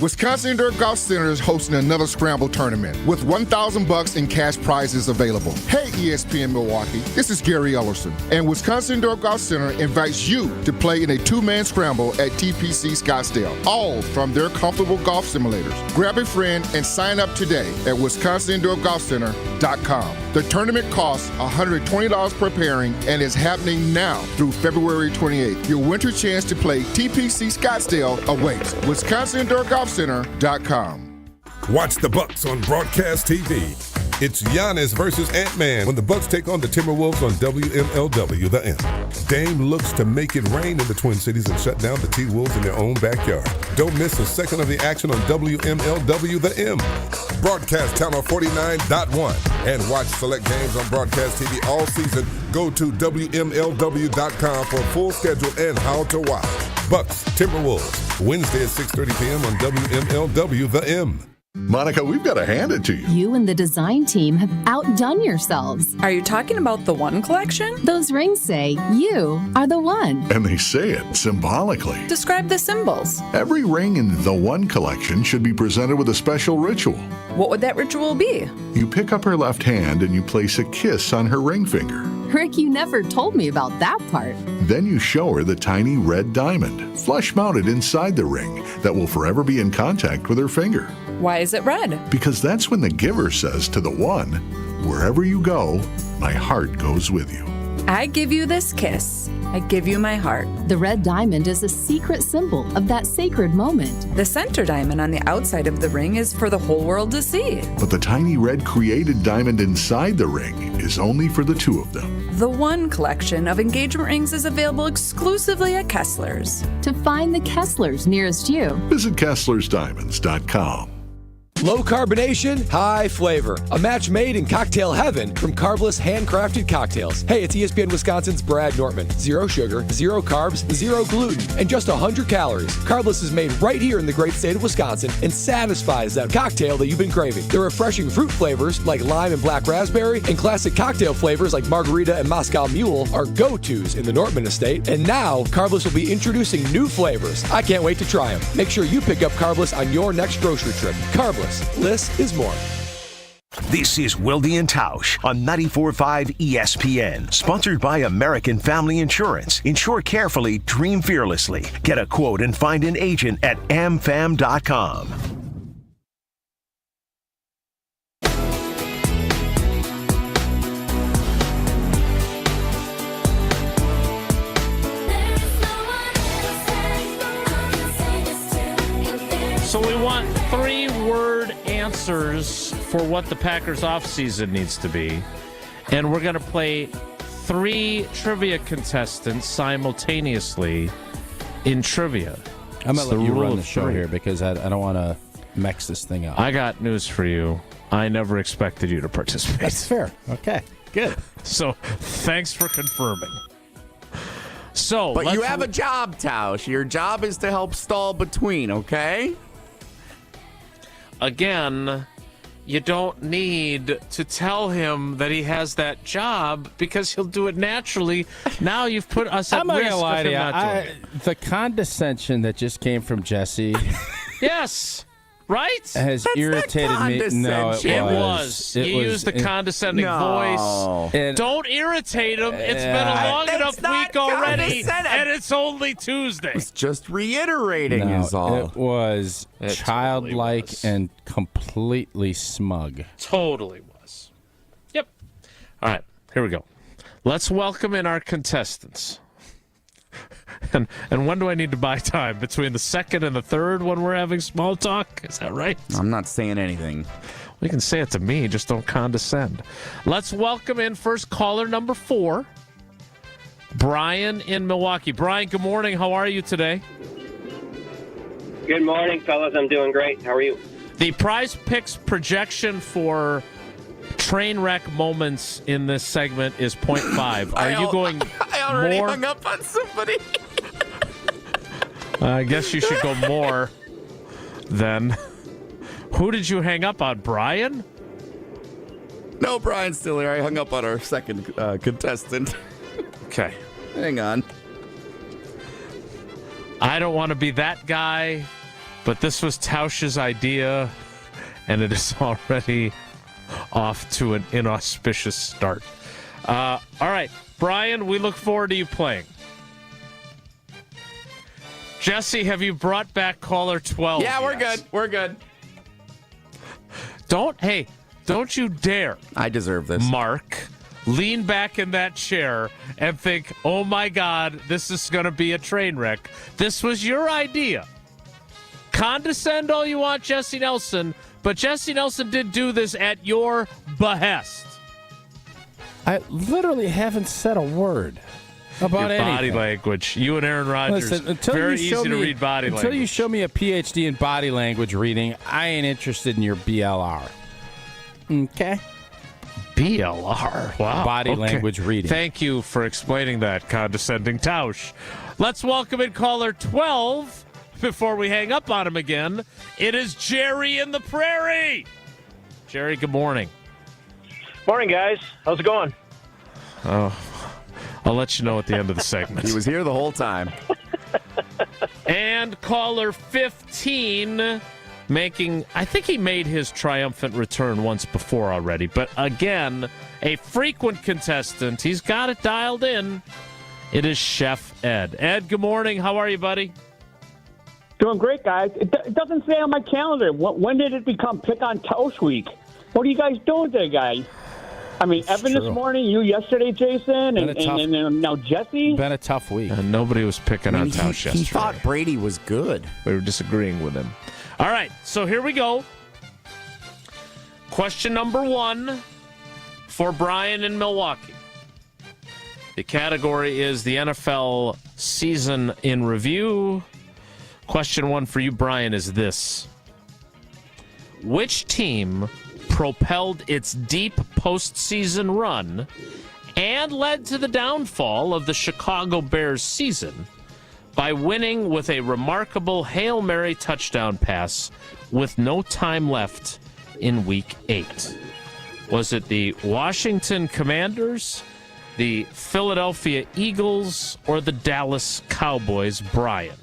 [SPEAKER 20] Wisconsin Indoor Golf Center is hosting another Scramble tournament with $1,000 in cash prizes available. Hey ESPN Milwaukee, this is Gary Ellerson, and Wisconsin Indoor Golf Center invites you to play in a 2-man scramble at TPC Scottsdale, all from their comfortable golf simulators. Grab a friend and sign up today at wisconsindoorgolfcenter.com. The tournament costs $120 per pairing and is happening now through February 28th. Your winter chance to play TPC Scottsdale awaits. WisconsinIndoorGolfCenter.com.
[SPEAKER 21] Watch the Bucks on broadcast TV. It's Giannis versus Ant-Man when the Bucks take on the Timberwolves on WMLW The M. Dame looks to make it rain in the Twin Cities and shut down the T-Wolves in their own backyard. Don't miss a second of the action on WMLW The M. Broadcast Channel 49.1 and watch select games on broadcast TV all season. Go to WMLW.com for a full schedule and how to watch. Bucks, Timberwolves, Wednesday at 6:30 p.m. on WMLW The M.
[SPEAKER 22] Monica, we've got to hand it to you.
[SPEAKER 23] You and the design team have outdone yourselves. Are you talking about the One collection? Those rings say you are the one.
[SPEAKER 22] And they say it symbolically.
[SPEAKER 23] Describe the symbols.
[SPEAKER 22] Every ring in the One collection should be presented with a special ritual.
[SPEAKER 23] What would that ritual be?
[SPEAKER 22] You pick up her left hand and you place a kiss on her ring finger.
[SPEAKER 23] Rick, you never told me about that part.
[SPEAKER 22] Then you show her the tiny red diamond, flush mounted inside the ring, that will forever be in contact with her finger.
[SPEAKER 23] Why is it red?
[SPEAKER 22] Because that's when the giver says to the one, wherever you go, my heart goes with you.
[SPEAKER 6] I give you this kiss. I give you my heart.
[SPEAKER 23] The red diamond is a secret symbol of that sacred moment.
[SPEAKER 6] The center diamond on the outside of the ring is for the whole world to see.
[SPEAKER 22] But the tiny red created diamond inside the ring is only for the two of them.
[SPEAKER 6] The One collection of engagement rings is available exclusively at Kessler's.
[SPEAKER 23] To find the Kesslers nearest you,
[SPEAKER 22] visit KesslersDiamonds.com.
[SPEAKER 12] Low carbonation, high flavor. A match made in cocktail heaven from Carbless handcrafted cocktails. Hey, it's ESPN Wisconsin's Brad Nortman. 0 sugar, 0 carbs, 0 gluten, and just 100 calories. Carbless is made right here in the great state of Wisconsin and satisfies that cocktail that you've been craving. The refreshing fruit flavors like lime and black raspberry and classic cocktail flavors like margarita and Moscow Mule are go-tos in the Nortman estate. And now, Carbless will be introducing new flavors. I can't wait to try them. Make sure you pick up Carbless on your next grocery trip. Carbless. Less is more.
[SPEAKER 5] This is Wilde and Tausch on 94.5 ESPN. Sponsored by American Family Insurance. Insure carefully, dream fearlessly. Get a quote and find an agent at amfam.com.
[SPEAKER 1] So we want 3-word answers for what the Packers offseason needs to be. And we're going to play 3 trivia contestants simultaneously in trivia.
[SPEAKER 2] I'm going to let you run the show here because I don't want to mix this thing up.
[SPEAKER 1] I got news for you. I never expected you to participate.
[SPEAKER 2] That's fair. Okay, good.
[SPEAKER 1] So thanks for confirming.
[SPEAKER 3] But you have a job, Tausch. Your job is to help stall between, okay?
[SPEAKER 1] Again, you don't need to tell him that he has that job because he'll do it naturally. Now you've put us at risk of him not doing it.
[SPEAKER 2] The condescension that just came from Jesse
[SPEAKER 1] Yes, right?
[SPEAKER 2] has irritated me. No,
[SPEAKER 1] It was. You used the condescending voice.
[SPEAKER 2] And
[SPEAKER 1] Don't irritate him. It's been a long enough week already, and it's only Tuesday.
[SPEAKER 3] It's just reiterating is all.
[SPEAKER 2] It was
[SPEAKER 1] It
[SPEAKER 2] childlike
[SPEAKER 1] totally was.
[SPEAKER 2] and completely smug.
[SPEAKER 1] Totally was. Yep. All right, here we go. Let's welcome in our contestants. And when do I need to buy time? Between the second and the third when we're having small talk? Is that right?
[SPEAKER 3] I'm not saying anything.
[SPEAKER 1] We can say it to me, just don't condescend. Let's welcome in first caller number 4, Brian in Milwaukee. Brian, good morning. How are you today?
[SPEAKER 15] Good morning, fellas. I'm doing great. How are you?
[SPEAKER 1] The Prize Picks projection for train wreck moments in this segment is 0.5. Are you going
[SPEAKER 3] I already
[SPEAKER 1] more?
[SPEAKER 3] hung up on somebody.
[SPEAKER 1] I guess you should go more then. Who did you hang up on, Brian?
[SPEAKER 3] No, Brian's still here. I hung up on our second contestant.
[SPEAKER 1] Okay.
[SPEAKER 3] Hang on.
[SPEAKER 1] I don't want to be that guy, but this was Tausch's idea, and it is already off to an inauspicious start. All right, Brian, we look forward to you playing. Jesse, have you brought back caller 12?
[SPEAKER 3] Yeah, we're
[SPEAKER 1] yet?
[SPEAKER 3] good. We're good.
[SPEAKER 1] Don't you dare.
[SPEAKER 3] I deserve this.
[SPEAKER 1] Mark, lean back in that chair and think, oh my God, this is going to be a train wreck. This was your idea. Condescend all you want, Jesse Nelson, but Jesse Nelson did do this at your behest.
[SPEAKER 2] I literally haven't said a word about
[SPEAKER 1] Your
[SPEAKER 2] anything.
[SPEAKER 1] body language. You and Aaron Rodgers.
[SPEAKER 2] Listen, until
[SPEAKER 1] very
[SPEAKER 2] you show
[SPEAKER 1] easy to
[SPEAKER 2] me,
[SPEAKER 1] read body
[SPEAKER 2] until
[SPEAKER 1] language.
[SPEAKER 2] you show me a PhD in body language reading, I ain't interested in your BLR. Okay.
[SPEAKER 1] BLR. Wow.
[SPEAKER 2] Body
[SPEAKER 1] Okay.
[SPEAKER 2] language reading.
[SPEAKER 1] Thank you for explaining that, condescending Tausch. Let's welcome in caller 12 before we hang up on him again. It is Jerry in the Prairie. Jerry, good morning.
[SPEAKER 15] Morning, guys. How's it going?
[SPEAKER 1] Oh, I'll let you know at the end of the segment.
[SPEAKER 3] He was here the whole time.
[SPEAKER 1] And caller 15 making, I think he made his triumphant return once before already, but again, a frequent contestant. He's got it dialed in. It is Chef Ed. Ed, good morning. How are you, buddy?
[SPEAKER 16] Doing great, guys. It doesn't say on my calendar. When did it become Pick on Tausch week? What are you guys doing today, guys? I mean, Evan this morning, you yesterday, Jason, and now Jesse.
[SPEAKER 2] Been a tough week.
[SPEAKER 1] And nobody was picking on Tausch yesterday.
[SPEAKER 3] He thought Brady was good.
[SPEAKER 1] We were disagreeing with him. All right, so here we go. Question number 1 for Brian in Milwaukee. The category is the NFL season in review. Question 1 for you, Brian, is this. Which team propelled its deep postseason run and led to the downfall of the Chicago Bears season by winning with a remarkable Hail Mary touchdown pass with no time left in Week 8? Was it the Washington Commanders, the Philadelphia Eagles, or the Dallas Cowboys, Brian?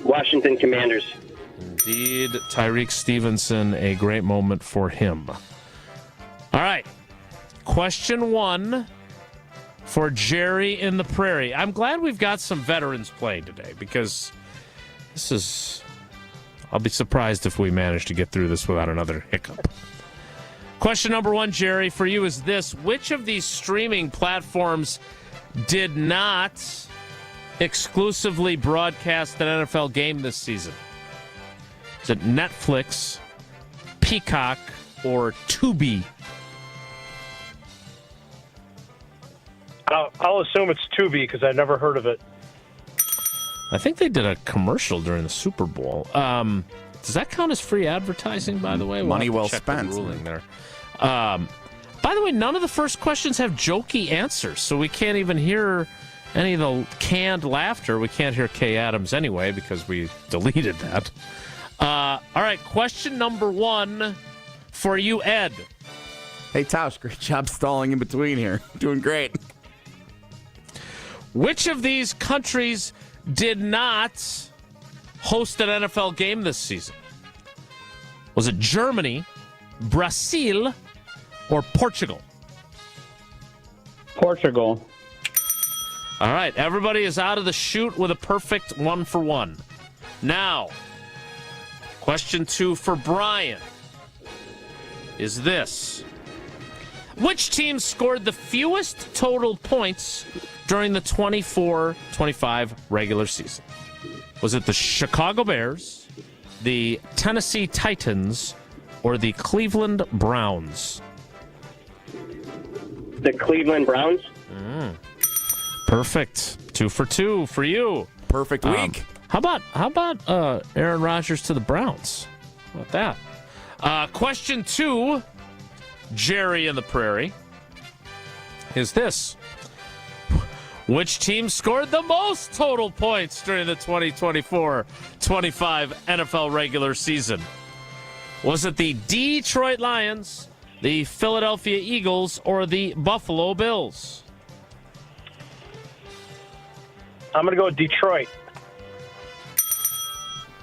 [SPEAKER 15] Washington Commanders.
[SPEAKER 1] Indeed, Tyreek Stevenson, a great moment for him. All right, question 1 for Jerry in the Prairie. I'm glad we've got some veterans playing today because this is... I'll be surprised if we manage to get through this without another hiccup. Question number 1, Jerry, for you is this. Which of these streaming platforms did not exclusively broadcast an NFL game this season? Is it Netflix, Peacock, or Tubi?
[SPEAKER 7] I'll assume it's Tubi because I've never heard of it.
[SPEAKER 1] I think they did a commercial during the Super Bowl. Does that count as free advertising, by the way?
[SPEAKER 3] Money well
[SPEAKER 1] check
[SPEAKER 3] spent.
[SPEAKER 1] The ruling there. By the way, none of the first questions have jokey answers, so we can't even hear any of the canned laughter. We can't hear Kay Adams anyway because we deleted that. All right, question number 1 for you, Ed.
[SPEAKER 3] Hey, Tausch, great job stalling in between here. Doing great.
[SPEAKER 1] Which of these countries did not host an NFL game this season? Was it Germany, Brazil, or Portugal?
[SPEAKER 16] Portugal.
[SPEAKER 1] All right, everybody is out of the chute with a perfect 1 for 1. Now, question 2 for Brian is this. Which team scored the fewest total points during the 24-25 regular season? Was it the Chicago Bears, the Tennessee Titans, or the Cleveland Browns?
[SPEAKER 15] The Cleveland Browns.
[SPEAKER 1] Perfect. 2 for 2 for you.
[SPEAKER 3] Perfect week.
[SPEAKER 1] How about Aaron Rodgers to the Browns? How about that? Question 2, Jerry in the Prairie, is this. Which team scored the most total points during the 2024-25 NFL regular season? Was it the Detroit Lions, the Philadelphia Eagles, or the Buffalo Bills?
[SPEAKER 7] I'm going to go with Detroit.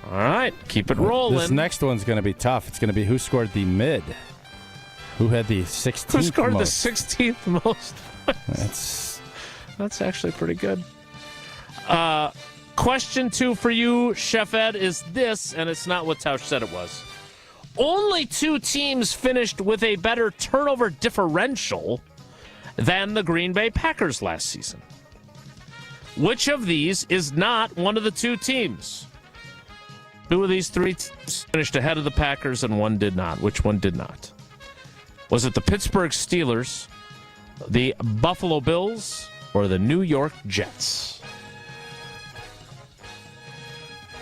[SPEAKER 1] All right, keep it rolling.
[SPEAKER 2] This next one's going to be tough. It's going to be who scored the mid. Who had the 16th
[SPEAKER 1] Who scored
[SPEAKER 2] most?
[SPEAKER 1] the 16th most points? That's actually pretty good. Question 2 for you, Chef Ed, is this, and it's not what Tausch said it was. Only 2 teams finished with a better turnover differential than the Green Bay Packers last season. Which of these is not one of the 2 teams? 2 of these 3 teams finished ahead of the Packers and 1 did not. Which one did not? Was it the Pittsburgh Steelers, the Buffalo Bills, or the New York Jets?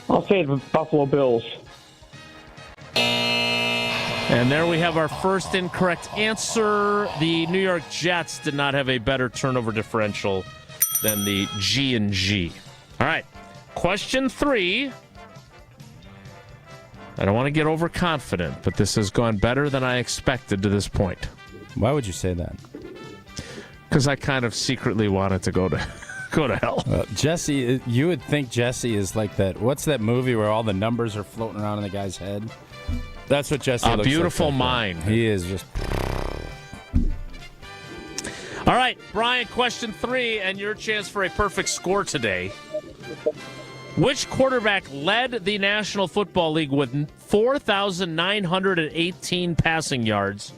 [SPEAKER 16] I'll say the Buffalo Bills.
[SPEAKER 1] And there we have our first incorrect answer. The New York Jets did not have a better turnover differential than the G&G. All right, question 3. I don't want to get overconfident, but this has gone better than I expected to this point.
[SPEAKER 2] Why would you say that?
[SPEAKER 1] Because I kind of secretly wanted to go to hell.
[SPEAKER 2] Jesse, you would think Jesse is like that. What's that movie where all the numbers are floating around in the guy's head? That's what Jesse looks like.
[SPEAKER 1] A Beautiful Mind.
[SPEAKER 2] He is just...
[SPEAKER 1] All right, Brian, question 3, and your chance for a perfect score today. Which quarterback led the National Football League with 4,918 passing yards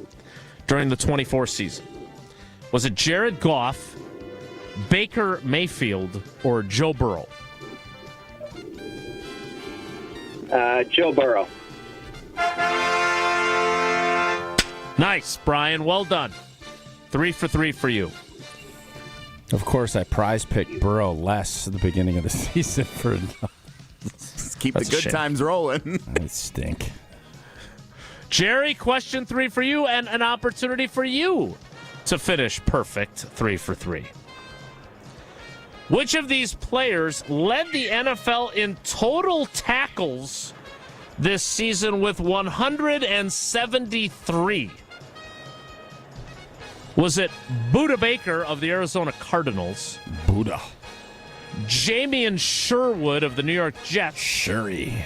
[SPEAKER 1] during the 24 season? Was it Jared Goff, Baker Mayfield, or Joe Burrow?
[SPEAKER 15] Joe Burrow.
[SPEAKER 1] Nice, Brian. Well done. 3 for 3 for you.
[SPEAKER 2] Of course, I prize picked Burrow less at the beginning of the season for.
[SPEAKER 3] Let's keep the good times rolling.
[SPEAKER 2] I stink.
[SPEAKER 1] Jerry, question 3 for you, and an opportunity for you to finish perfect 3 for 3. Which of these players led the NFL in total tackles this season with 173? Was it Budda Baker of the Arizona Cardinals?
[SPEAKER 2] Budda.
[SPEAKER 1] Jamian Sherwood of the New York Jets?
[SPEAKER 2] Sherry.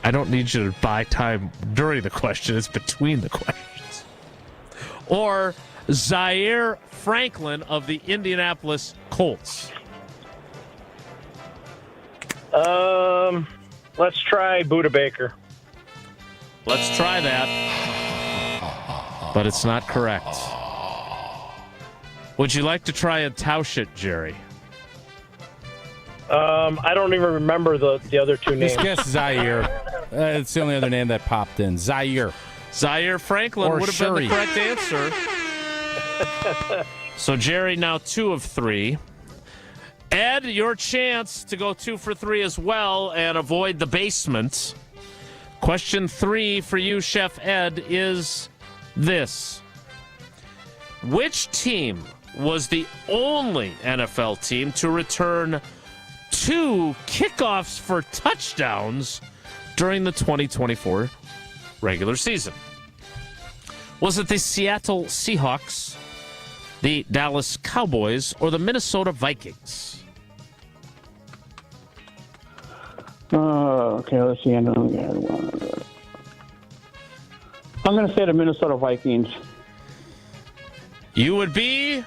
[SPEAKER 1] I don't need you to buy time during the question. It's between the questions. Or Zaire Franklin of the Indianapolis Colts?
[SPEAKER 7] Let's try Budda Baker.
[SPEAKER 1] Let's try that. But it's not correct. Would you like to try and Tausch it, Jerry?
[SPEAKER 7] I don't even remember the other two names.
[SPEAKER 2] Just guess Zaire. It's the only other name that popped in. Zaire.
[SPEAKER 1] Zaire Franklin would have been the correct answer. So Jerry now 2 of 3. Ed, your chance to go 2 for 3 as well and avoid the basement. Question 3 for you, Chef Ed, is this. Which team was the only NFL team to return 2 kickoffs for touchdowns during the 2024 regular season? Was it the Seattle Seahawks, the Dallas Cowboys, or the Minnesota Vikings?
[SPEAKER 16] Okay, let's see. I'm going to say the Minnesota Vikings.
[SPEAKER 1] You would be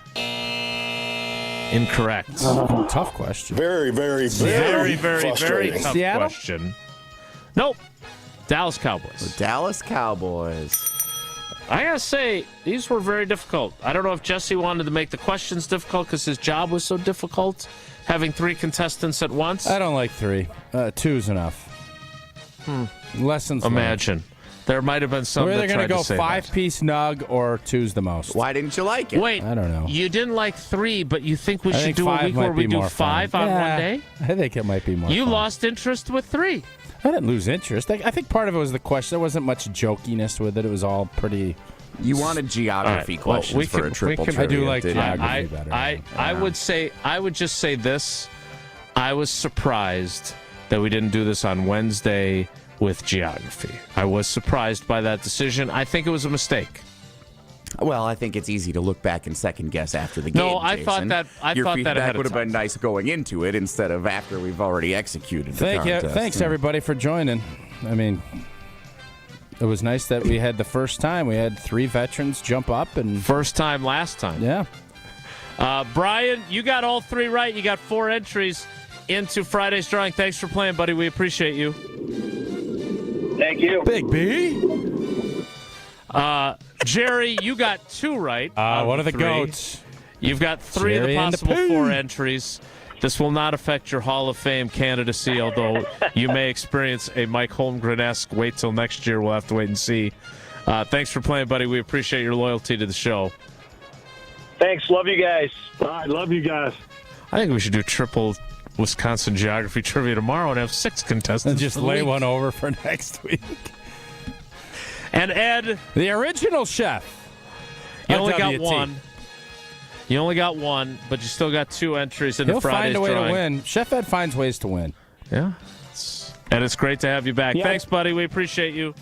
[SPEAKER 1] incorrect.
[SPEAKER 2] Tough question.
[SPEAKER 1] Very tough question. Nope. Dallas Cowboys.
[SPEAKER 3] The Dallas Cowboys.
[SPEAKER 1] I gotta say, these were very difficult. I don't know if Jesse wanted to make the questions difficult because his job was so difficult, having 3 contestants at once.
[SPEAKER 2] I don't like 3. 2's enough. Lessons
[SPEAKER 1] Imagine.
[SPEAKER 2] learned.
[SPEAKER 1] There might have been some
[SPEAKER 2] We're either
[SPEAKER 1] that
[SPEAKER 2] going to
[SPEAKER 1] tried
[SPEAKER 2] go
[SPEAKER 1] to say
[SPEAKER 2] 5-piece nug or 2's the most.
[SPEAKER 3] Why didn't you like it?
[SPEAKER 1] Wait,
[SPEAKER 2] I don't know.
[SPEAKER 1] You didn't like 3, but you think we
[SPEAKER 2] I
[SPEAKER 1] should
[SPEAKER 2] think
[SPEAKER 1] do a
[SPEAKER 2] 5
[SPEAKER 1] week
[SPEAKER 2] might
[SPEAKER 1] where we
[SPEAKER 2] be
[SPEAKER 1] do
[SPEAKER 2] more
[SPEAKER 1] 5
[SPEAKER 2] fun.
[SPEAKER 1] on
[SPEAKER 2] Yeah,
[SPEAKER 1] one day?
[SPEAKER 2] I think it might be more
[SPEAKER 1] You
[SPEAKER 2] fun.
[SPEAKER 1] lost interest with 3.
[SPEAKER 2] I didn't lose interest. I think part of it was the question. There wasn't much jokiness with it. It was all pretty...
[SPEAKER 3] You wanted geography questions for a triple trivia.
[SPEAKER 2] I do like
[SPEAKER 3] didn't you?
[SPEAKER 2] geography better.
[SPEAKER 1] I would just say this. I was surprised that we didn't do this on Wednesday with geography. I was surprised by that decision. I think it was a mistake.
[SPEAKER 3] Well, I think it's easy to look back and second guess after the game.
[SPEAKER 1] No, I thought that.
[SPEAKER 3] Your feedback
[SPEAKER 1] ahead
[SPEAKER 3] would
[SPEAKER 1] of
[SPEAKER 3] have
[SPEAKER 1] time.
[SPEAKER 3] been nice going into it instead of after we've already executed the contest.
[SPEAKER 2] Thanks everybody for joining. I mean, it was nice that we had the first time. We had 3 veterans jump up and
[SPEAKER 1] first time last time.
[SPEAKER 2] Yeah.
[SPEAKER 1] Brian, you got all 3 right. You got 4 entries into Friday's drawing. Thanks for playing, buddy. We appreciate you.
[SPEAKER 15] Thank you.
[SPEAKER 2] Big B.
[SPEAKER 1] Jerry, you got 2 right.
[SPEAKER 2] One of the
[SPEAKER 1] 3.
[SPEAKER 2] goats.
[SPEAKER 1] You've got 3 of the possible 4 entries. This will not affect your Hall of Fame candidacy, although you may experience a Mike Holmgren-esque wait till next year. We'll have to wait and see. Thanks for playing, buddy. We appreciate your loyalty to the show.
[SPEAKER 7] Thanks. Love you guys.
[SPEAKER 8] I love you guys.
[SPEAKER 1] I think we should do triple Wisconsin geography trivia tomorrow and have 6 contestants.
[SPEAKER 2] And just lay one over for next week.
[SPEAKER 1] And Ed,
[SPEAKER 2] the original chef.
[SPEAKER 1] You only got 1. You only got 1, but you still got 2 entries in the Friday's drawing.
[SPEAKER 2] He'll find a way to win. Chef Ed finds ways to win.
[SPEAKER 1] Yeah. And it's great to have you back.
[SPEAKER 16] Yeah.
[SPEAKER 1] Thanks, buddy. We appreciate you.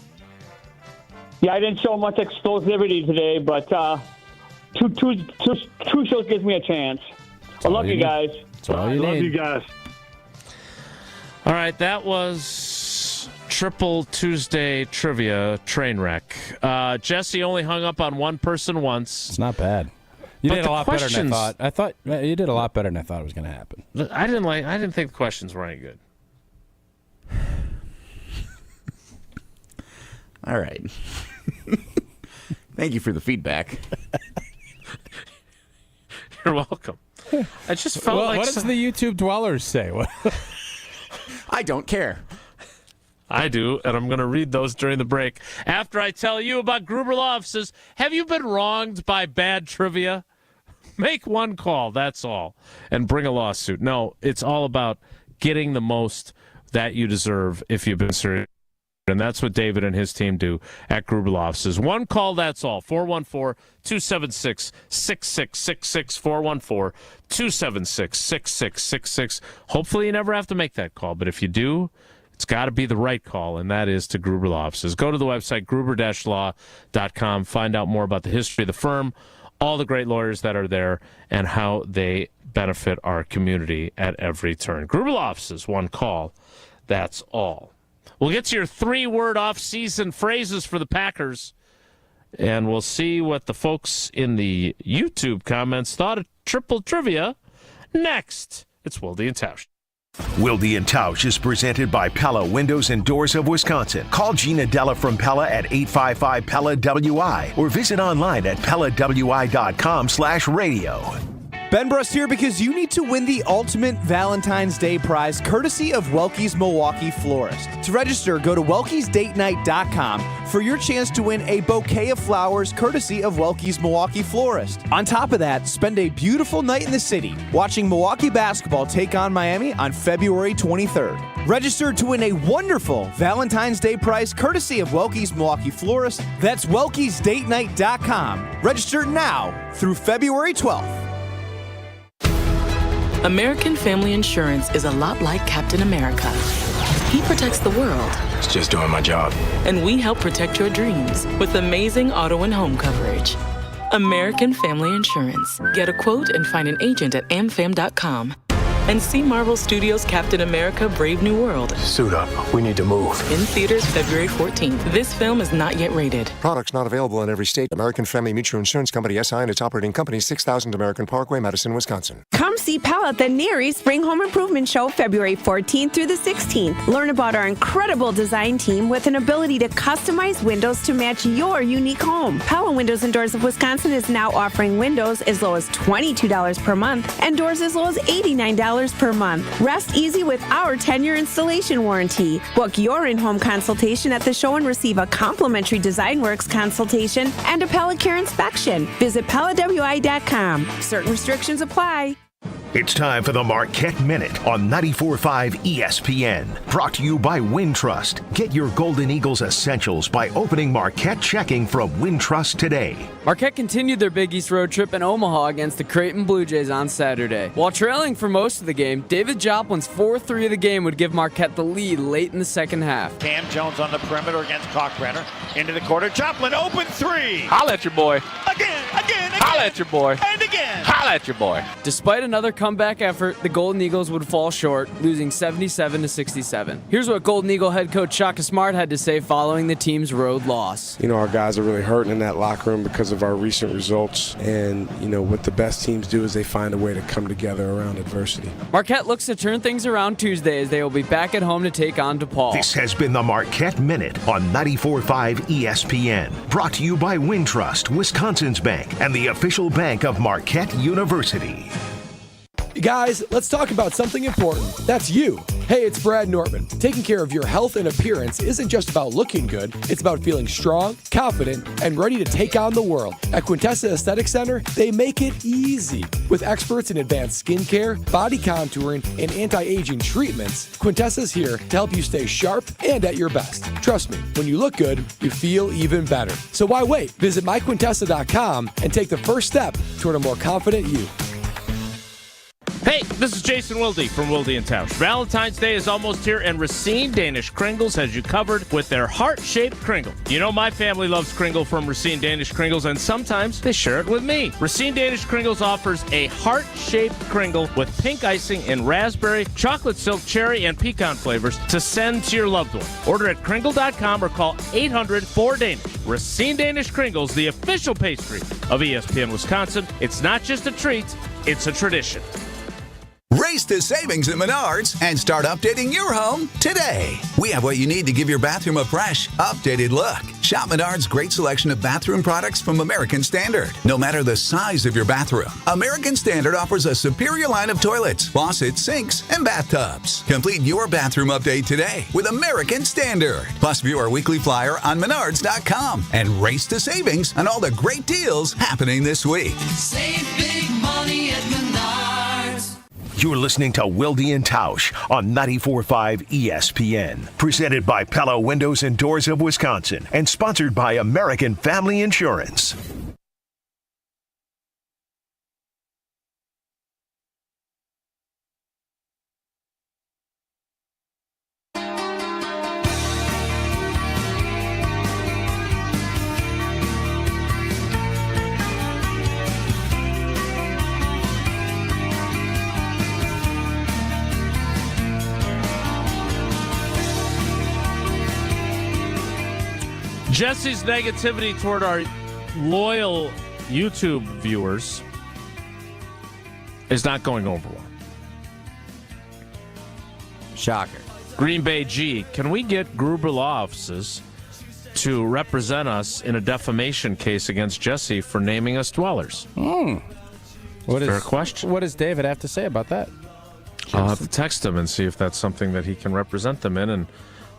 [SPEAKER 16] Yeah, I didn't show much explosivity today, but two shows gives me a chance. I love you guys.
[SPEAKER 2] That's all you
[SPEAKER 8] Love
[SPEAKER 2] need.
[SPEAKER 8] you guys.
[SPEAKER 1] All right, that was Triple Tuesday Trivia train wreck. Jesse only hung up on one person once.
[SPEAKER 2] It's not bad. You did a lot better than I thought. I thought you did a lot better than I thought it was going to happen.
[SPEAKER 1] I didn't think the questions were any good.
[SPEAKER 3] All right. Thank you for the feedback.
[SPEAKER 1] You're welcome. I just felt like...
[SPEAKER 2] What does the YouTube dwellers say?
[SPEAKER 3] I don't care.
[SPEAKER 1] I do, and I'm going to read those during the break. After I tell you about Gruber Law Offices, have you been wronged by bad trivia? Make one call, that's all, and bring a lawsuit. No, it's all about getting the most that you deserve if you've been serious. And that's what David and his team do at Gruber Law Offices. One call, that's all. 414-276-6666. 414-276-6666. Hopefully you never have to make that call, but if you do, it's got to be the right call, and that is to Gruber Law Offices. Go to the website, gruber-law.com. Find out more about the history of the firm, all the great lawyers that are there, and how they benefit our community at every turn. Gruber Law Offices, one call, that's all. We'll get to your 3-word off-season phrases for the Packers, and we'll see what the folks in the YouTube comments thought of triple trivia next. It's Wilde and Tausch.
[SPEAKER 5] Wilde and Tausch is presented by Pella Windows and Doors of Wisconsin. Call Gina Della from Pella at 855-PELLA-WI or visit online at PellaWI.com/radio.
[SPEAKER 8] Ben Brust here because you need to win the ultimate Valentine's Day prize courtesy of Welke's Milwaukee Florist. To register, go to welkesdatenight.com for your chance to win a bouquet of flowers courtesy of Welke's Milwaukee Florist. On top of that, spend a beautiful night in the city watching Milwaukee basketball take on Miami on February 23rd. Register to win a wonderful Valentine's Day prize courtesy of Welke's Milwaukee Florist. That's welkesdatenight.com. Register now through February 12th.
[SPEAKER 17] American Family Insurance is a lot like Captain America. He protects the world.
[SPEAKER 18] It's just doing my job.
[SPEAKER 17] And we help protect your dreams with amazing auto and home coverage. American Family Insurance. Get a quote and find an agent at amfam.com. And see Marvel Studios' Captain America: Brave New World.
[SPEAKER 18] Suit up. We need to move.
[SPEAKER 17] In theaters February 14th. This film is not yet rated.
[SPEAKER 18] Products not available in every state. American Family Mutual Insurance Company, SI, and its operating company, 6000 American Parkway, Madison, Wisconsin.
[SPEAKER 19] Come see Pal at the Neary Spring Home Improvement Show February 14th through the 16th. Learn about our incredible design team with an ability to customize windows to match your unique home. Pal Windows and Doors of Wisconsin is now offering windows as low as $22 per month and doors as low as $89 per month. Rest easy with our 10-year installation warranty. Book your in-home consultation at the show and receive a complimentary DesignWorks consultation and a PellaCare inspection. Visit PellaWI.com. Certain restrictions apply.
[SPEAKER 5] It's time for the Marquette Minute on 94.5 ESPN. Brought to you by Wintrust. Get your Golden Eagles essentials by opening Marquette checking from Wintrust today.
[SPEAKER 24] Marquette continued their Big East road trip in Omaha against the Creighton Blue Jays on Saturday. While trailing for most of the game, David Joplin's 4-3 of the game would give Marquette the lead late in the second half.
[SPEAKER 30] Cam Jones on the perimeter against Kalkbrenner. Into the quarter. Joplin, open three.
[SPEAKER 24] Holla at your boy.
[SPEAKER 30] Again.
[SPEAKER 24] Holla at your boy.
[SPEAKER 30] And again.
[SPEAKER 24] Holla at your boy. Despite another comeback effort, the Golden Eagles would fall short, losing 77-67. Here's what Golden Eagle head coach Shaka Smart had to say following the team's road loss.
[SPEAKER 25] You know, our guys are really hurting in that locker room because of our recent results. And, you know, what the best teams do is they find a way to come together around adversity.
[SPEAKER 24] Marquette looks to turn things around Tuesday as they will be back at home to take on DePaul.
[SPEAKER 5] This has been the Marquette Minute on 94.5 ESPN. Brought to you by Wintrust, Wisconsin's bank, and the official bank of Marquette University.
[SPEAKER 12] Guys, let's talk about something important. That's you. Hey, it's Brad Nortman. Taking care of your health and appearance isn't just about looking good. It's about feeling strong, confident, and ready to take on the world. At Quintessa Aesthetic Center, they make it easy. With experts in advanced skincare, body contouring, and anti-aging treatments, Quintessa's here to help you stay sharp and at your best. Trust me, when you look good, you feel even better. So why wait? Visit myquintessa.com and take the first step toward a more confident you.
[SPEAKER 1] Hey, this is Jason Wilde from Wilde and Tausch. Valentine's Day is almost here, and Racine Danish Kringles has you covered with their heart-shaped Kringle. You know my family loves Kringle from Racine Danish Kringles, and sometimes they share it with me. Racine Danish Kringles offers a heart-shaped Kringle with pink icing in raspberry, chocolate silk, cherry, and pecan flavors to send to your loved one. Order at Kringle.com or call 800-4DANISH. Racine Danish Kringles, the official pastry of ESPN Wisconsin. It's not just a treat, it's a tradition.
[SPEAKER 4] Race to savings at Menards and start updating your home today. We have what you need to give your bathroom a fresh, updated look. Shop Menards' great selection of bathroom products from American Standard. No matter the size of your bathroom, American Standard offers a superior line of toilets, faucets, sinks, and bathtubs. Complete your bathroom update today with American Standard. Plus, view our weekly flyer on Menards.com and race to savings on all the great deals happening this week.
[SPEAKER 9] Save big money at Menards.
[SPEAKER 5] You're listening to Wilde and Tausch on 94.5 ESPN. Presented by Pella Windows and Doors of Wisconsin and sponsored by American Family Insurance.
[SPEAKER 1] Jesse's negativity toward our loyal YouTube viewers is not going over well.
[SPEAKER 8] Shocker.
[SPEAKER 1] Green Bay G, can we get Gruber Law Offices to represent us in a defamation case against Jesse for naming us dwellers?
[SPEAKER 2] Fair
[SPEAKER 1] question.
[SPEAKER 2] What does David have to say about that?
[SPEAKER 1] I'll have to text him and see if that's something that he can represent them in and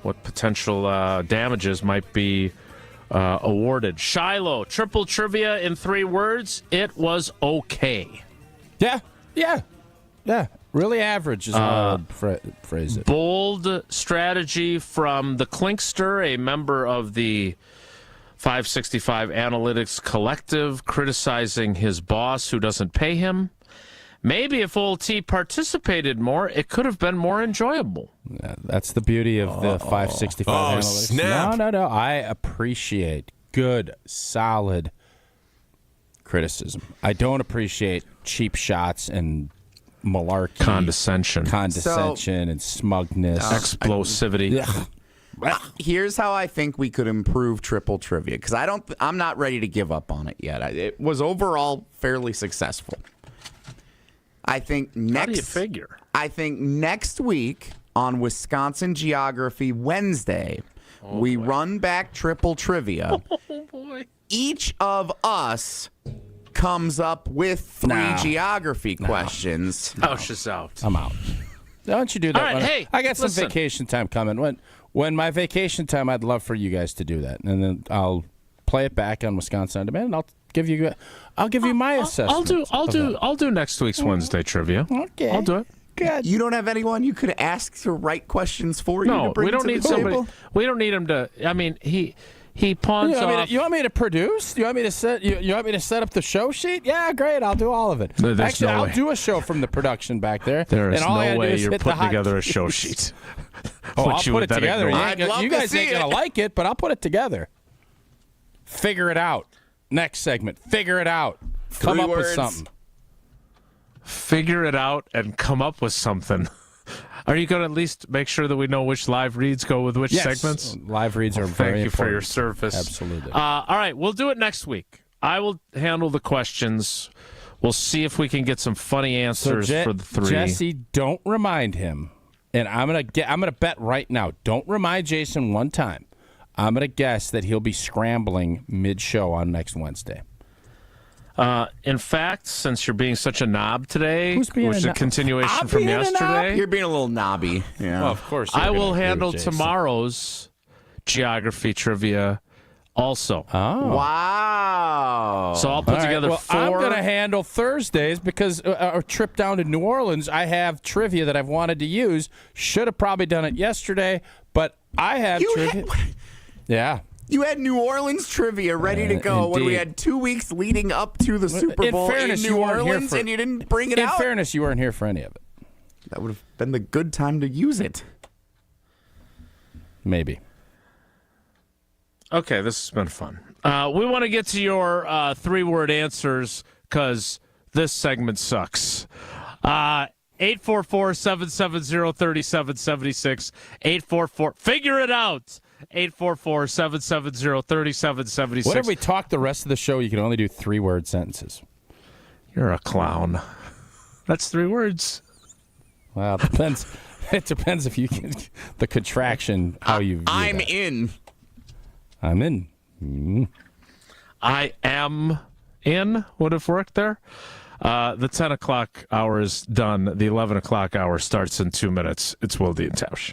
[SPEAKER 1] what potential damages might be awarded. Shiloh, triple trivia in 3 words. It was okay.
[SPEAKER 2] Yeah. Really average is how I'd phrase it.
[SPEAKER 1] Bold strategy from the Klinkster, a member of the 565 Analytics Collective, criticizing his boss who doesn't pay him. Maybe if Old T participated more, it could have been more enjoyable.
[SPEAKER 2] Yeah, that's the beauty of the 565 Analytics.
[SPEAKER 21] Snap.
[SPEAKER 2] No. I appreciate good, solid criticism. I don't appreciate cheap shots and malarkey.
[SPEAKER 1] Condescension
[SPEAKER 2] And smugness.
[SPEAKER 1] Explosivity.
[SPEAKER 3] Here's how I think we could improve triple trivia, because I'm not ready to give up on it yet. It was overall fairly successful. I think
[SPEAKER 1] How do you figure?
[SPEAKER 3] I think next week on Wisconsin Geography Wednesday, we run back triple trivia.
[SPEAKER 1] Oh, boy.
[SPEAKER 3] Each of us comes up with 3 geography questions.
[SPEAKER 1] Tausch is out.
[SPEAKER 2] I'm out. Why don't you do that?
[SPEAKER 1] All right, hey,
[SPEAKER 2] I got some
[SPEAKER 1] listen.
[SPEAKER 2] vacation time coming. When my vacation time, I'd love for you guys to do that, and then I'll play it back on Wisconsin On Demand, and I'll give you my assessment.
[SPEAKER 1] I'll do next week's Wednesday trivia.
[SPEAKER 2] Okay.
[SPEAKER 1] I'll do it.
[SPEAKER 3] Good. You don't have anyone you could ask to write questions for you?
[SPEAKER 1] No,
[SPEAKER 3] to bring
[SPEAKER 1] we don't
[SPEAKER 3] to
[SPEAKER 1] need
[SPEAKER 3] the
[SPEAKER 1] somebody.
[SPEAKER 3] table?
[SPEAKER 1] We don't need him to. I mean, he pawns off.
[SPEAKER 2] You want me to produce? You want me to set? You want me to set up the show sheet? Yeah, great. I'll do all of it.
[SPEAKER 1] There's
[SPEAKER 2] Actually,
[SPEAKER 1] no
[SPEAKER 2] I'll
[SPEAKER 1] way.
[SPEAKER 2] do a show from the production back there.
[SPEAKER 1] There is
[SPEAKER 2] and all I
[SPEAKER 1] no
[SPEAKER 2] gotta do
[SPEAKER 1] way
[SPEAKER 2] is
[SPEAKER 1] you're
[SPEAKER 2] hit the
[SPEAKER 1] putting
[SPEAKER 2] hot
[SPEAKER 1] together a
[SPEAKER 2] keys.
[SPEAKER 1] show sheet.
[SPEAKER 2] I'll
[SPEAKER 1] Which you
[SPEAKER 2] put
[SPEAKER 1] would
[SPEAKER 2] it
[SPEAKER 1] then
[SPEAKER 2] together.
[SPEAKER 1] ignore.
[SPEAKER 2] You guys ain't gonna like it, but I'll put it together. Figure it out. Next segment. Figure it out. Come
[SPEAKER 3] 3
[SPEAKER 2] up
[SPEAKER 3] words.
[SPEAKER 2] with something.
[SPEAKER 1] Figure it out and come up with something. Are you going to at least make sure that we know which live reads go with which segments?
[SPEAKER 2] Live reads are very
[SPEAKER 1] Thank you for
[SPEAKER 2] important.
[SPEAKER 1] your service.
[SPEAKER 2] Absolutely.
[SPEAKER 1] All right, we'll do it next week. I will handle the questions. We'll see if we can get some funny answers for the 3.
[SPEAKER 2] Jesse, don't remind him. And I'm gonna bet right now. Don't remind Jason one time. I'm gonna guess that he'll be scrambling mid-show on next Wednesday.
[SPEAKER 1] In fact, since you're being such a knob today,
[SPEAKER 2] Who's being
[SPEAKER 1] which is
[SPEAKER 2] a
[SPEAKER 1] a
[SPEAKER 2] knob?
[SPEAKER 1] continuation
[SPEAKER 2] I'm
[SPEAKER 1] from
[SPEAKER 2] being a
[SPEAKER 1] yesterday,
[SPEAKER 2] knob?
[SPEAKER 3] You're being a little knobby. Yeah.
[SPEAKER 2] Well, of course.
[SPEAKER 1] I will handle tomorrow's geography trivia also.
[SPEAKER 2] Oh.
[SPEAKER 3] Wow.
[SPEAKER 1] So I'll put together 4.
[SPEAKER 2] I'm going to handle Thursdays because our trip down to New Orleans, I have trivia that I've wanted to use. Should have probably done it yesterday, but I have trivia. Yeah.
[SPEAKER 3] You had New Orleans trivia ready to go when we
[SPEAKER 2] indeed.
[SPEAKER 3] had 2 weeks leading up to the Super Bowl in New
[SPEAKER 2] you weren't here
[SPEAKER 3] Orleans,
[SPEAKER 2] for,
[SPEAKER 3] and you didn't bring it out?
[SPEAKER 2] In fairness, you weren't here for any of it.
[SPEAKER 3] That would have been the good time to use it.
[SPEAKER 2] Maybe.
[SPEAKER 1] Okay, this has been fun. We want to get to your 3-word answers because this segment sucks. 844-770-3776. 844. Figure it out. 844-770-3776.
[SPEAKER 2] What if we talk the rest of the show? You can only do 3-word sentences.
[SPEAKER 1] You're a clown. That's 3 words.
[SPEAKER 2] Well, it depends. It depends if you can the contraction how you view
[SPEAKER 3] I'm
[SPEAKER 2] that.
[SPEAKER 3] in.
[SPEAKER 2] I'm in. Mm.
[SPEAKER 1] I am in would have worked there. The 10 o'clock hour is done. The 11 o'clock hour starts in 2 minutes. It's Wilde and Tausch.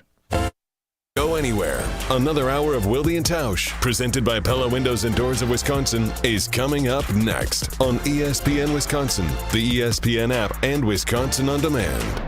[SPEAKER 6] Go anywhere. Another hour of Wilde and Tausch, presented by Pella Windows and Doors of Wisconsin, is coming up next on ESPN Wisconsin, the ESPN app, and Wisconsin On Demand.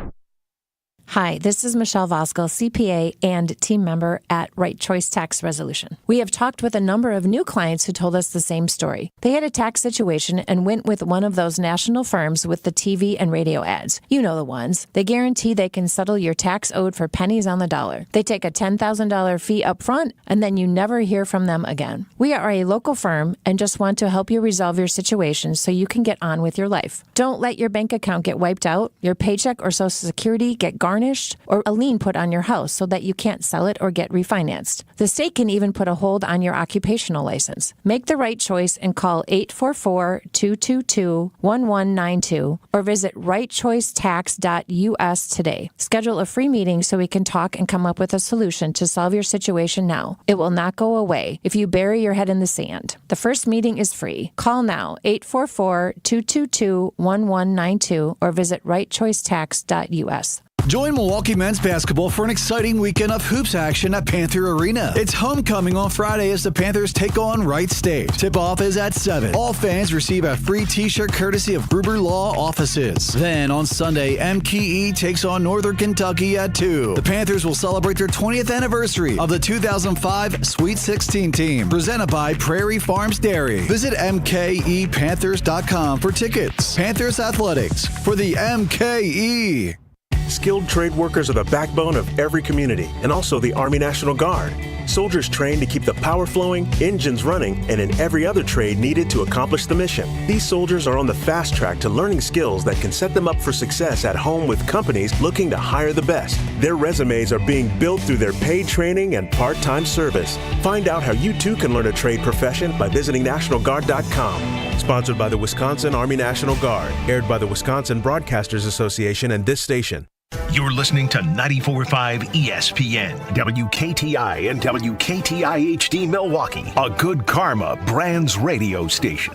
[SPEAKER 10] Hi, this is Michelle Voskel, CPA and team member at Right Choice Tax Resolution. We have talked with a number of new clients who told us the same story. They had a tax situation and went with one of those national firms with the TV and radio ads. You know the ones. They guarantee they can settle your tax owed for pennies on the dollar. They take a $10,000 fee up front, and then you never hear from them again. We are a local firm and just want to help you resolve your situation so you can get on with your life. Don't let your bank account get wiped out, your paycheck or Social Security get garnished, or a lien put on your house so that you can't sell it or get refinanced. The state can even put a hold on your occupational license. Make the right choice and call 844-222-1192 or visit rightchoicetax.us today. Schedule a free meeting so we can talk and come up with a solution to solve your situation now. It will not go away if you bury your head in the sand. The first meeting is free. Call now, 844-222-1192 or visit rightchoicetax.us.
[SPEAKER 11] Join Milwaukee men's basketball for an exciting weekend of hoops action at Panther Arena. It's homecoming on Friday as the Panthers take on Wright State. Tip-off is at 7. All fans receive a free t-shirt courtesy of Gruber Law Offices. Then on Sunday, MKE takes on Northern Kentucky at 2. The Panthers will celebrate their 20th anniversary of the 2005 Sweet 16 team, presented by Prairie Farms Dairy. Visit MKEPanthers.com for tickets. Panthers Athletics for the MKE.
[SPEAKER 13] Skilled trade workers are the backbone of every community and also the Army National Guard. Soldiers trained to keep the power flowing, engines running, and in every other trade needed to accomplish the mission. These soldiers are on the fast track to learning skills that can set them up for success at home with companies looking to hire the best. Their resumes are being built through their paid training and part-time service. Find out how you too can learn a trade profession by visiting NationalGuard.com. Sponsored by the Wisconsin Army National Guard. Aired by the Wisconsin Broadcasters Association and this station.
[SPEAKER 5] You're listening to 94.5 ESPN, WKTI and WKTI HD Milwaukee, a Good Karma Brands radio station.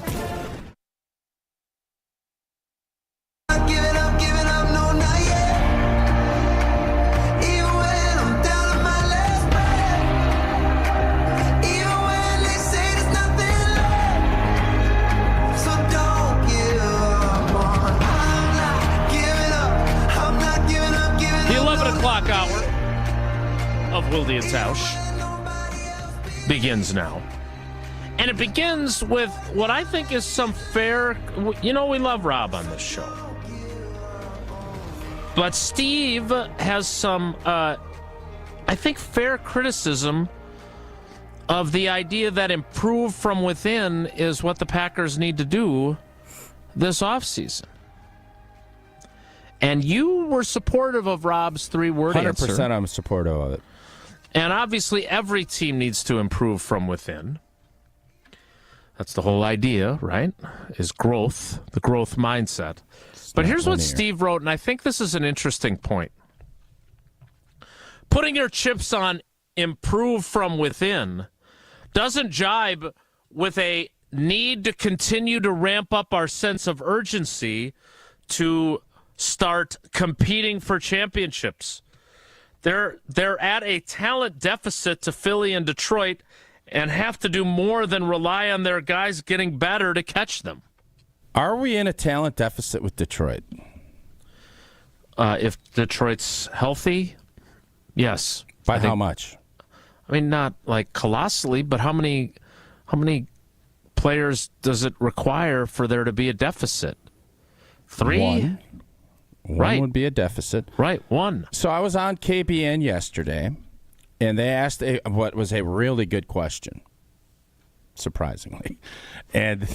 [SPEAKER 1] Hour of Wilde and Tausch begins now. And it begins with what I think is some fair, we love Rob on this show. But Steve has some, I think, fair criticism of the idea that improve from within is what the Packers need to do this offseason. And you were supportive of Rob's three-word answer.
[SPEAKER 2] 100% I'm supportive of it.
[SPEAKER 1] And obviously every team needs to improve from within. That's the whole idea, right? Is growth, the growth mindset. But here's what Steve wrote, and I think this is an interesting point. Putting your chips on improve from within doesn't jibe with a need to continue to ramp up our sense of urgency to start competing for championships. They're at a talent deficit to Philly and Detroit and have to do more than rely on their guys getting better to catch them.
[SPEAKER 2] Are we in a talent deficit with Detroit?
[SPEAKER 1] If Detroit's healthy, yes.
[SPEAKER 2] By how much?
[SPEAKER 1] I mean, not like colossally, but how many players does it require for there to be a deficit? 3?
[SPEAKER 2] One would be a deficit.
[SPEAKER 1] Right, 1.
[SPEAKER 2] So I was on KBN yesterday, and they asked what was a really good question, surprisingly. And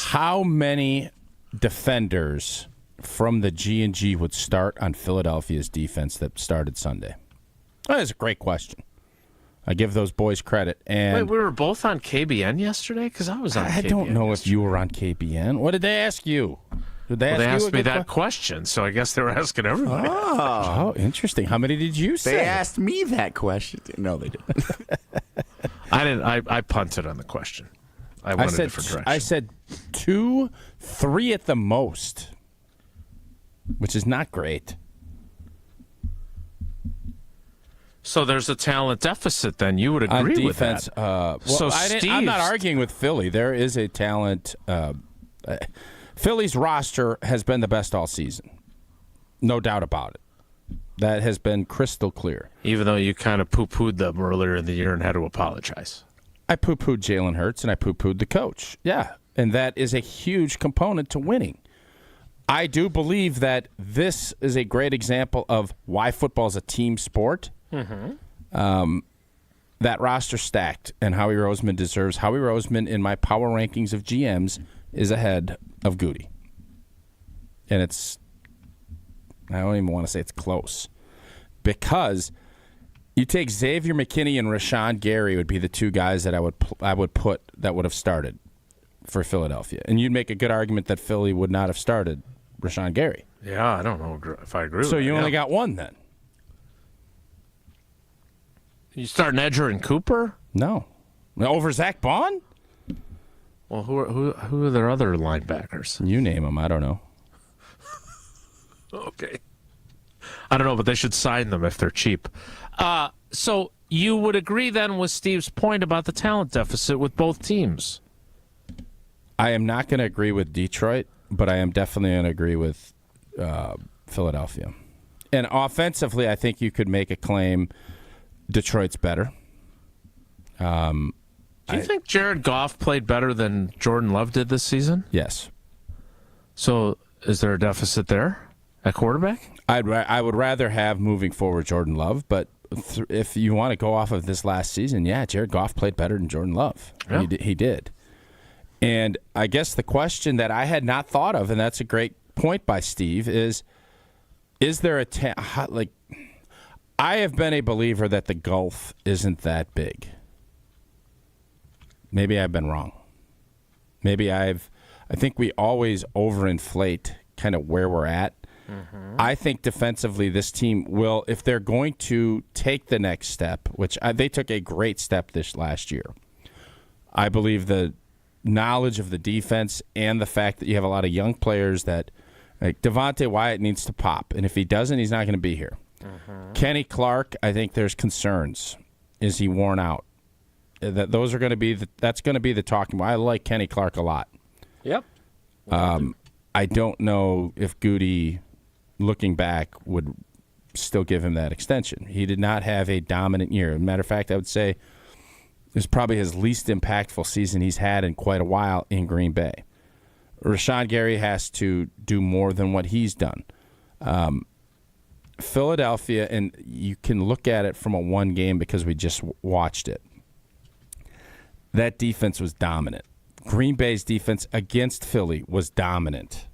[SPEAKER 2] how many defenders from the G&G would start on Philadelphia's defense that started Sunday? That is a great question. I give those boys credit. And
[SPEAKER 1] wait, we were both on KBN yesterday? Because I was on KBN
[SPEAKER 2] I don't know if you were on KBN. What did they ask you? Did they
[SPEAKER 1] Well, they
[SPEAKER 2] ask you
[SPEAKER 1] asked me that question, so I guess they were asking everybody.
[SPEAKER 2] Oh, interesting. How many did you say?
[SPEAKER 3] They asked me that question. No, they didn't.
[SPEAKER 1] I didn't. I punted on the question. I went a different direction.
[SPEAKER 2] I said 2, 3 at the most, which is not great.
[SPEAKER 1] So there's a talent deficit. Then you would agree
[SPEAKER 2] on
[SPEAKER 1] with
[SPEAKER 2] defense,
[SPEAKER 1] that.
[SPEAKER 2] Well,
[SPEAKER 1] So
[SPEAKER 2] I'm not arguing with Philly. There is a talent. Philly's roster has been the best all season, no doubt about it. That has been crystal clear.
[SPEAKER 1] Even though you kind of poo-pooed them earlier in the year and had to apologize.
[SPEAKER 2] I poo-pooed Jalen Hurts and I poo-pooed the coach. Yeah, and that is a huge component to winning. I do believe that this is a great example of why football is a team sport. Mm-hmm. That roster stacked, and Howie Roseman deserves. Howie Roseman, in my power rankings of GMs, is ahead of Goody. And I don't even want to say it's close. Because you take Xavier McKinney and Rashawn Gary would be the two guys that I would put that would have started for Philadelphia. And you'd make a good argument that Philly would not have started Rashawn Gary.
[SPEAKER 1] Yeah, I don't know if I agree with that.
[SPEAKER 2] So you only got one then?
[SPEAKER 1] You starting Edger and Cooper?
[SPEAKER 2] No. Over Zach Bond?
[SPEAKER 1] Well, who are their other linebackers?
[SPEAKER 2] You name them. I don't know.
[SPEAKER 1] Okay. I don't know, but they should sign them if they're cheap. So you would agree then with Steve's point about the talent deficit with both teams?
[SPEAKER 2] I am not going to agree with Detroit, but I am definitely going to agree with Philadelphia. And offensively, I think you could make a claim Detroit's better.
[SPEAKER 1] Do you think Jared Goff played better than Jordan Love did this season?
[SPEAKER 2] Yes.
[SPEAKER 1] So is there a deficit there at quarterback?
[SPEAKER 2] I would rather have moving forward Jordan Love, but if you want to go off of this last season, yeah, Jared Goff played better than Jordan Love. Yeah. He did. And I guess the question that I had not thought of, and that's a great point by Steve, is there a I have been a believer that the gulf isn't that big. Maybe I've been wrong. I think we always overinflate kind of where we're at. Mm-hmm. I think defensively this team will, if they're going to take the next step, which they took a great step this last year. I believe the knowledge of the defense and the fact that you have a lot of young players that, like Devontae Wyatt needs to pop, and if he doesn't, he's not going to be here. Mm-hmm. Kenny Clark, I think there's concerns. Is he worn out? Those are going to be that's going to be the talking. I like Kenny Clark a lot.
[SPEAKER 24] Yep.
[SPEAKER 2] I don't know if Goody, looking back, would still give him that extension. He did not have a dominant year. As a matter of fact, I would say it was probably his least impactful season he's had in quite a while in Green Bay. Rashawn Gary has to do more than what he's done. Philadelphia, and you can look at it from a one game because we just watched it. That defense was dominant. Green Bay's defense against Philly was dominant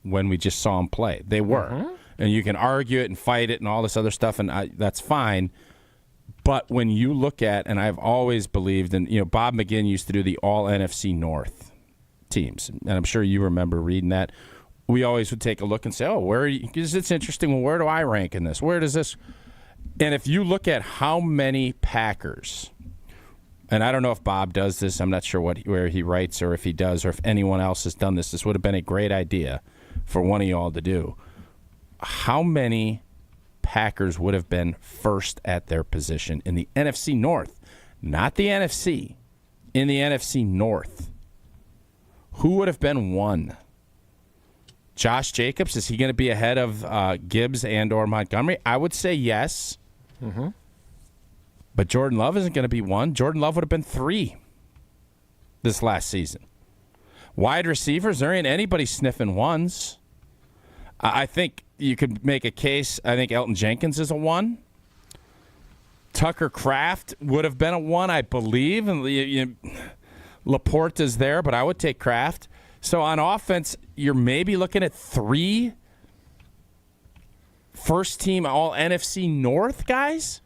[SPEAKER 2] when we just saw them play. They were. Mm-hmm. And you can argue it and fight it and all this other stuff, and that's fine. But when you look at, and I've always believed, and Bob McGinn used to do the all NFC North teams, and I'm sure you remember reading that. We always would take a look and say, because it's interesting, well, where do I rank in this? Where does this? And if you look at how many Packers, and I don't know if Bob does this, I'm not sure where he writes or if he does or if anyone else has done this. This would have been a great idea for one of y'all to do. How many Packers would have been first at their position in the NFC North? Not the NFC. In the NFC North. Who would have been one? Josh Jacobs, is he going to be ahead of Gibbs and or Montgomery? I would say yes. Mm-hmm. But Jordan Love isn't going to be one. Jordan Love would have been 3 this last season. Wide receivers, there ain't anybody sniffing ones. I think you could make a case. I think Elton Jenkins is a 1. Tucker Kraft would have been a 1, I believe. And Laporte is there, but I would take Kraft. So on offense, you're maybe looking at 3 first-team all-NFC North guys.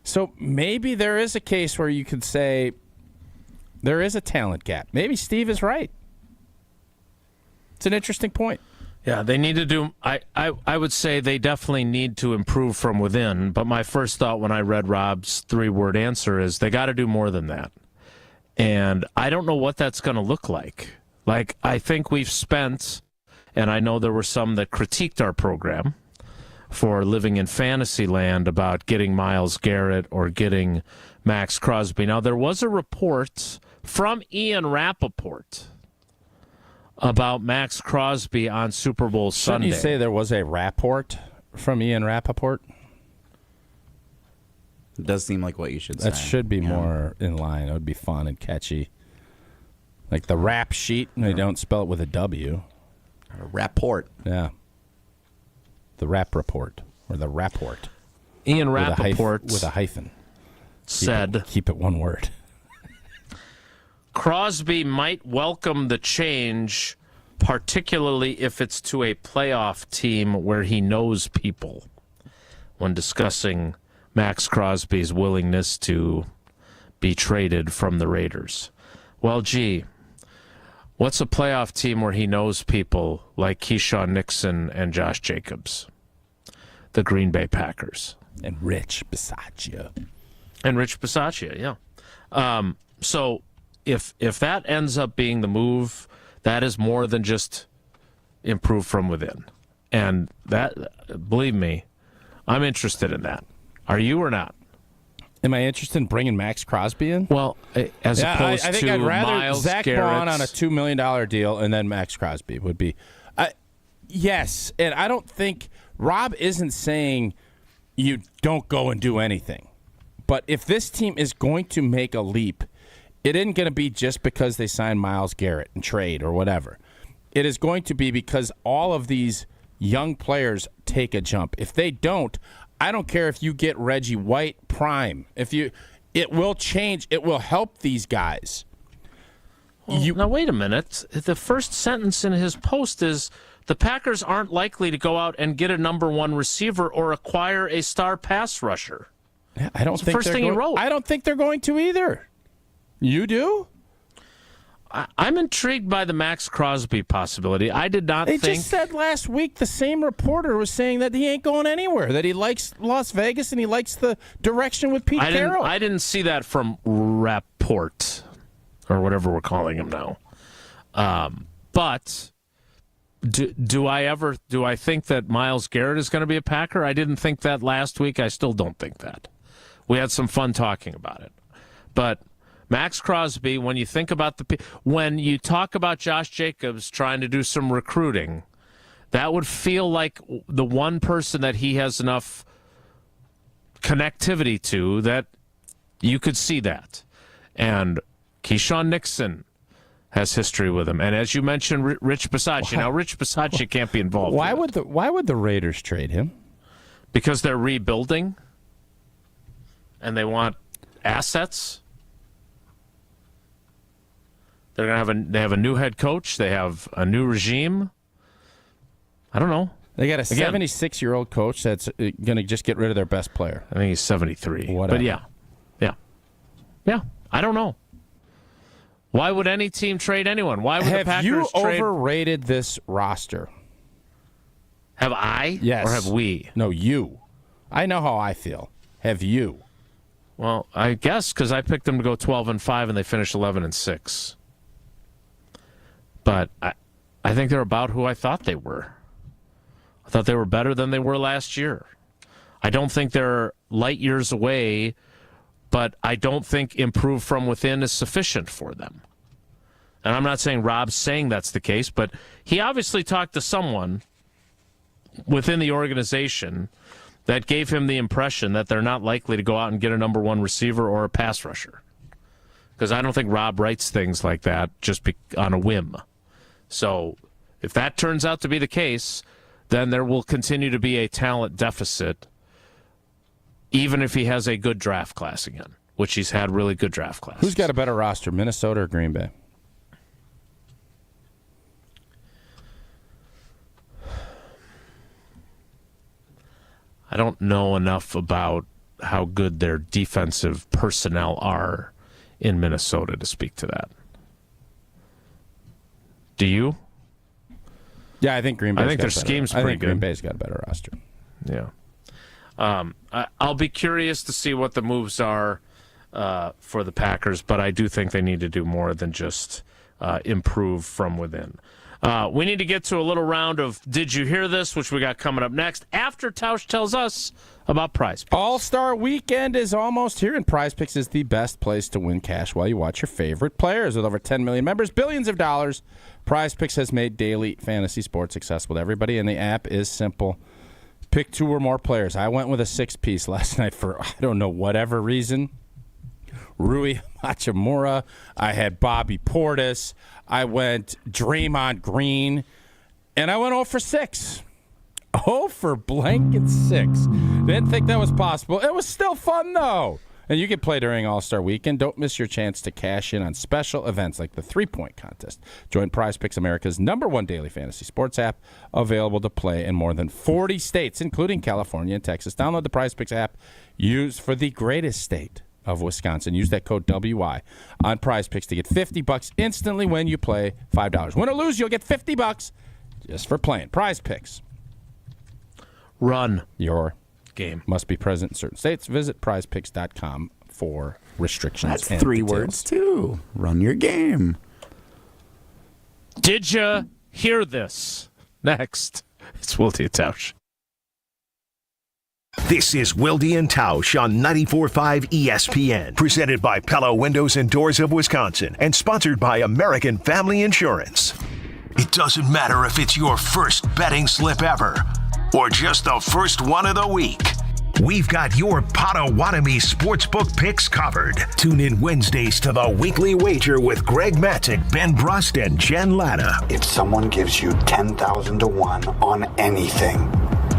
[SPEAKER 2] So maybe there is a case where you could say there is a talent gap. Maybe Steve is right. It's an interesting point.
[SPEAKER 1] Yeah, they need to do. I would say they definitely need to improve from within. But my first thought when I read Rob's 3-word answer is they got to do more than that. And I don't know what that's going to look like. Like, I think we've spent, and I know there were some that critiqued our program for living in fantasy land about getting Myles Garrett or getting Max Crosby. Now, there was a report from Ian Rappaport about Max Crosby on Super Bowl Sunday.
[SPEAKER 2] Shouldn't you say there was a rapport from Ian Rappaport?
[SPEAKER 3] It does seem like what you should say.
[SPEAKER 2] That should be more in line. It would be fun and catchy. Like the rap sheet, and they don't spell it with a W.
[SPEAKER 3] A rapport.
[SPEAKER 2] Yeah. The rap report, or the rapport.
[SPEAKER 1] Ian Rappaport
[SPEAKER 2] with a hyphen.
[SPEAKER 1] Said,
[SPEAKER 2] keep it one word.
[SPEAKER 1] Crosby might welcome the change, particularly if it's to a playoff team where he knows people, when discussing Max Crosby's willingness to be traded from the Raiders. Well, gee, what's a playoff team where he knows people like Keyshawn Nixon and Josh Jacobs? The Green Bay Packers.
[SPEAKER 2] And Rich Bisaccia.
[SPEAKER 1] Yeah. So if that ends up being the move, that is more than just improve from within. And that, believe me, I'm interested in that. Are you or not?
[SPEAKER 2] Am I interested in bringing Max Crosby in?
[SPEAKER 1] Well, as opposed
[SPEAKER 2] I think
[SPEAKER 1] to
[SPEAKER 2] I'd rather
[SPEAKER 1] Myles
[SPEAKER 2] Zach
[SPEAKER 1] Garrett
[SPEAKER 2] Bond on a $2 million deal and then Max Crosby would be. Yes, and I don't think Rob isn't saying you don't go and do anything. But if this team is going to make a leap, it isn't going to be just because they signed Myles Garrett and trade or whatever. It is going to be because all of these young players take a jump. If they don't, I don't care if you get Reggie White prime. It will change. It will help these guys.
[SPEAKER 1] Now, wait a minute. The first sentence in his post is, the Packers aren't likely to go out and get a number one receiver or acquire a star pass rusher.
[SPEAKER 2] Yeah, I don't
[SPEAKER 1] That's
[SPEAKER 2] think
[SPEAKER 1] the first thing he wrote.
[SPEAKER 2] I don't think they're going to either. You do?
[SPEAKER 1] I'm intrigued by the Max Crosby possibility. I did not
[SPEAKER 2] They
[SPEAKER 1] think...
[SPEAKER 2] just said last week the same reporter was saying that he ain't going anywhere, that he likes Las Vegas and he likes the direction with Pete Carroll.
[SPEAKER 1] I didn't see that from Rapport, or whatever we're calling him now. But do I think that Myles Garrett is going to be a Packer? I didn't think that last week. I still don't think that. We had some fun talking about it. But Max Crosby, when you think about when you talk about Josh Jacobs trying to do some recruiting, that would feel like the one person that he has enough connectivity to that you could see that. And Keyshawn Nixon has history with him. And as you mentioned, Rich Bisaccia. Now, Rich Bisaccia can't be involved.
[SPEAKER 2] Why would the Raiders trade him?
[SPEAKER 1] Because they're rebuilding and they want assets. They're gonna have a new head coach. They have a new regime. I don't know.
[SPEAKER 2] They got a 76-year-old coach that's going to just get rid of their best player.
[SPEAKER 1] I think he's 73.
[SPEAKER 2] Whatever.
[SPEAKER 1] But yeah. I don't know. Why would any team trade anyone? Why would the Packers
[SPEAKER 2] you
[SPEAKER 1] trade?
[SPEAKER 2] overrated this roster?
[SPEAKER 1] Have I?
[SPEAKER 2] Yes.
[SPEAKER 1] Or have we?
[SPEAKER 2] No, you. I know how I feel. Have you?
[SPEAKER 1] Well, I guess because I picked them to go 12-5 and they finished 11-6. But I think they're about who I thought they were. I thought they were better than they were last year. I don't think they're light years away, but I don't think improve from within is sufficient for them. And I'm not saying Rob's saying that's the case, but he obviously talked to someone within the organization that gave him the impression that they're not likely to go out and get a number one receiver or a pass rusher. Because I don't think Rob writes things like that just on a whim. So if that turns out to be the case, then there will continue to be a talent deficit, even if he has a good draft class again, which he's had really good draft classes.
[SPEAKER 2] Who's got a better roster, Minnesota or Green Bay?
[SPEAKER 1] I don't know enough about how good their defensive personnel are in Minnesota to speak to that. Do you?
[SPEAKER 2] Yeah, I think Green Bay.
[SPEAKER 1] I think their scheme's pretty
[SPEAKER 2] I think
[SPEAKER 1] good.
[SPEAKER 2] Green Bay's got a better roster.
[SPEAKER 1] Yeah. I'll be curious to see what the moves are for the Packers, but I do think they need to do more than just improve from within. We need to get to a little round of Did You Hear This, which we got coming up next after Tausch tells us about Prize Picks.
[SPEAKER 2] All-Star Weekend is almost here, and Prize Picks is the best place to win cash while you watch your favorite players. With over 10 million members, billions of dollars, Prize Picks has made daily fantasy sports accessible to everybody, and the app is simple. Pick 2 or more players. I went with a 6-piece last night for, I don't know, whatever reason. Rui Hachimura. I had Bobby Portis. I went Draymond Green. And I went 0 for 6. 0 for blanket 6. Didn't think that was possible. It was still fun, though. And you can play during All-Star Weekend. Don't miss your chance to cash in on special events like the 3-point contest. Join Prize Picks, America's #1 daily fantasy sports app, available to play in more than 40 states, including California and Texas. Download the Prize Picks app used for the greatest state of Wisconsin. Use that code WI on Prize Picks to get $50 instantly when you play $5. Win or lose, you'll get $50 just for playing. Prize Picks.
[SPEAKER 1] Run
[SPEAKER 2] your
[SPEAKER 1] game.
[SPEAKER 2] Must be present in certain states. Visit prizepicks.com for restrictions.
[SPEAKER 3] That's
[SPEAKER 2] and
[SPEAKER 3] 3
[SPEAKER 2] details.
[SPEAKER 3] words, too. Run your game.
[SPEAKER 1] Did you hear this? Next, it's Wilde and Tausch.
[SPEAKER 5] This is Wilde and Tausch on 94.5 ESPN, presented by Pella Windows and Doors of Wisconsin, and sponsored by American Family Insurance. It doesn't matter if it's your first betting slip ever or just the first one of the week. We've got your Potawatomi sportsbook picks covered. Tune in Wednesdays to the Weekly Wager with Greg Matzik, Ben Brust, and Jen Latta.
[SPEAKER 7] If someone gives you 10,000 to 1 on anything,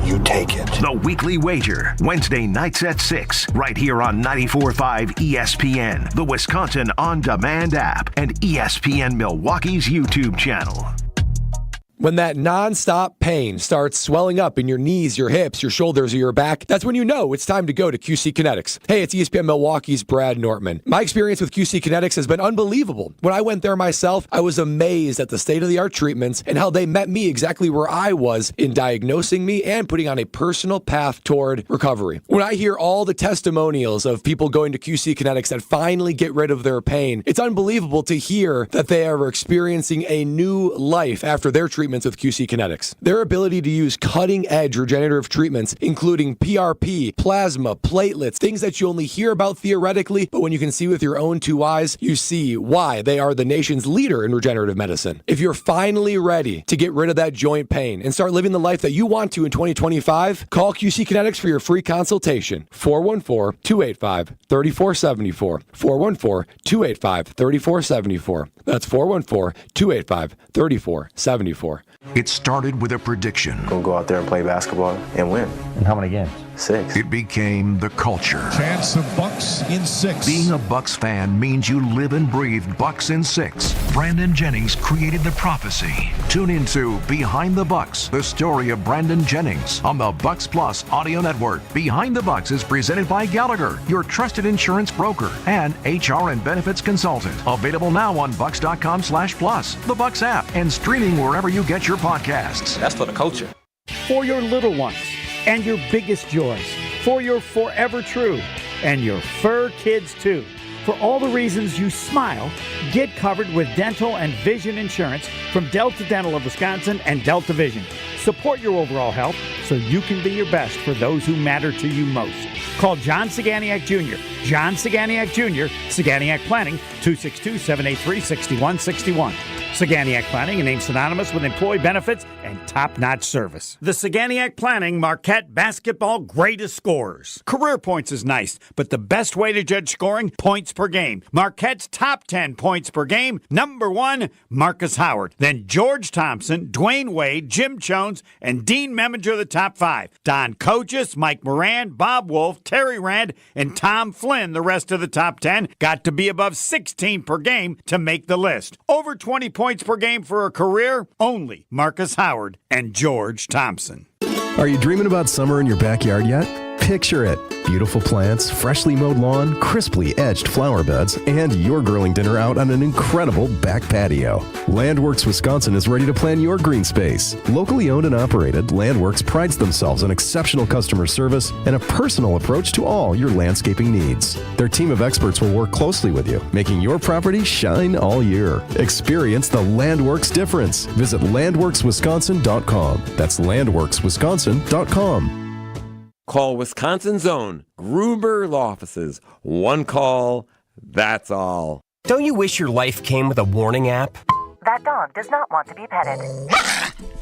[SPEAKER 7] you take it.
[SPEAKER 5] The Weekly Wager, Wednesday nights at 6, right here on 94.5 ESPN, the Wisconsin On Demand app, and ESPN Milwaukee's YouTube channel.
[SPEAKER 12] When that nonstop pain starts swelling up in your knees, your hips, your shoulders, or your back, that's when you know it's time to go to QC Kinetics. Hey, it's ESPN Milwaukee's Brad Nortman. My experience with QC Kinetics has been unbelievable. When I went there myself, I was amazed at the state-of-the-art treatments and how they met me exactly where I was in diagnosing me and putting on a personal path toward recovery. When I hear all the testimonials of people going to QC Kinetics that finally get rid of their pain, it's unbelievable to hear that they are experiencing a new life after their treatments with QC Kinetics. Their ability to use cutting-edge regenerative treatments, including PRP, plasma, platelets, things that you only hear about theoretically, but when you can see with your own 2 eyes, you see why they are the nation's leader in regenerative medicine. If you're finally ready to get rid of that joint pain and start living the life that you want to in 2025, call QC Kinetics for your free consultation. 414-285-3474. 414-285-3474. That's 414-285-3474.
[SPEAKER 14] It started with a prediction.
[SPEAKER 15] Go out there and play basketball and win.
[SPEAKER 14] And how many games?
[SPEAKER 15] 6.
[SPEAKER 14] It became the culture.
[SPEAKER 20] Chance of Bucks in 6.
[SPEAKER 14] Being a Bucks fan means you live and breathe Bucks in 6. Brandon Jennings created the prophecy. Tune into Behind the Bucks, the story of Brandon Jennings on the Bucks Plus audio network. Behind the Bucks is presented by Gallagher, your trusted insurance broker and HR and benefits consultant. Available now on bucks.com/plus, the Bucks app, and streaming wherever you get your podcasts.
[SPEAKER 15] That's for the culture.
[SPEAKER 22] For your little ones and your biggest joys, for your forever true and your fur kids too. For all the reasons you smile, get covered with dental and vision insurance from Delta Dental of Wisconsin and Delta Vision. Support your overall health so you can be your best for those who matter to you most. Call John Saganiak Jr. John Saganiak Jr., Saganiak Planning, 262-783-6161. Saganiak Planning, a name synonymous with employee benefits and top-notch service. The Saganiak Planning Marquette Basketball Greatest Scorers. Career points is nice, but the best way to judge scoring, points per game. Marquette's top 10 points per game. Number 1, Marcus Howard. Then George Thompson, Dwayne Wade, Jim Jones, and Dean Meminger, the top 5. Don Kojas, Mike Moran, Bob Wolf, Terry Rand, and Tom Flynn, the rest of the top 10, got to be above 16 per game to make the list. Over 20 points per game for a career, only Marcus Howard and George Thompson.
[SPEAKER 23] Are you dreaming about summer in your backyard yet?
[SPEAKER 16] Picture it. Beautiful plants, freshly mowed lawn, crisply edged flower beds, and you're grilling dinner out on an incredible back patio. Landworks Wisconsin is ready to plan your green space. Locally owned and operated, Landworks prides themselves on exceptional customer service and a personal approach to all your landscaping needs. Their team of experts will work closely with you, making your property shine all year. Experience the Landworks difference. Visit landworkswisconsin.com. That's landworkswisconsin.com.
[SPEAKER 17] Call Wisconsin's own Gruber Law Offices. One call, that's all.
[SPEAKER 18] Don't you wish your life came with a warning app?
[SPEAKER 19] That dog does not want to be petted.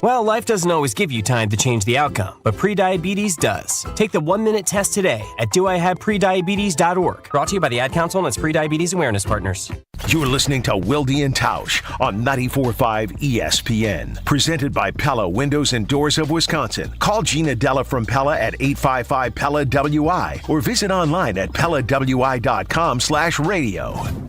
[SPEAKER 18] Well, life doesn't always give you time to change the outcome, but prediabetes does. Take the 1-minute test today at doihaveprediabetes.org. Brought to you by the Ad Council and its Prediabetes Awareness Partners.
[SPEAKER 5] You're listening to Wilde and Tausch on 94.5 ESPN. Presented by Pella Windows and Doors of Wisconsin. Call Gina Della from Pella at 855-PELLA-WI or visit online at PellaWI.com/radio.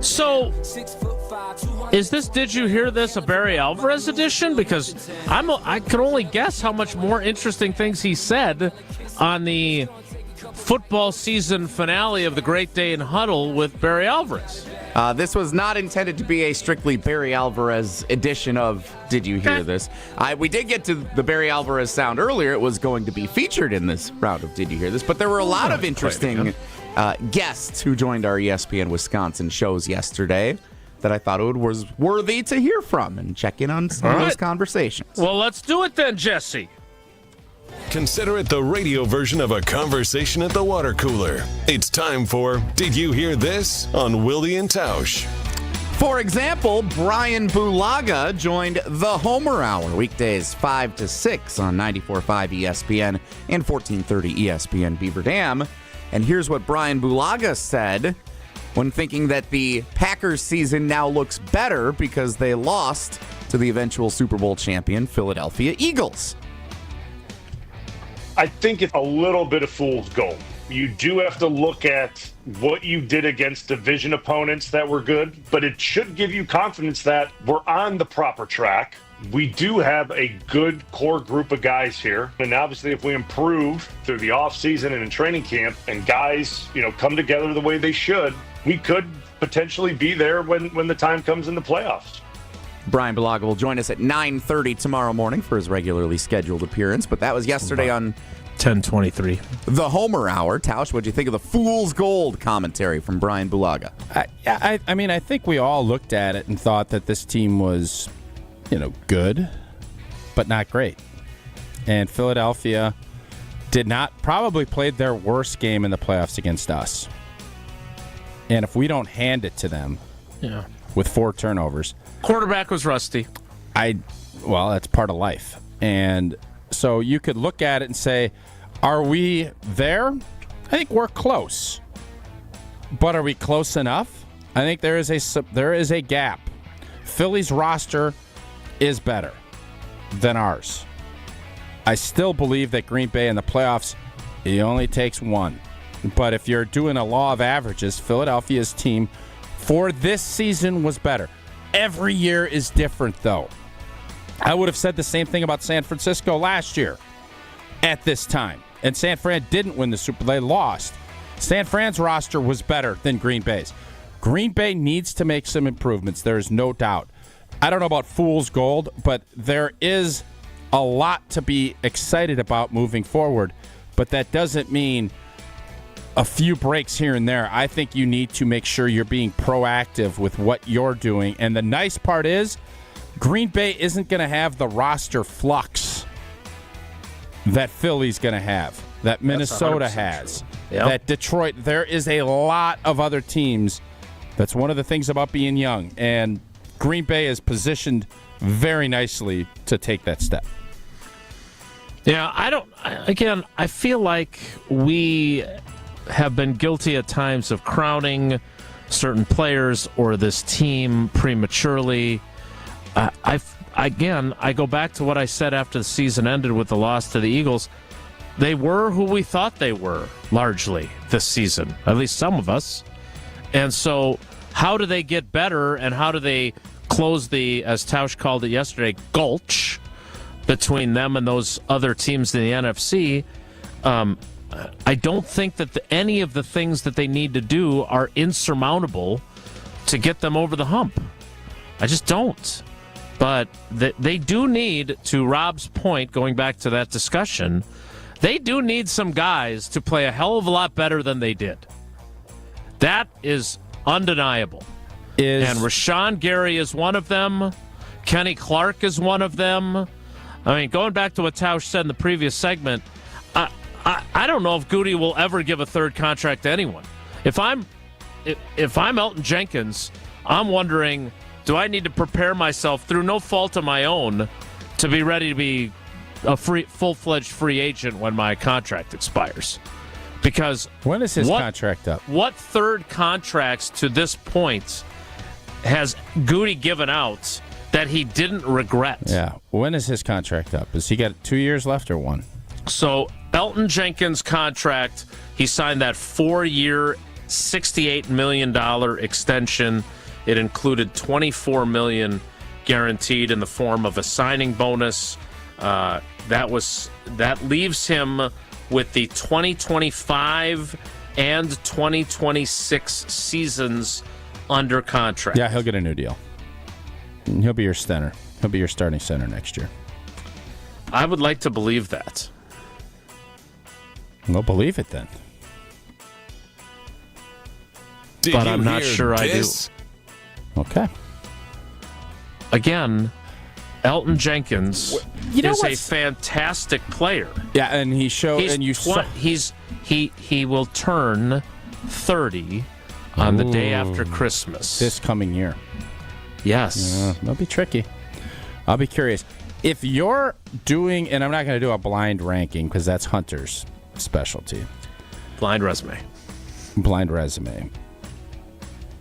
[SPEAKER 1] So, is this Did You Hear This a Barry Alvarez edition? Because I can only guess how much more interesting things he said on the football season finale of the Great Day in Huddle with Barry Alvarez.
[SPEAKER 3] This was not intended to be a strictly Barry Alvarez edition of Did You Hear This? We did get to the Barry Alvarez sound earlier. It was going to be featured in this round of Did You Hear This? But there were a lot of interesting guests who joined our ESPN Wisconsin shows yesterday that I thought it was worthy to hear from and check in on some of those conversations.
[SPEAKER 1] Well, let's do it then, Jesse.
[SPEAKER 6] Consider it the radio version of a conversation at the water cooler. It's time for Did You Hear This on Wilde and Tausch.
[SPEAKER 3] For example, Brian Bulaga joined the Homer Hour weekdays 5 to 6 on 94.5 ESPN and 1430 ESPN Beaver Dam. And here's what Brian Bulaga said when thinking that the Packers season now looks better because they lost to the eventual Super Bowl champion Philadelphia Eagles.
[SPEAKER 23] I think it's a little bit of fool's gold. You do have to look at what you did against division opponents that were good, but it should give you confidence that we're on the proper track. We do have a good core group of guys here. And obviously, if we improve through the offseason and in training camp and guys, come together the way they should, we could potentially be there when the time comes in the playoffs.
[SPEAKER 3] Brian Bulaga will join us at 9:30 tomorrow morning for his regularly scheduled appearance, but that was yesterday on
[SPEAKER 1] 10:23.
[SPEAKER 3] The Homer Hour. Tausch, what'd you think of the Fool's Gold commentary from Brian Bulaga?
[SPEAKER 2] I mean, I think we all looked at it and thought that this team was, good, but not great. And Philadelphia probably played their worst game in the playoffs against us. And if we don't hand it to them with 4 turnovers.
[SPEAKER 1] Quarterback was rusty.
[SPEAKER 2] That's part of life. And so you could look at it and say, are we there? I think we're close. But are we close enough? I think there is a gap. Philly's roster is better than ours. I still believe that Green Bay in the playoffs, it only takes one. But if you're doing a law of averages, Philadelphia's team for this season was better. Every year is different, though. I would have said the same thing about San Francisco last year at this time. And San Fran didn't win the Super Bowl. They lost. San Fran's roster was better than Green Bay's. Green Bay needs to make some improvements. There is no doubt. I don't know about fool's gold, but there is a lot to be excited about moving forward. But that doesn't mean a few breaks here and there. I think you need to make sure you're being proactive with what you're doing. And the nice part is Green Bay isn't going to have the roster flux that Philly's going to have. that Minnesota has,
[SPEAKER 1] Yep.
[SPEAKER 2] that Detroit, there is a lot of other teams. That's one of the things about being young. And Green Bay is positioned very nicely to take that step.
[SPEAKER 1] Yeah, I feel like we have been guilty at times of crowning certain players or this team prematurely. I go back to what I said after the season ended with the loss to the Eagles. They were who we thought they were, largely, this season, at least some of us. And so how do they get better, and how do they close the, as Tausch called it yesterday, gulch between them and those other teams in the NFC? I don't think that any of the things that they need to do are insurmountable to get them over the hump. I just don't. But they do need, to Rob's point, going back to that discussion, they do need some guys to play a hell of a lot better than they did. That is undeniable. And Rashawn Gary is one of them. Kenny Clark is one of them. I mean, going back to what Tausch said in the previous segment, I don't know if Goody will ever give a third contract to anyone. If I'm Elton Jenkins, I'm wondering, do I need to prepare myself through no fault of my own to be ready to be a full-fledged free agent when my contract expires? Because
[SPEAKER 2] when is his contract up?
[SPEAKER 1] What third contracts to this point has Goody given out that he didn't regret?
[SPEAKER 2] Yeah. When is his contract up? Has he got 2 years left or one?
[SPEAKER 1] So Elton Jenkins' contract, he signed that 4-year, $68 million extension. It included $24 million guaranteed in the form of a signing bonus. That leaves him with the 2025 and 2026 seasons under contract.
[SPEAKER 2] Yeah, he'll get a new deal. He'll be your center. He'll be your starting center next year.
[SPEAKER 1] I would like to believe that.
[SPEAKER 2] Well, believe it then.
[SPEAKER 1] But I'm not sure I do.
[SPEAKER 2] Okay.
[SPEAKER 1] Again, Elton Jenkins is a fantastic player.
[SPEAKER 2] Yeah, and he showed,
[SPEAKER 1] he will turn 30 on the day after Christmas
[SPEAKER 2] this coming year.
[SPEAKER 1] Yes,
[SPEAKER 2] that'll be tricky. I'll be curious if you're doing, and I'm not going to do a blind ranking because that's Hunter's specialty.
[SPEAKER 1] Blind resume.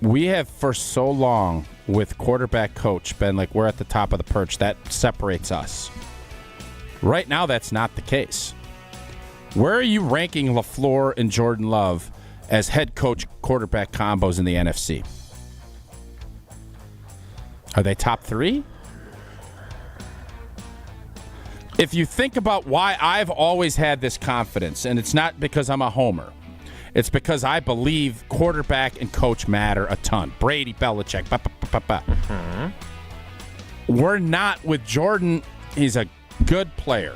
[SPEAKER 2] We have for so long with quarterback coach been like we're at the top of the perch. That separates us. Right now, that's not the case. Where are you ranking LaFleur and Jordan Love as head coach quarterback combos in the NFC? Are they top 3? If you think about why I've always had this confidence, and it's not because I'm a homer, it's because I believe quarterback and coach matter a ton. Brady, Belichick, We're not with Jordan. He's a good player.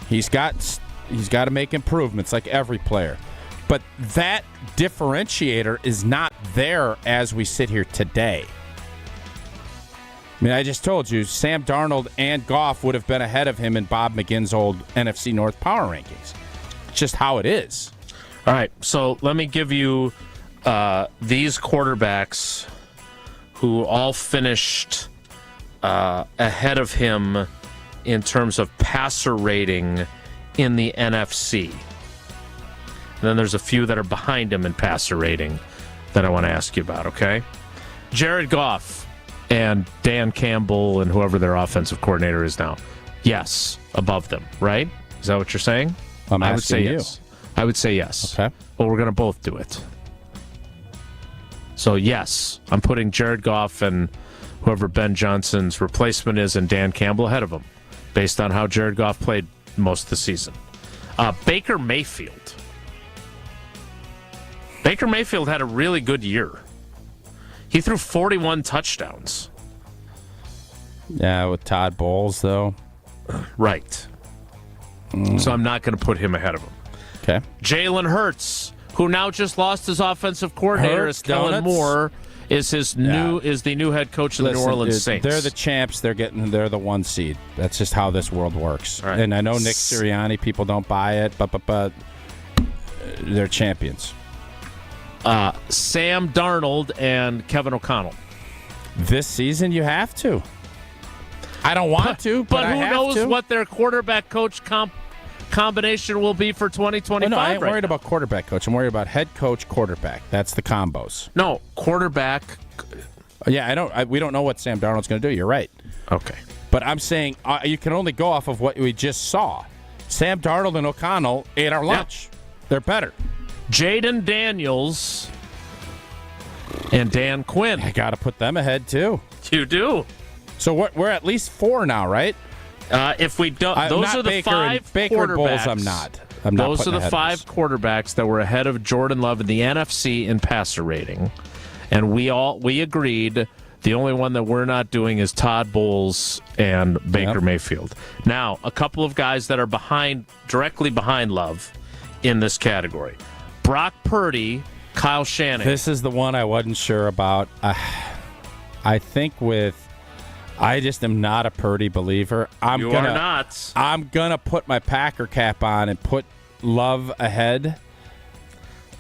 [SPEAKER 2] He's got to make improvements like every player. But that differentiator is not there as we sit here today. I mean, I just told you, Sam Darnold and Goff would have been ahead of him in Bob McGinn's old NFC North power rankings. It's just how it is.
[SPEAKER 1] All right, so let me give you these quarterbacks who all finished ahead of him in terms of passer rating in the NFC. And then there's a few that are behind him in passer rating that I want to ask you about, okay? Jared Goff and Dan Campbell and whoever their offensive coordinator is now. Yes, above them, right? Is that what you're saying?
[SPEAKER 2] I would say
[SPEAKER 1] yes. I would say yes.
[SPEAKER 2] Okay.
[SPEAKER 1] Well, we're going to both do it. So, yes, I'm putting Jared Goff and whoever Ben Johnson's replacement is and Dan Campbell ahead of him based on how Jared Goff played most of the season. Baker Mayfield. Baker Mayfield had a really good year. He threw 41 touchdowns.
[SPEAKER 2] Yeah, with Todd Bowles, though.
[SPEAKER 1] Right. So I'm not going to put him ahead of him.
[SPEAKER 2] Okay.
[SPEAKER 1] Jalen Hurts, who now just lost his offensive coordinator, as Kellen Moore is the new head coach of the New Orleans Saints.
[SPEAKER 2] They're the champs. They're the 1 seed. That's just how this world works.
[SPEAKER 1] Right.
[SPEAKER 2] And I know Nick Sirianni, people don't buy it, but they're champions.
[SPEAKER 1] Sam Darnold and Kevin O'Connell.
[SPEAKER 2] This season, you have to. I don't want to, but
[SPEAKER 1] who knows what their quarterback coach combination will be for 2025.
[SPEAKER 2] No, I ain't worried about quarterback coach. I'm worried about head coach, quarterback. That's the combos.
[SPEAKER 1] No, quarterback.
[SPEAKER 2] Yeah, we don't know what Sam Darnold's going to do. You're right.
[SPEAKER 1] Okay.
[SPEAKER 2] But I'm saying you can only go off of what we just saw. Sam Darnold and O'Connell ate our lunch. Yep. They're better.
[SPEAKER 1] Jaden Daniels and Dan Quinn.
[SPEAKER 2] I got to put them ahead, too.
[SPEAKER 1] You do.
[SPEAKER 2] So we're at least 4 now, right?
[SPEAKER 1] If we don't, those are the
[SPEAKER 2] Baker
[SPEAKER 1] 5
[SPEAKER 2] Baker
[SPEAKER 1] quarterbacks.
[SPEAKER 2] Bulls, I'm not.
[SPEAKER 1] Those are the 5 quarterbacks that were ahead of Jordan Love in the NFC in passer rating, and we agreed. The only one that we're not doing is Todd Bowles and Baker Mayfield. Now, a couple of guys that are directly behind Love in this category: Brock Purdy, Kyle Shanahan.
[SPEAKER 2] This is the one I wasn't sure about. I think I just am not a Purdy believer.
[SPEAKER 1] You are not.
[SPEAKER 2] I'm gonna put my Packer cap on and put Love ahead.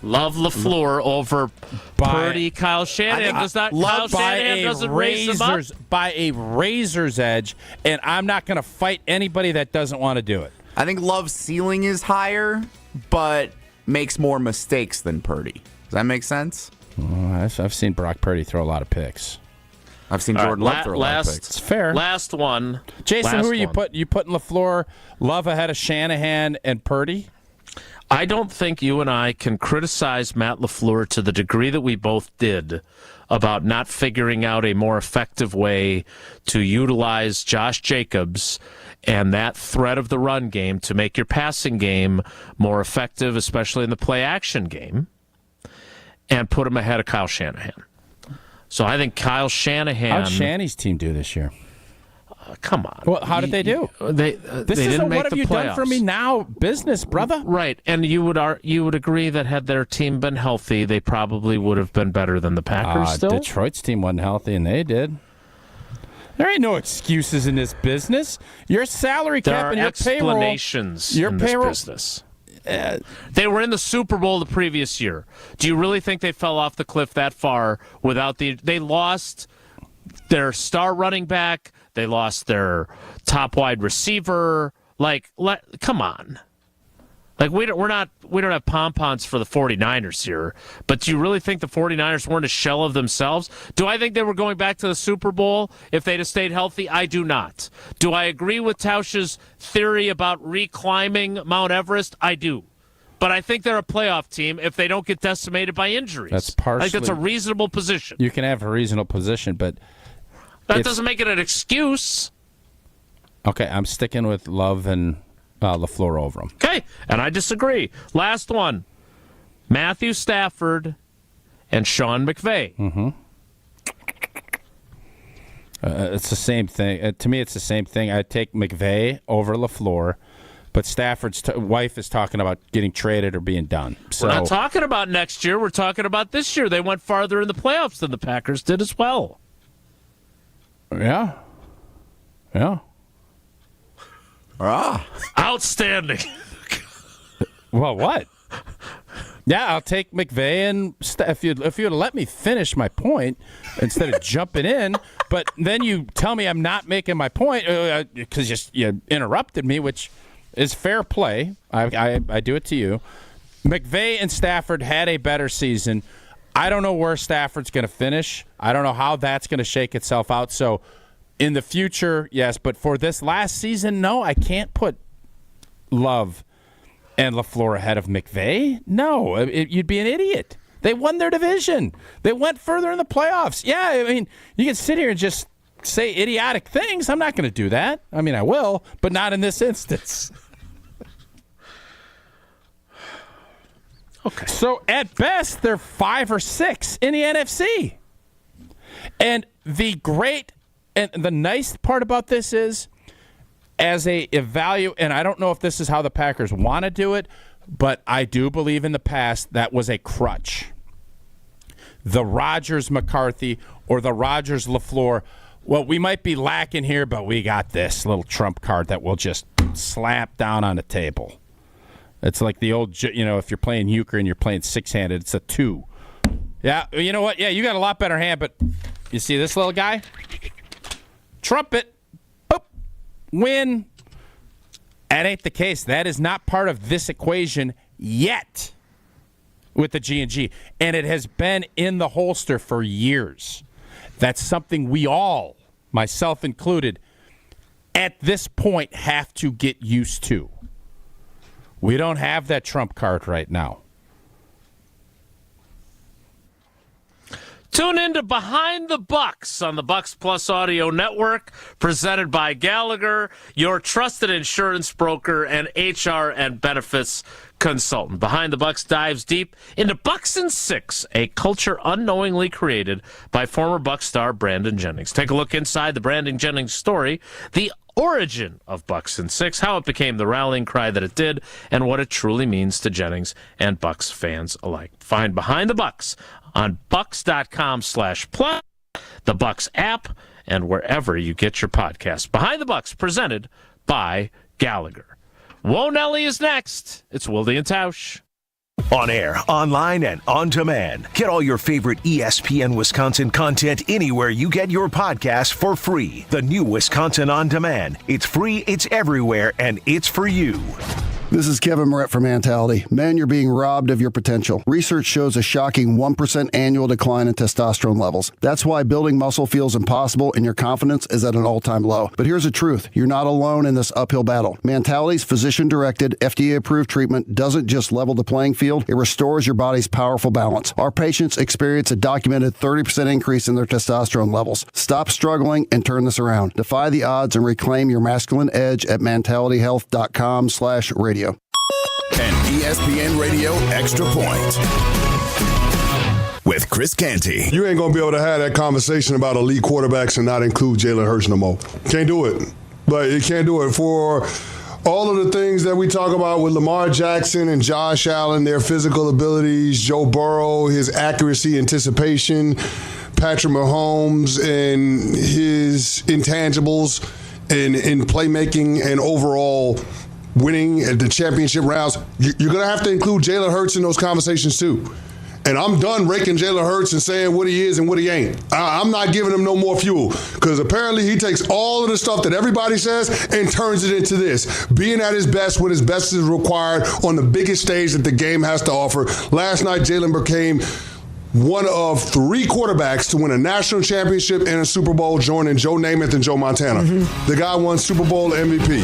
[SPEAKER 1] Love LaFleur over Purdy. Kyle Shanahan Kyle Shanahan doesn't raise them up
[SPEAKER 2] by a razor's edge, and I'm not gonna fight anybody that doesn't want to do it.
[SPEAKER 3] I think Love's ceiling is higher, but makes more mistakes than Purdy. Does that make sense?
[SPEAKER 2] I've seen Brock Purdy throw a lot of picks.
[SPEAKER 3] I've seen Jordan Love throw a lot of picks.
[SPEAKER 2] It's fair.
[SPEAKER 1] Last one.
[SPEAKER 2] Jason, who are you putting? You putting LaFleur, Love ahead of Shanahan and Purdy?
[SPEAKER 1] I don't think you and I can criticize Matt LaFleur to the degree that we both did about not figuring out a more effective way to utilize Josh Jacobs and that threat of the run game to make your passing game more effective, especially in the play-action game, and put him ahead of Kyle Shanahan. So I think Kyle Shanahan...
[SPEAKER 2] How'd Shanny's team do this year?
[SPEAKER 1] Come on.
[SPEAKER 2] Well, how did they do?
[SPEAKER 1] This
[SPEAKER 2] isn't what have you done for me now business, brother.
[SPEAKER 1] Right, and you would agree that had their team been healthy, they probably would have been better than the Packers still?
[SPEAKER 2] Detroit's team wasn't healthy, and they did. There ain't no excuses in this business. Your salary cap and your payroll...
[SPEAKER 1] There are explanations in this business. They were in the Super Bowl the previous year. Do you really think they fell off the cliff that far without they lost their star running back, they lost their top wide receiver. Come on. We don't have pom-poms for the 49ers here, but do you really think the 49ers weren't a shell of themselves? Do I think they were going back to the Super Bowl if they'd have stayed healthy? I do not. Do I agree with Tausch's theory about reclimbing Mount Everest? I do. But I think they're a playoff team if they don't get decimated by injuries.
[SPEAKER 2] That's partially.
[SPEAKER 1] I think that's a reasonable position.
[SPEAKER 2] You can have a reasonable position, but
[SPEAKER 1] that doesn't make it an excuse.
[SPEAKER 2] Okay, I'm sticking with Love and LaFleur over him.
[SPEAKER 1] Okay, and I disagree. Last one, Matthew Stafford and Sean McVay.
[SPEAKER 2] Mm-hmm. It's the same thing. To me, it's the same thing. I'd take McVay over LaFleur, but Stafford's wife is talking about getting traded or being done. So,
[SPEAKER 1] we're not talking about next year. We're talking about this year. They went farther in the playoffs than the Packers did as well.
[SPEAKER 2] Yeah.
[SPEAKER 1] Outstanding.
[SPEAKER 2] Well, what? Yeah, I'll take McVay and if you'd let me finish my point instead of jumping in, but then you tell me I'm not making my point because you interrupted me, which is fair play. I do it to you. McVay and Stafford had a better season. I don't know where Stafford's going to finish. I don't know how that's going to shake itself out. So in the future, yes, but for this last season, no, I can't put Love and LaFleur ahead of McVay. No, you'd be an idiot. They won their division. They went further in the playoffs. Yeah, I mean, you can sit here and just say idiotic things. I'm not going to do that. I mean, I will, but not in this instance.
[SPEAKER 1] Okay.
[SPEAKER 2] So at best, they're 5 or 6 in the NFC. And the nice part about this is, as a evaluate, and I don't know if this is how the Packers want to do it, but I do believe in the past that was a crutch. the Rodgers McCarthy or the Rodgers LaFleur, well, we might be lacking here, but we got this little trump card that we'll just slap down on the table. It's like the old, if you're playing euchre and you're playing six-handed, it's a 2. Yeah, you know what? Yeah, you got a lot better hand, but you see this little guy? Trumpet. Boop. Win. That ain't the case. That is not part of this equation yet with the G&G. And it has been in the holster for years. That's something we all, myself included, at this point have to get used to. We don't have that trump card right now.
[SPEAKER 1] Tune in to Behind the Bucks on the Bucks Plus Audio Network, presented by Gallagher, your trusted insurance broker and HR and benefits consultant. Behind the Bucks dives deep into Bucks in 6, a culture unknowingly created by former Bucks star Brandon Jennings. Take a look inside the Brandon Jennings story, the origin of Bucks in 6, how it became the rallying cry that it did, and what it truly means to Jennings and Bucks fans alike. Find Behind the Bucks on bucks.com/plus, the Bucks app, and wherever you get your podcasts. Behind the Bucks, presented by Gallagher. Whoa, Nelly is next. It's Wilde and Tausch.
[SPEAKER 5] On air, online, and on demand. Get all your favorite ESPN Wisconsin content anywhere you get your podcast for free. The new Wisconsin On Demand. It's free, it's everywhere, and it's for you.
[SPEAKER 4] This is Kevin Moret from Mentality. Men, you're being robbed of your potential. Research shows a shocking 1% annual decline in testosterone levels. That's why building muscle feels impossible and your confidence is at an all-time low. But here's the truth. You're not alone in this uphill battle. Mentality's physician-directed, FDA-approved treatment doesn't just level the playing field, it restores your body's powerful balance. Our patients experience a documented 30% increase in their testosterone levels. Stop struggling and turn this around. Defy the odds and reclaim your masculine edge at mentalityhealth.com/radio.
[SPEAKER 8] An ESPN Radio Extra Point with Chris Canty.
[SPEAKER 9] You ain't going to be able to have that conversation about elite quarterbacks and not include Jalen Hurts no more. Can't do it. But you can't do it for all of the things that we talk about with Lamar Jackson and Josh Allen, their physical abilities, Joe Burrow, his accuracy, anticipation, Patrick Mahomes and his intangibles in playmaking and overall winning at the championship rounds. You're going to have to include Jalen Hurts in those conversations too. And I'm done raking Jalen Hurts and saying what he is and what he ain't. I'm not giving him no more fuel because apparently he takes all of the stuff that everybody says and turns it into this. Being at his best when his best is required on the biggest stage that the game has to offer. Last night, Jalen became one of 3 quarterbacks to win a national championship and a Super Bowl, joining Joe Namath and Joe Montana. Mm-hmm. The guy won Super Bowl MVP.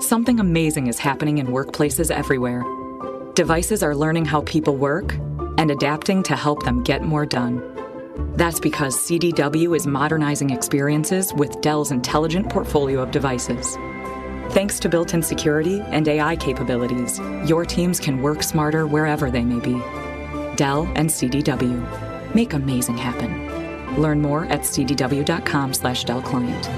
[SPEAKER 21] Something amazing is happening in workplaces everywhere. Devices are learning how people work and adapting to help them get more done. That's because CDW is modernizing experiences with Dell's intelligent portfolio of devices. Thanks to built-in security and AI capabilities, your teams can work smarter wherever they may be. Dell and CDW. Make amazing happen. Learn more at cdw.com/Dell Client.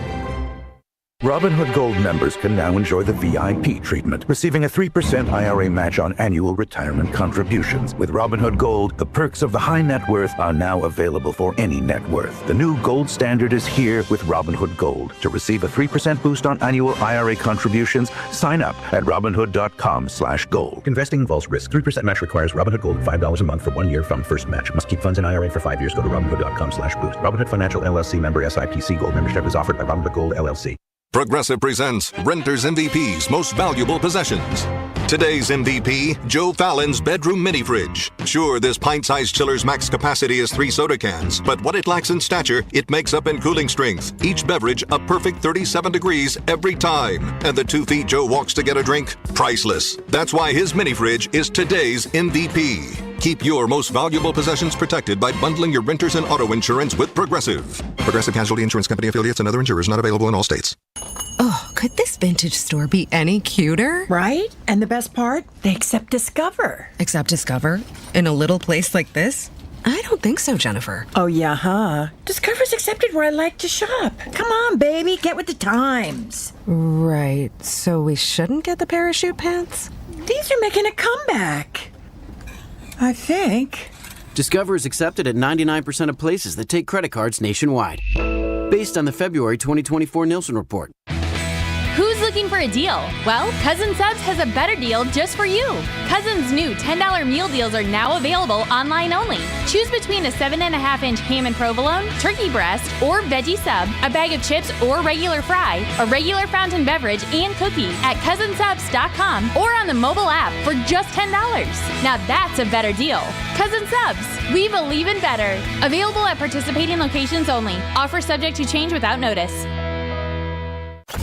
[SPEAKER 25] Robinhood Gold members can now enjoy the VIP treatment, receiving a 3% IRA match on annual retirement contributions. With Robinhood Gold, the perks of the high net worth are now available for any net worth. The new gold standard is here with Robinhood Gold. To receive a 3% boost on annual IRA contributions, sign up at Robinhood.com/gold. Investing involves risk. 3% match requires Robinhood Gold $5 a month for 1 year from first match. Must keep funds in IRA for 5 years. Go to Robinhood.com/boost. Robinhood Financial LLC member SIPC. Gold membership is offered by Robinhood Gold LLC.
[SPEAKER 26] Progressive presents Renter's MVP's Most Valuable Possessions. Today's MVP, Joe Fallon's bedroom mini fridge. Sure, this pint-sized chiller's max capacity is 3 soda cans, but what it lacks in stature, it makes up in cooling strength. Each beverage a perfect 37 degrees every time. And the 2 feet Joe walks to get a drink, priceless. That's why his mini fridge is today's MVP. Keep your most valuable possessions protected by bundling your renters and auto insurance with Progressive. Progressive Casualty Insurance Company affiliates and other insurers not available in all states.
[SPEAKER 27] Oh, could this vintage store be any cuter?
[SPEAKER 28] Right? And the best part? They accept Discover.
[SPEAKER 27] Accept Discover? In a little place like this? I don't think so, Jennifer.
[SPEAKER 28] Oh, yeah, huh? Discover's accepted where I like to shop. Come on, baby, get with the times.
[SPEAKER 27] Right. So we shouldn't get the parachute pants?
[SPEAKER 28] These are making a comeback. I think.
[SPEAKER 7] Discover is accepted at 99% of places that take credit cards nationwide. Based on the February 2024 Nielsen report.
[SPEAKER 10] Who's looking for a deal? Well, Cousin Subs has a better deal just for you. Cousin's new $10 meal deals are now available online only. Choose between a 7.5-inch ham and provolone, turkey breast, or veggie sub, a bag of chips or regular fry, a regular fountain beverage, and cookie at cousinsubs.com or on the mobile app for just $10. Now that's a better deal. Cousin Subs, we believe in better. Available at participating locations only. Offer subject to change without notice.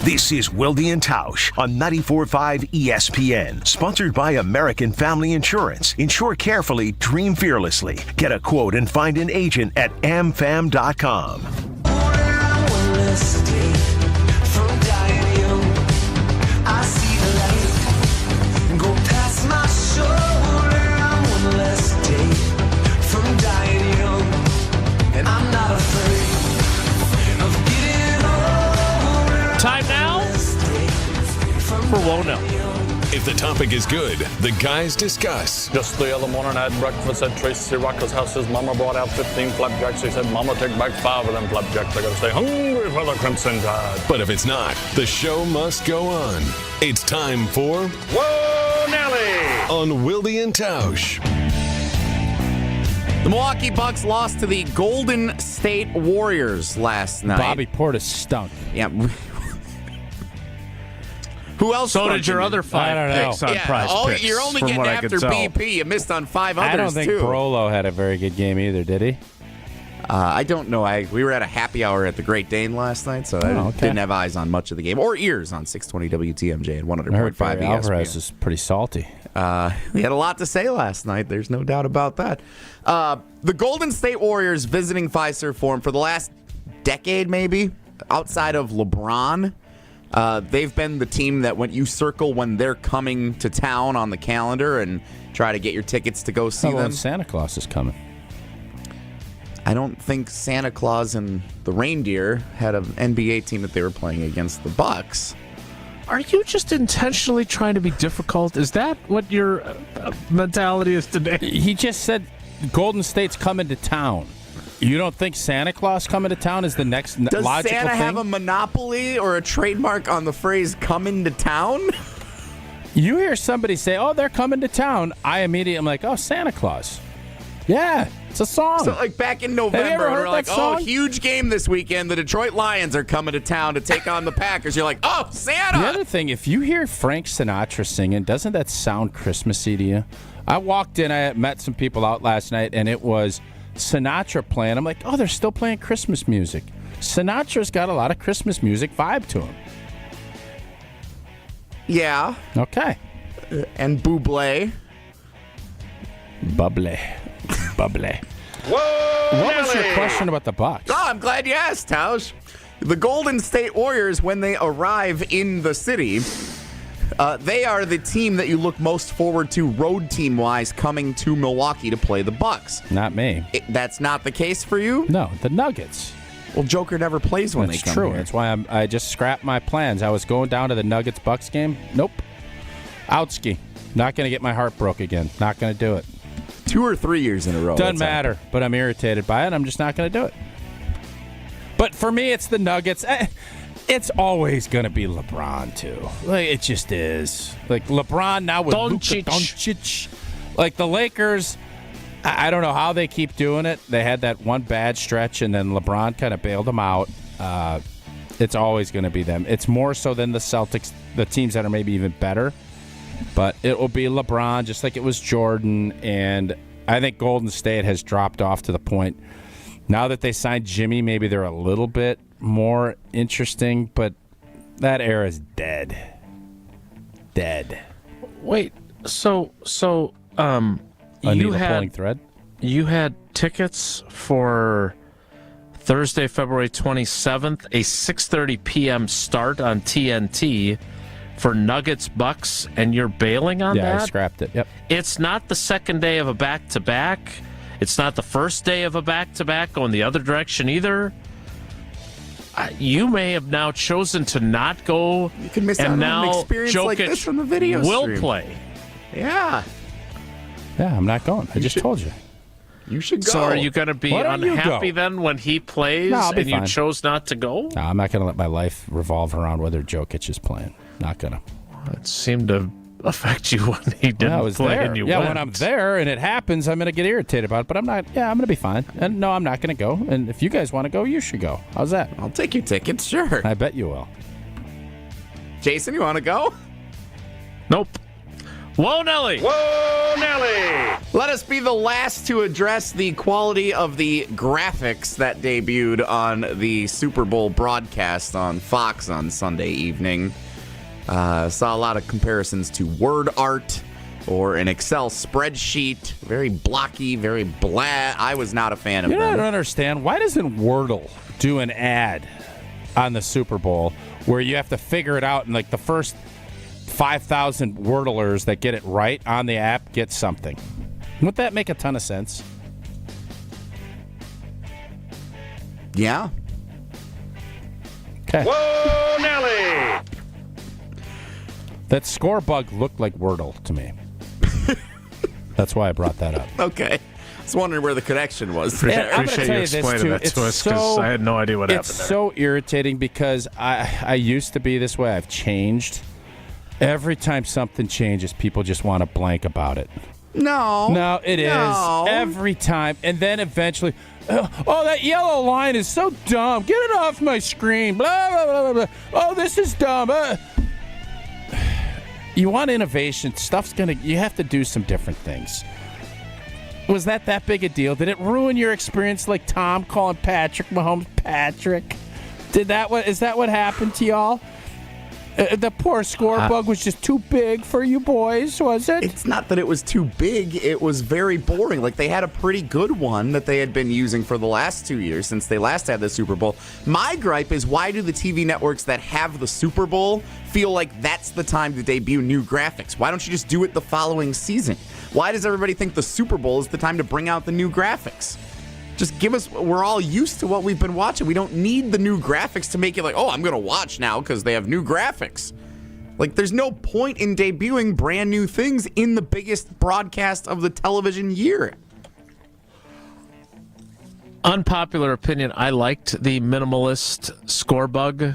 [SPEAKER 5] This is Wilde and Tausch on 94.5 ESPN, sponsored by American Family Insurance. Insure carefully, dream fearlessly. Get a quote and find an agent at amfam.com.
[SPEAKER 1] Time now for Wonell.
[SPEAKER 6] If the topic is good, the guys discuss.
[SPEAKER 11] Just the other morning I had breakfast at Tracy Rocker's house. His mama brought out 15 flapjacks. He said, Mama, take back 5 of them flapjacks. I gotta stay hungry for the Crimson Tide.
[SPEAKER 6] But if it's not, the show must go on. It's time for
[SPEAKER 22] Whoa, Nelly!
[SPEAKER 6] On Wilde and Tausch.
[SPEAKER 3] The Milwaukee Bucks lost to the Golden State Warriors last night.
[SPEAKER 2] Bobby Portis stunk.
[SPEAKER 3] Yeah. Who else?
[SPEAKER 1] So did your other 5 picks on Prize Picks.
[SPEAKER 3] You're only getting after BP. You missed on 5 others,
[SPEAKER 2] I don't think
[SPEAKER 3] too.
[SPEAKER 2] Brolo had a very good game either, did he?
[SPEAKER 3] I don't know. We were at a happy hour at the Great Dane last night, so I didn't have eyes on much of the game. Or ears on 620 WTMJ and 100.5 ESPN.
[SPEAKER 2] Alvarez is pretty salty.
[SPEAKER 3] We had a lot to say last night. There's no doubt about that. The Golden State Warriors visiting Fiserv Forum for the last decade, maybe, outside of LeBron. They've been the team that when you circle when they're coming to town on the calendar and try to get your tickets to go see them.
[SPEAKER 2] Santa Claus is coming.
[SPEAKER 3] I don't think Santa Claus and the reindeer had an NBA team that they were playing against the Bucks.
[SPEAKER 1] Are you just intentionally trying to be difficult? Is that what your mentality is today?
[SPEAKER 2] He just said Golden State's coming to town. You don't think Santa Claus coming to town is the next logical thing?
[SPEAKER 3] Does Santa have a monopoly or a trademark on the phrase coming to town?
[SPEAKER 2] You hear somebody say, oh, they're coming to town. I immediately am like, oh, Santa Claus. Yeah, it's a song.
[SPEAKER 3] So, like, back in November,
[SPEAKER 2] have you ever heard
[SPEAKER 3] we're like,
[SPEAKER 2] that song?
[SPEAKER 3] oh, huge game this weekend. The Detroit Lions are coming to town to take on the Packers. You're like, oh, Santa.
[SPEAKER 2] The other thing, if you hear Frank Sinatra singing, doesn't that sound Christmassy to you? I walked in, I met some people out last night, and it was Sinatra playing. I'm like, oh, they're still playing Christmas music. Sinatra's got a lot of Christmas music vibe to him.
[SPEAKER 3] Yeah.
[SPEAKER 2] Okay.
[SPEAKER 3] And Bublé.
[SPEAKER 2] Bubbly.
[SPEAKER 22] Whoa,
[SPEAKER 2] What was your question about the Bucks?
[SPEAKER 3] Oh, I'm glad you asked, Tausch. The Golden State Warriors, when they arrive in the city, they are the team that you look most forward to road team-wise coming to Milwaukee to play the Bucks.
[SPEAKER 2] Not me.
[SPEAKER 3] That's not the case for you?
[SPEAKER 2] No, the Nuggets.
[SPEAKER 3] Well, Joker never plays when they come
[SPEAKER 2] true.
[SPEAKER 3] here.
[SPEAKER 2] That's why I just scrapped my plans. I was going down to the Nuggets-Bucks game. Nope. Outski. Not going to get my heart broke again. Not going to do it.
[SPEAKER 3] 2 or 3 years in a row.
[SPEAKER 2] Doesn't matter, but I'm irritated by it. I'm just not going to do it. But for me, it's the Nuggets. It's always going to be LeBron, too. Like, it just is. Like, LeBron now with Luka Doncic. Like, the Lakers, I don't know how they keep doing it. They had that one bad stretch, and then LeBron kind of bailed them out. It's always going to be them. It's more so than the Celtics, the teams that are maybe even better. But it will be LeBron, just like it was Jordan. And I think Golden State has dropped off to the point. Now that they signed Jimmy, maybe they're a little bit more interesting. But that era is dead. Dead.
[SPEAKER 1] Wait, so
[SPEAKER 2] a
[SPEAKER 1] you
[SPEAKER 2] pulling thread?
[SPEAKER 1] You had tickets for Thursday, February 27th, a 6:30 p.m. start on TNT for Nuggets Bucks, and you're bailing on that?
[SPEAKER 2] Yeah, I scrapped it. Yep.
[SPEAKER 1] It's not the second day of a back-to-back. It's not the first day of a back-to-back going the other direction either. You may have now chosen to not go.
[SPEAKER 3] You can miss out on an experience like this from the video
[SPEAKER 1] will
[SPEAKER 3] stream.
[SPEAKER 1] play.
[SPEAKER 3] Yeah.
[SPEAKER 2] Yeah, I'm not going. I just told you.
[SPEAKER 3] You should go.
[SPEAKER 1] So are you going to be unhappy then when he plays and you chose not to go?
[SPEAKER 2] No, I'm not going to let my life revolve around whether Jokic is playing. Not going to.
[SPEAKER 1] It seemed to affect you when he didn't play and you went.
[SPEAKER 2] When I'm there and it happens, I'm going to get irritated about it. But I'm not. Yeah, I'm going to be fine. And no, I'm not going to go. And if you guys want to go, you should go. How's that?
[SPEAKER 3] I'll take your tickets, sure.
[SPEAKER 2] I bet you will.
[SPEAKER 3] Jason, you want to go?
[SPEAKER 1] Nope. Whoa, Nelly!
[SPEAKER 3] Whoa, Nelly! Let us be the last to address the quality of the graphics that debuted on the Super Bowl broadcast on Fox on Sunday evening. Saw a lot of comparisons to word art or an Excel spreadsheet. Very blocky, very blah. I was not a fan of them.
[SPEAKER 2] I don't understand. Why doesn't Wordle do an ad on the Super Bowl where you have to figure it out and like the first 5,000 Wordlers that get it right on the app get something? Wouldn't that make a ton of sense?
[SPEAKER 3] Yeah.
[SPEAKER 2] Okay.
[SPEAKER 3] Whoa, Nelly!
[SPEAKER 2] That score bug looked like Wordle to me. That's why I brought that up.
[SPEAKER 3] Okay. I was wondering where the connection was.
[SPEAKER 1] I appreciate you explaining that to us because I had no idea what happened there.
[SPEAKER 2] It's so irritating because I used to be this way. I've changed. Every time something changes, people just want to blank about it.
[SPEAKER 3] No,
[SPEAKER 2] it is. Every time. And then eventually, oh, that yellow line is so dumb. Get it off my screen. Blah, blah, blah, blah. Oh, this is dumb. You want innovation. You have to do some different things. Was that big a deal? Did it ruin your experience like Tom calling Patrick Mahomes Patrick? Is that what happened to y'all? The poor score bug was just too big for you boys, was it?
[SPEAKER 3] It's not that it was too big. It was very boring. Like, they had a pretty good one that they had been using for the last 2 years since they last had the Super Bowl. My gripe is, why do the TV networks that have the Super Bowl feel like that's the time to debut new graphics? Why don't you just do it the following season? Why does everybody think the Super Bowl is the time to bring out the new graphics? Just give us, we're all used to what we've been watching. We don't need the new graphics to make it like, oh, I'm going to watch now because they have new graphics. Like, there's no point in debuting brand new things in the biggest broadcast of the television year.
[SPEAKER 1] Unpopular opinion, I liked the minimalist score bug.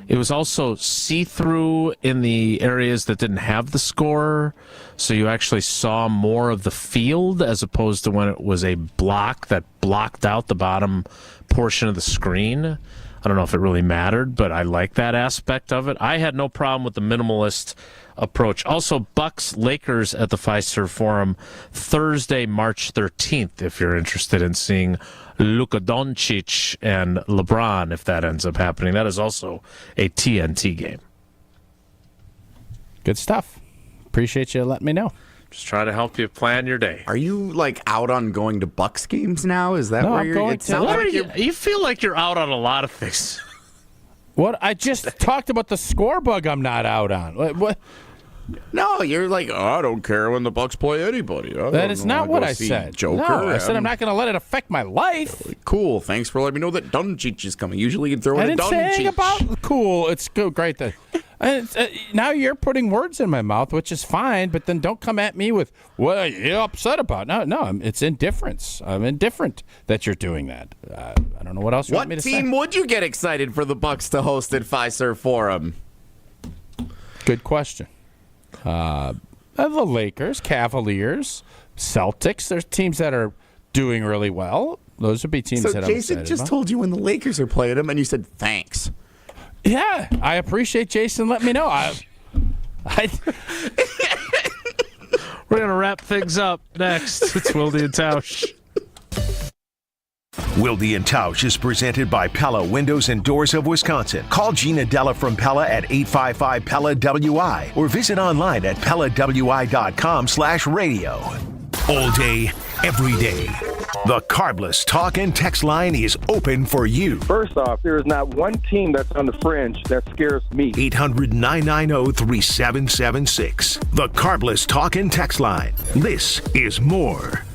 [SPEAKER 1] It was also see-through in the areas that didn't have the score, so you actually saw more of the field as opposed to when it was a block that blocked out the bottom portion of the screen. I don't know if it really mattered, but I like that aspect of it. I had no problem with the minimalist approach. Also, Bucks-Lakers at the Fiserv Forum Thursday, March 13th, if you're interested in seeing Luka Doncic and LeBron, if that ends up happening. That is also a TNT game.
[SPEAKER 2] Good stuff. Appreciate you letting me know.
[SPEAKER 1] Just try to help you plan your day.
[SPEAKER 3] Are you, like, out on going to Bucks games now? Is that
[SPEAKER 2] No,
[SPEAKER 3] where
[SPEAKER 2] I'm
[SPEAKER 3] you're
[SPEAKER 2] going
[SPEAKER 3] it
[SPEAKER 2] to-
[SPEAKER 3] sounds
[SPEAKER 2] What
[SPEAKER 3] like
[SPEAKER 2] are
[SPEAKER 3] you're-
[SPEAKER 1] You feel like you're out on a lot of things.
[SPEAKER 2] What? I just talked about the score bug I'm not out on. What?
[SPEAKER 3] No, you're like, oh, I don't care when the Bucks play anybody.
[SPEAKER 2] That is not what I said.
[SPEAKER 3] Joker.
[SPEAKER 2] No, I said I'm not going to let it affect my life.
[SPEAKER 3] Cool. Thanks for letting me know that Doncic is coming. Usually you'd throw
[SPEAKER 2] I
[SPEAKER 3] in a
[SPEAKER 2] didn't say anything
[SPEAKER 3] Doncic.
[SPEAKER 2] about cool. It's great that now you're putting words in my mouth, which is fine. But then don't come at me with what are you upset about? No, it's indifference. I'm indifferent that you're doing that. I don't know what else you want me to say.
[SPEAKER 3] What team would you get excited for the Bucks to host at Fiserv Forum?
[SPEAKER 2] Good question. The Lakers, Cavaliers, Celtics. There's teams that are doing really well. Those would be teams that I'm
[SPEAKER 3] Jason
[SPEAKER 2] excited
[SPEAKER 3] just
[SPEAKER 2] about.
[SPEAKER 3] told you when the Lakers are playing them, and you said thanks.
[SPEAKER 2] Yeah, I appreciate Jason letting me know.
[SPEAKER 1] We're going to wrap things up next. It's Wilde and Tausch.
[SPEAKER 5] Wilde and Tausch is presented by Pella Windows and Doors of Wisconsin. Call Gina Della from Pella at 855-PELLA-WI or visit online at PellaWI.com/radio. All day, every day. The Carbless Talk and Text line is open for you.
[SPEAKER 12] First off, there is not one team that's on the fringe that scares me.
[SPEAKER 5] 800-990-3776. The Carbless Talk and Text line. This is more.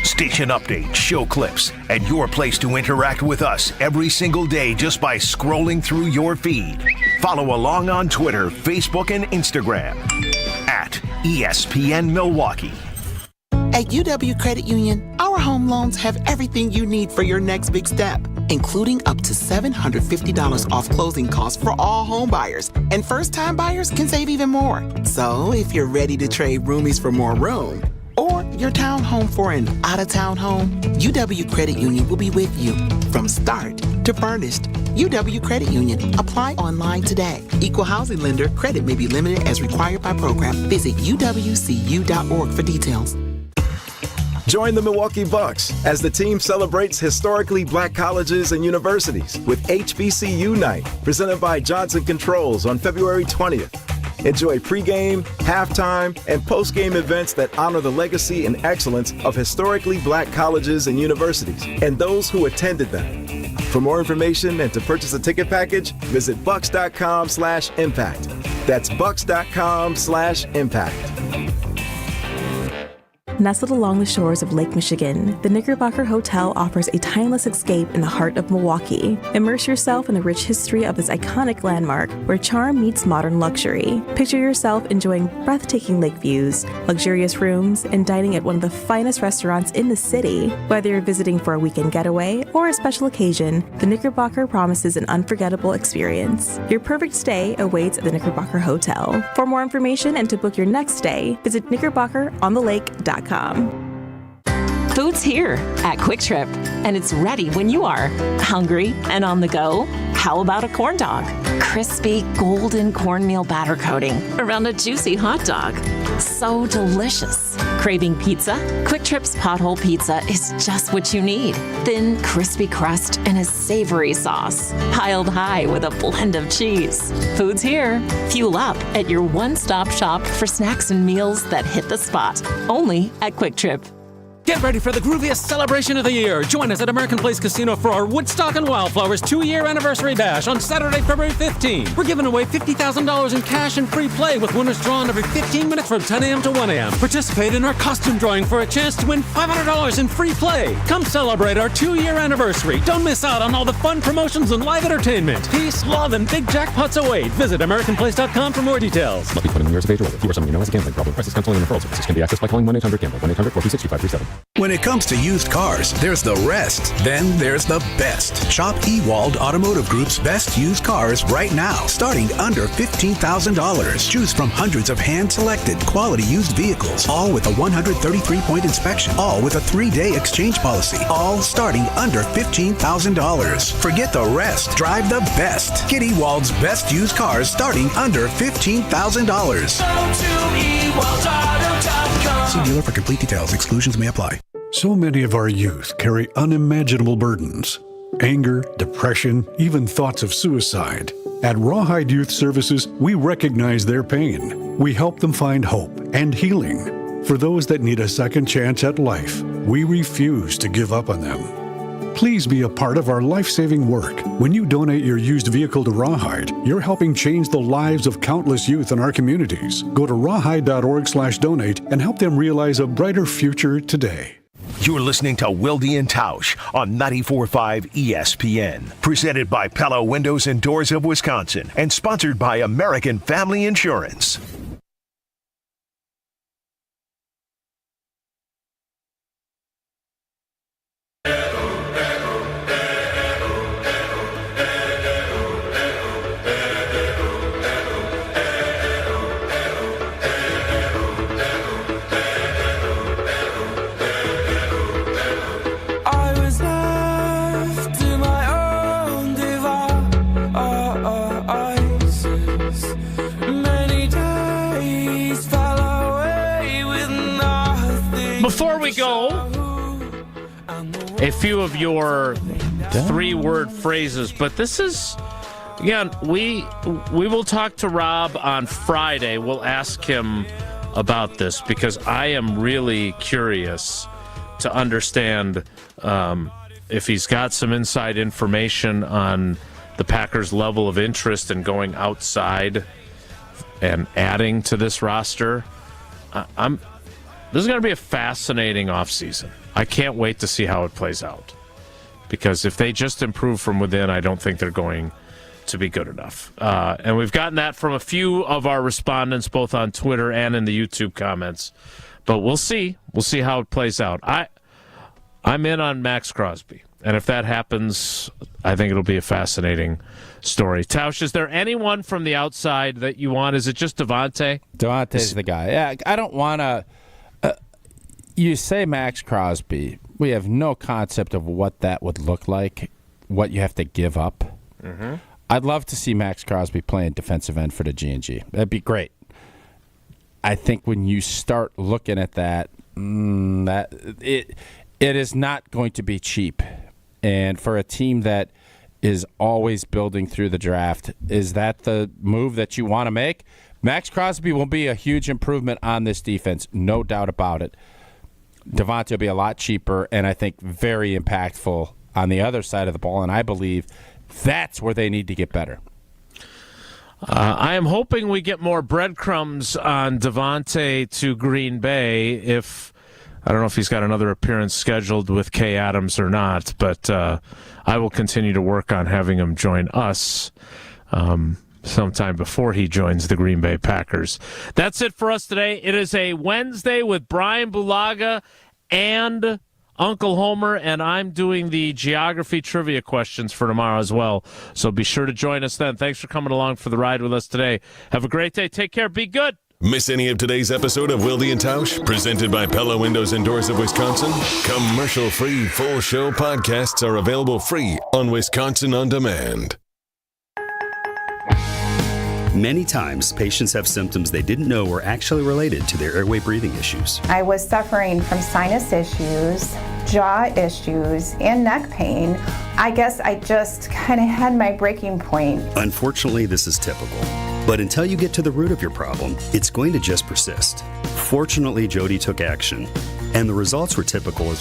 [SPEAKER 5] Station updates, show clips, and your place to interact with us every single day just by scrolling through your feed. Follow along on Twitter, Facebook, and Instagram at ESPN Milwaukee.
[SPEAKER 13] At UW Credit Union, our home loans have everything you need for your next big step, including up to $750 off closing costs for all home buyers. And first-time buyers can save even more. So if you're ready to trade roomies for more room, or your townhome for an out-of-town home, UW Credit Union will be with you from start to furnished. UW Credit Union. Apply online today. Equal housing lender. Credit may be limited as required by program. Visit uwcu.org for details.
[SPEAKER 14] Join the Milwaukee Bucks as the team celebrates historically black colleges and universities with HBCU Night, presented by Johnson Controls on February 20th. Enjoy pregame, halftime, and postgame events that honor the legacy and excellence of historically black colleges and universities and those who attended them. For more information and to purchase a ticket package, visit bucks.com/impact. That's bucks.com/impact.
[SPEAKER 15] Nestled along the shores of Lake Michigan, the Knickerbocker Hotel offers a timeless escape in the heart of Milwaukee. Immerse yourself in the rich history of this iconic landmark where charm meets modern luxury. Picture yourself enjoying breathtaking lake views, luxurious rooms, and dining at one of the finest restaurants in the city. Whether you're visiting for a weekend getaway or a special occasion, the Knickerbocker promises an unforgettable experience. Your perfect stay awaits at the Knickerbocker Hotel. For more information and to book your next stay, visit knickerbockeronthelake.com.
[SPEAKER 16] Food's here at Kwik Trip, and it's ready when you are. Hungry and on the go? How about a corn dog? Crispy, golden cornmeal batter coating around a juicy hot dog. So delicious. Craving pizza? Kwik Trip's Pothole Pizza is just what you need. Thin, crispy crust and a savory sauce, piled high with a blend of cheese. Food's here. Fuel up at your one-stop shop for snacks and meals that hit the spot. Only at Kwik Trip.
[SPEAKER 17] Get ready for the grooviest celebration of the year. Join us at American Place Casino for our Woodstock and Wildflowers 2-year anniversary bash on Saturday, February 15. We're giving away $50,000 in cash and free play with winners drawn every 15 minutes from 10 a.m. to 1 a.m. Participate in our costume drawing for a chance to win $500 in free play. Come celebrate our 2-year anniversary. Don't miss out on all the fun promotions and live entertainment. Peace, love, and big jackpots await. Visit AmericanPlace.com for more details.
[SPEAKER 19] Must be 21 years of age or older. If you or someone you know has a gambling problem, crisis counseling and referral services can be accessed by calling 1-800-GAMBLER, 1-800-426-2537.
[SPEAKER 8] When it comes to used cars, there's the rest, then there's the best. Shop Wilde Automotive Group's best used cars right now, starting under $15,000. Choose from hundreds of hand-selected quality used vehicles, all with a 133-point inspection, all with a 3-day exchange policy, all starting under $15,000. Forget the rest. Drive the best. Get Ewald's best used cars starting under $15,000. See dealer for complete details. Exclusions may apply.
[SPEAKER 20] So many of our youth carry unimaginable burdens. Anger, depression, even thoughts of suicide. At Rawhide Youth Services, we recognize their pain. We help them find hope and healing. For those that need a second chance at life, we refuse to give up on them. Please be a part of our life-saving work. When you donate your used vehicle to Rawhide, you're helping change the lives of countless youth in our communities. Go to rawhide.org/donate and help them realize a brighter future today.
[SPEAKER 5] You're listening to Wilde and Tausch on 94.5 ESPN. Presented by Pella Windows and Doors of Wisconsin and sponsored by American Family Insurance.
[SPEAKER 1] Before we go, a few of your 3-word phrases, but this is, again, we will talk to Rob on Friday. We'll ask him about this because I am really curious to understand if he's got some inside information on the Packers' level of interest in going outside and adding to this roster. This is going to be a fascinating offseason. I can't wait to see how it plays out. Because if they just improve from within, I don't think they're going to be good enough. And we've gotten that from a few of our respondents, both on Twitter and in the YouTube comments. But we'll see. We'll see how it plays out. I'm in on Max Crosby. And if that happens, I think it'll be a fascinating story. Tausch, is there anyone from the outside that you want? Is it just Devontae?
[SPEAKER 2] Devontae's the guy. Yeah, I don't want to... you say Max Crosby. We have no concept of what that would look like, what you have to give up. Mm-hmm. I'd love to see Max Crosby playing defensive end for the G&G. That'd be great. I think when you start looking at that, it is not going to be cheap. And for a team that is always building through the draft, is that the move that you want to make? Max Crosby will be a huge improvement on this defense, no doubt about it. Devontae will be a lot cheaper and I think very impactful on the other side of the ball, and I believe that's where they need to get better.
[SPEAKER 1] I am hoping we get more breadcrumbs on Devontae to Green Bay. I don't know if he's got another appearance scheduled with Kay Adams or not, but I will continue to work on having him join us sometime before he joins the Green Bay Packers. That's it for us today. It is a Wednesday with Brian Bulaga and Uncle Homer, and I'm doing the geography trivia questions for tomorrow as well. So be sure to join us then. Thanks for coming along for the ride with us today. Have a great day. Take care. Be good.
[SPEAKER 6] Miss any of today's episode of Wilde and Tausch, presented by Pella Windows and Doors of Wisconsin? Commercial-free full show podcasts are available free on Wisconsin On Demand.
[SPEAKER 4] Many times, patients have symptoms they didn't know were actually related to their airway breathing issues.
[SPEAKER 9] I was suffering from sinus issues, jaw issues, and neck pain. I guess I just kind of had my breaking point.
[SPEAKER 4] Unfortunately, this is typical. But until you get to the root of your problem, it's going to just persist. Fortunately, Jody took action, and the results were typical as